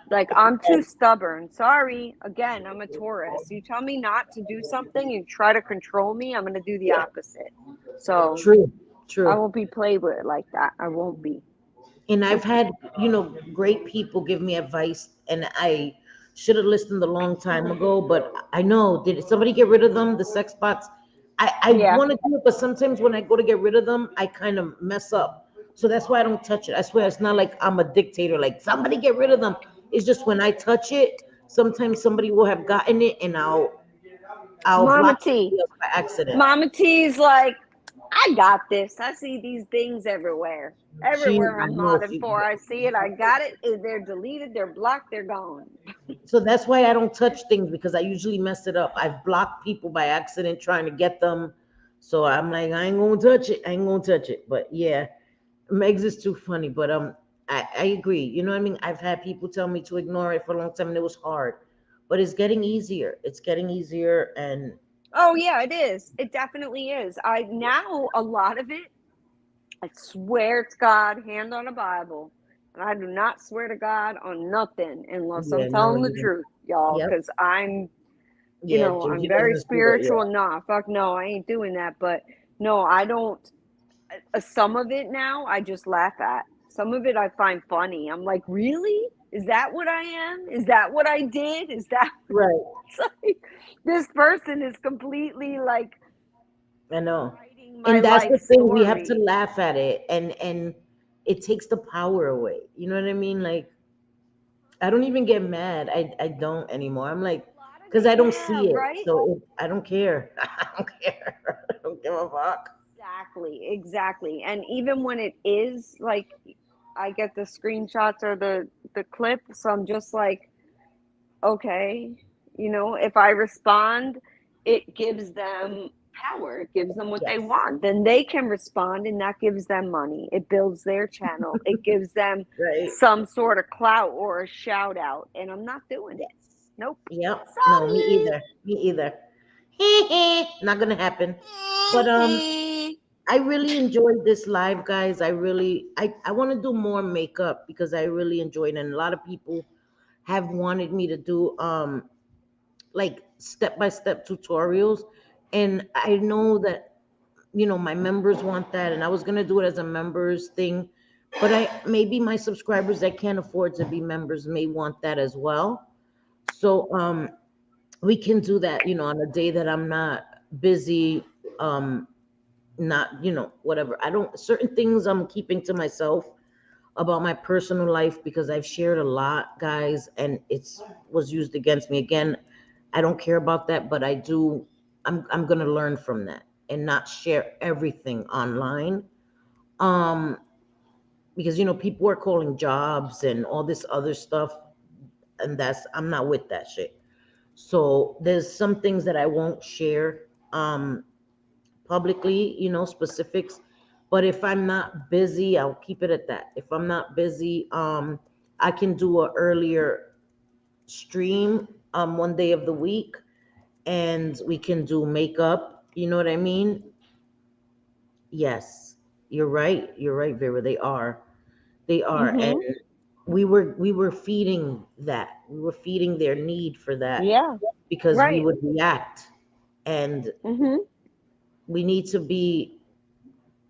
like I'm too stubborn. Sorry. Again, I'm a Taurus. You tell me not to do something and try to control me, I'm gonna do the Yeah, opposite. So true, I true. won't be played with like that. I won't be. And I've had, great people give me advice, and I should have listened a long time ago, but I know, did somebody get rid of them, the sex bots? I Yeah. want to do it, but sometimes when I go to get rid of them, I kind of mess up. So that's why I don't touch it. I swear it's not like I'm a dictator, like somebody get rid of them. It's just when I touch it, sometimes somebody will have gotten it and I'll Mama block T. somebody else by accident. Mama T's like, I got this. I see these things everywhere. Everywhere I I'm know modded for, I see it. I got it. They're deleted. They're blocked. They're gone. so that's why I don't touch things because I usually mess it up. I've blocked people by accident trying to get them. So I'm like, I ain't gonna touch it. I ain't gonna touch it. But yeah, Megs is too funny. But I agree. You know what I mean? I've had people tell me to ignore it for a long time and it was hard. But it's getting easier. It's getting easier and Oh yeah, it is. It definitely is. I now a lot of it. I swear to God, hand on a Bible, and I do not swear to God on nothing unless I'm yeah, no, telling the you don't. truth, y'all. Yep. Because I'm, Yeah, I'm He very doesn't do that. spiritual. Nah, fuck no, I ain't doing that. But no, I don't. Some of it now I just laugh at. Some of it I find funny. I'm like, really? Is that what I am? Is that what I did? Is that Yeah. Right. it's like this person is completely like I know. writing my And that's life the thing. We have to story. laugh at it and it takes the power away. You know what I mean? Like I don't even get mad. I don't anymore. I'm like, A lot of because it, I don't yeah, see it. right? So I don't care. I don't care. I don't give a fuck. Exactly, exactly. And even when it is like I get the screenshots or the clip, so I'm just like, okay, if I respond, it gives them power. It gives them what they Yes. want. Then they can respond and that gives them money. It builds their channel. It gives them Right. some sort of clout or a shout out. And I'm not doing it. Yes. Nope. Yep. No, me Sorry. either. Me either. Not gonna happen. But I really enjoyed this live, guys. I want to do more makeup because I really enjoyed it. And a lot of people have wanted me to do like step-by-step tutorials. And I know that my members want that, and I was gonna do it as a members thing, but I maybe my subscribers that can't afford to be members may want that as well. So we can do that, on a day that I'm not busy, not whatever. I don't certain things I'm keeping to myself about my personal life because I've shared a lot, guys, and it's was used against me again. I don't care about that, but I do. I'm gonna learn from that and not share everything online. Um, because people are calling jobs and all this other stuff, and I'm not with that shit. So there's some things that I won't share publicly, specifics. But if I'm not busy, I'll keep it at that. If I'm not busy, I can do a earlier stream one day of the week and we can do makeup. You know what I mean? Yes. You're right. You're right, Vera. They are. They are. And Mm-hmm. we were feeding that. We were feeding their need for that Yeah. because we Right. would react. And Mm-hmm. we need to be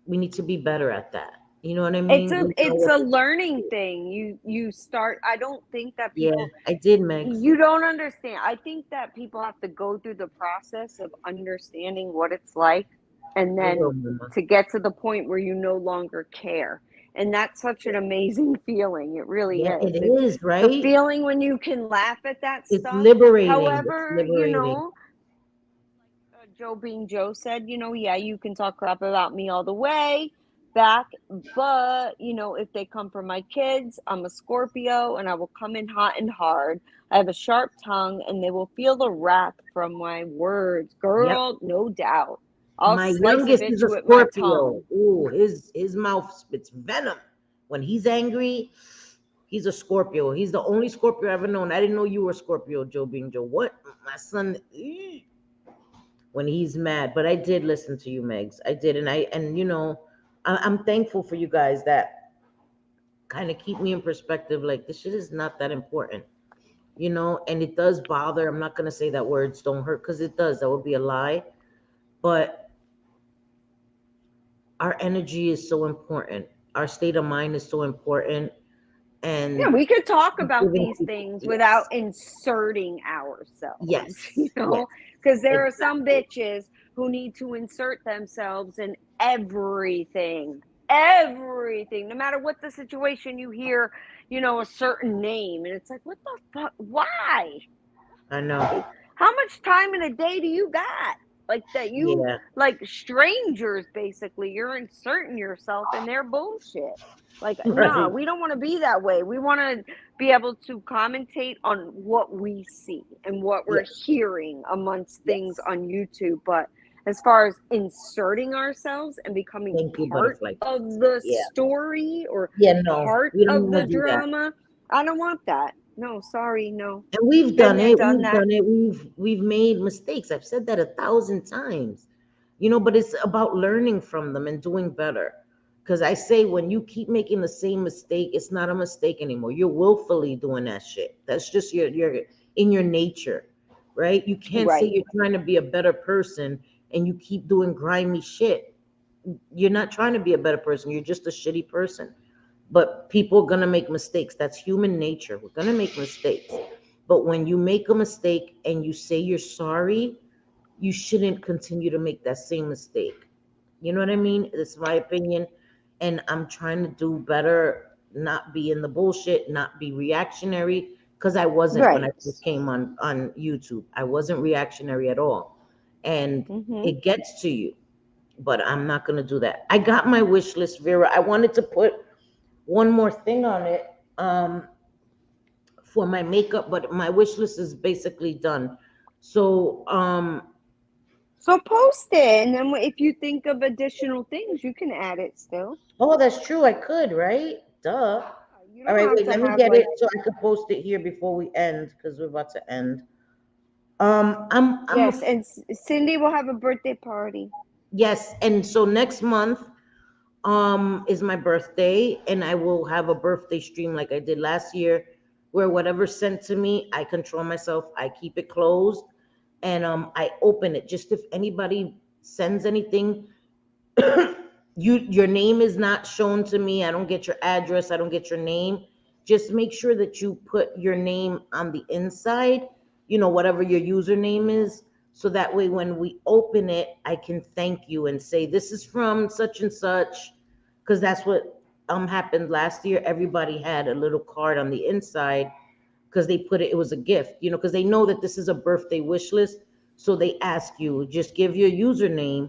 we need to be better at that. You know what I It's mean? a We know it's what a to learning do. thing. You start. I don't think that Yeah, people. I did, Megs. You don't understand. I think that people have to go through the process of understanding what it's like, and I will, then Mama. to get to the point where you no longer care. And that's such an amazing feeling. It really Yeah, it is. It's is, the right? feeling when you can laugh at that It's stuff. liberating. It's However, liberating. Joe being Joe said, yeah, you can talk crap about me all the way. back. But if they come for my kids, I'm a Scorpio and I will come in hot and hard. I have a sharp tongue and they will feel the wrath from my words. Yep. Girl, no doubt. I'll My slice a youngest is bitch a with my Scorpio. tongue. Ooh, his mouth spits venom. When he's angry, he's a Scorpio. He's the only Scorpio I've ever known. I didn't know you were Scorpio, Joe being Joe. What? My son, when he's mad. But I did listen to you, Megs. I did, and I'm thankful for you guys that kind of keep me in perspective. Like this shit is not that important, and it does bother. I'm not gonna say that words don't hurt because it does. That would be a lie. But our energy is so important. Our state of mind is so important. Yeah, And we could talk about giving these people, things without yes, inserting ourselves, yes, yes, because there are some exactly. bitches who need to insert themselves in everything. Everything, no matter what the situation, you hear, a certain name, and it's like, what the fuck? Why? I know. Why? How much time in a day do you got? Like that you Yeah, like strangers basically. You're inserting yourself in their bullshit. Like, nah, right. we don't want to be that way. We want to be able to commentate on what we see and what we're Yes, hearing amongst things yes. on YouTube. But as far as inserting ourselves and becoming Thank you, part Butterfly of Kiss. the Yeah, story or yeah. No, part we don't of the want to do that. drama, I don't want that. No, sorry, no. And we've Been done there, it. done We've that. done it. We've made mistakes. I've said that 1,000 times. But it's about learning from them and doing better. Because I say when you keep making the same mistake, it's not a mistake anymore. You're willfully doing that shit. That's just your in your nature, right? You can't say Right. you're trying to be a better person and you keep doing grimy shit. You're not trying to be a better person. You're just a shitty person. But people are gonna make mistakes. That's human nature. We're gonna make mistakes. But when you make a mistake and you say you're sorry, you shouldn't continue to make that same mistake. You know what I mean? It's my opinion. And I'm trying to do better, not be in the bullshit, not be reactionary. Because I wasn't when I Right. first came on YouTube. I wasn't reactionary at all. And Mm-hmm. it gets to you. But I'm not gonna do that. I got my wish list, Vera. I wanted to put one more thing on it for my makeup, but my wish list is basically done. So So post it, and then if you think of additional things, you can add it still. oh, that's true. I could, right? Duh. Yeah, you All don't right, have wait, to let me have get like it so I could post it here before we end because we're about to end. I'm yes, and Cindy will have a birthday party. yes, and so next month is my birthday, and I will have a birthday stream like I did last year, where whatever's sent to me, I control myself. I keep it closed, and I open it just if anybody sends anything. Your name is not shown to me. I don't get your address. I don't get your name. Just make sure that you put your name on the inside, whatever your username is, so that way when we open it, I can thank you and say this is from such and such, because that's what happened last year. Everybody had a little card on the inside because they put it was a gift, because they know that this is a birthday wish list. So they ask you, just give your username.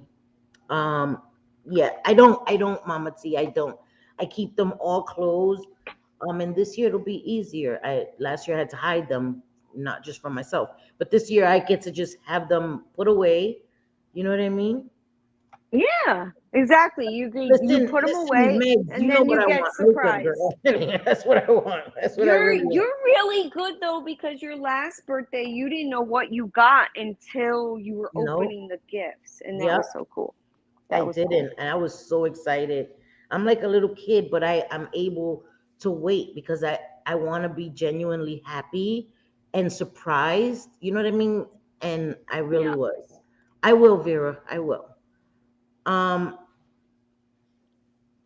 um, yeah, I don't, Mama T, I don't. I keep them all closed. And this year it'll be easier. Last year I had to hide them, not just from myself, but this year I get to just have them put away. You know what I mean? Yeah, exactly. You Listen, put them listen, away, Meg, you and know then what you I get want. Makeup, surprised. girl. That's what I want. That's what I You're really want. you're really good though, because your last birthday you didn't know what you got until you were No, opening the gifts, and that yep, was so cool. I That was cool. didn't. And I was so excited. I'm like a little kid, but I'm able to wait because I want to be genuinely happy and surprised. You know what I mean? And I really Yeah. was. I will, Vera. I will. Um.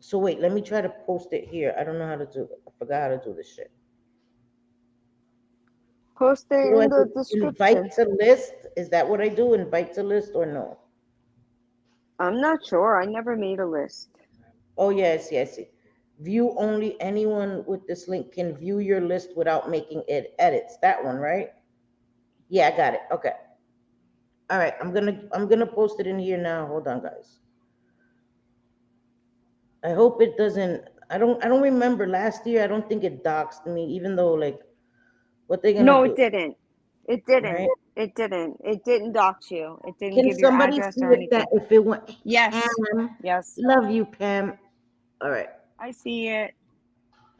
So wait, let me try to post it here. I don't know how to do it. I forgot how to do this shit. Post What it do I in do? the Invite description. to list? Is that what I do? Invite to list or no? I'm not sure. I never made a list. Oh, yes, yes. View only anyone with this link can view your list without making it edits. That one, right? Yeah, I got it. Okay. All right. I'm gonna post it in here now. Hold on, guys. I hope it doesn't. I don't remember last year. I don't think it doxed me, even though like what they gonna No, it do, didn't. It right? didn't. It didn't. It didn't dox you. It didn't Can give your somebody address see or if that anything. if it went Yes. Pam? Yes. Love you, Pam. All right. I see it.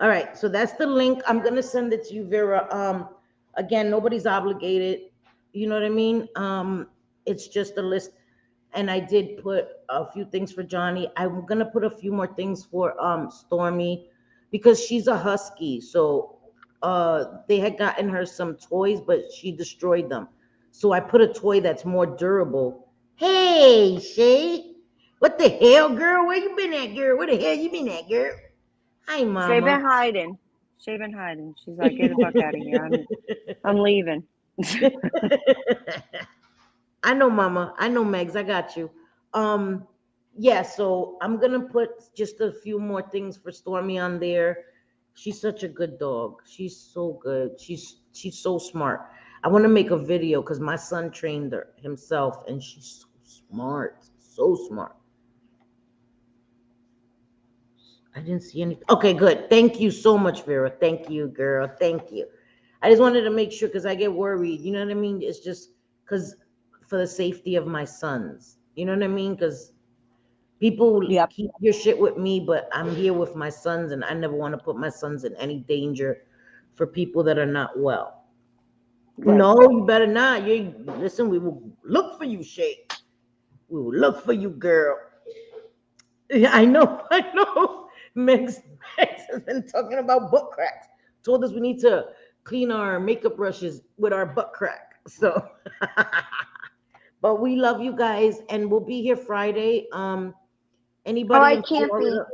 All right. So that's the link. I'm gonna send it to you, Vera. Again, nobody's obligated. You know what I mean? It's just a list. And I did put a few things for Johnny. I'm gonna put a few more things for Stormy because she's a husky. So they had gotten her some toys, but she destroyed them. So I put a toy that's more durable. Hey, Shay. What the hell, girl? Where you been at, girl? Where the hell you been at, girl? Hi, Shay mama. been hiding. Shay been hiding. She's like, get the fuck out of here. I'm leaving. I know, Mama. I know, Megs. I got you. Um, yeah. So I'm gonna put just a few more things for Stormy on there. She's such a good dog. She's so good. She's so smart. I want to make a video because my son trained her himself, and she's so smart. So smart. I didn't see any. Okay, good. Thank you so much, Vera. Thank you, girl. Thank you. I just wanted to make sure because I get worried. You know what I mean? It's just because for the safety of my sons. You know what I mean? Because people Yep. keep your shit with me, but I'm here with my sons, and I never want to put my sons in any danger for people that are not well. Right. No, you better not. You listen. We will look for you, Shay. We will look for you, girl. Yeah, I know. I know. Megs has been talking about butt cracks. Told us we need to clean our makeup brushes with our butt crack. So, but we love you guys, and we'll be here Friday. Oh, Anybody I in can't be. Florida?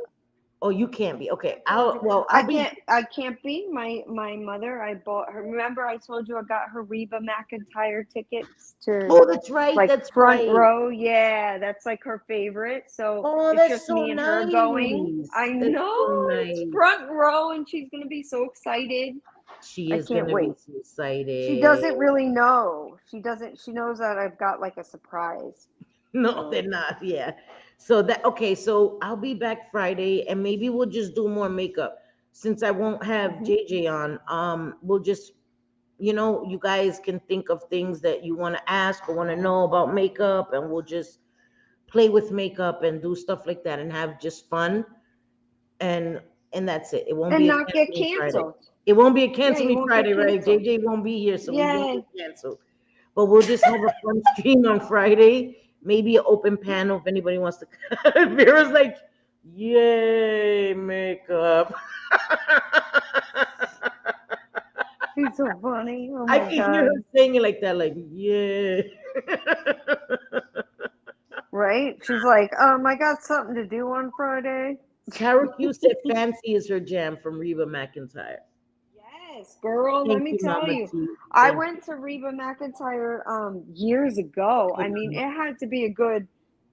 Oh, you can't be. Okay, I told you. I'll be. I can't be. My mother, I bought her. Remember I told you I got her Reba McEntire tickets to Oh, that's right. like That's front right. row. Yeah, that's like her favorite. So Oh, it's that's just so me and her going. nice. I That's know so it's nice. front row and she's gonna be so excited. She I is can't gonna be wait. so She excited. doesn't really know. She doesn't she knows that I've got like a surprise. No, So they're not. Yeah. So that okay. So I'll be back Friday, and maybe we'll just do more makeup since I won't have mhm. JJ on. We'll just you guys can think of things that you want to ask or want to know about makeup, and we'll just play with makeup and do stuff like that and have just fun. And and that's it. It won't And be a not get cancel me Friday. canceled. It won't be a Yeah, cancel you me won't get Friday, right? canceled. JJ won't be here, so we won't Yay. get canceled. But we'll just have a fun stream on Friday. Maybe an open panel if anybody wants to. Vera's like, yay, makeup. She's so funny. Oh I my can hear god. her saying it like that, like, yeah. Right? She's like, I got something to do on Friday. Tara Q said fancy is her jam from Reba McEntire. Yes, girl, let Thank me you, tell Mama you. T. I Thank went to Reba McEntire years ago. I mean, you. it had to be a good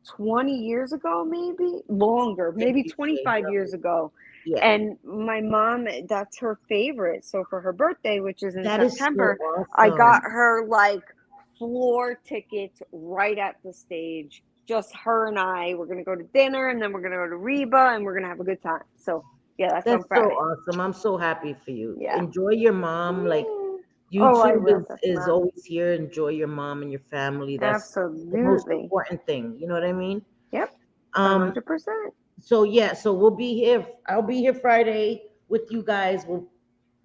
20 years ago, maybe longer, Thank maybe you, Shay. 25 Love years you. ago. Yeah, And my mom, that's her favorite. So for her birthday, which is in that is so September, I got awesome. her like floor tickets right at the stage. Just her and I. We're gonna go to dinner and then we're gonna go to Reba and we're gonna have a good time. So yeah, that's on That's so Friday. awesome. I'm so happy for you. Yeah. Enjoy your mom. Like Yeah. Oh, I YouTube will is definitely. always here. Enjoy your mom and your family. That's the most Absolutely. important thing. You know what I mean? Yep. Um, 100%. so yeah, so we'll be here. I'll be here Friday with you guys. We'll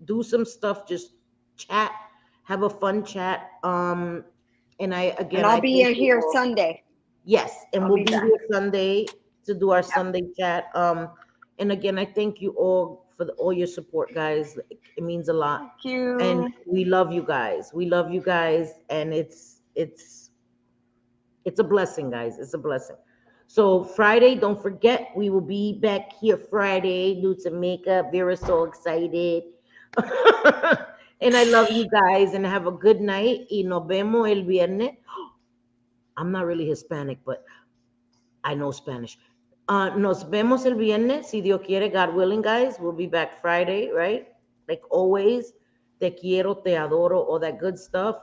do some stuff, just chat, have a fun chat. And And again I'll I be thank you here all. Sunday. Yes, and I'll we'll be be back. here Sunday to do our Yep. Sunday chat. And again, I thank you all for all your support, guys. It means a lot, Thank and you. we love you guys. We love you guys, and it's a blessing, guys. It's a blessing. So Friday, don't forget, we will be back here Friday. Do some makeup. Vera's so excited. And I love you guys, and have a good night. Y nos vemos el viernes. I'm not really Hispanic, but I know Spanish. Nos vemos el viernes, si Dios quiere, God willing, guys. We'll be back Friday, right? Like always. Te quiero, te adoro, all that good stuff.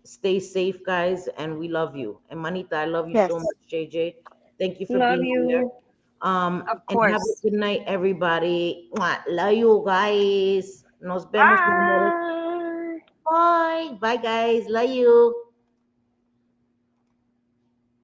Stay safe, guys, and we love you. And Manita, I love you so Yes. much, JJ. Thank you for Love being here. you. Of And have a course. good night, everybody. Mwah. Love you guys. Nos vemos, mi amor. Bye. Bye. Bye, guys. Love you.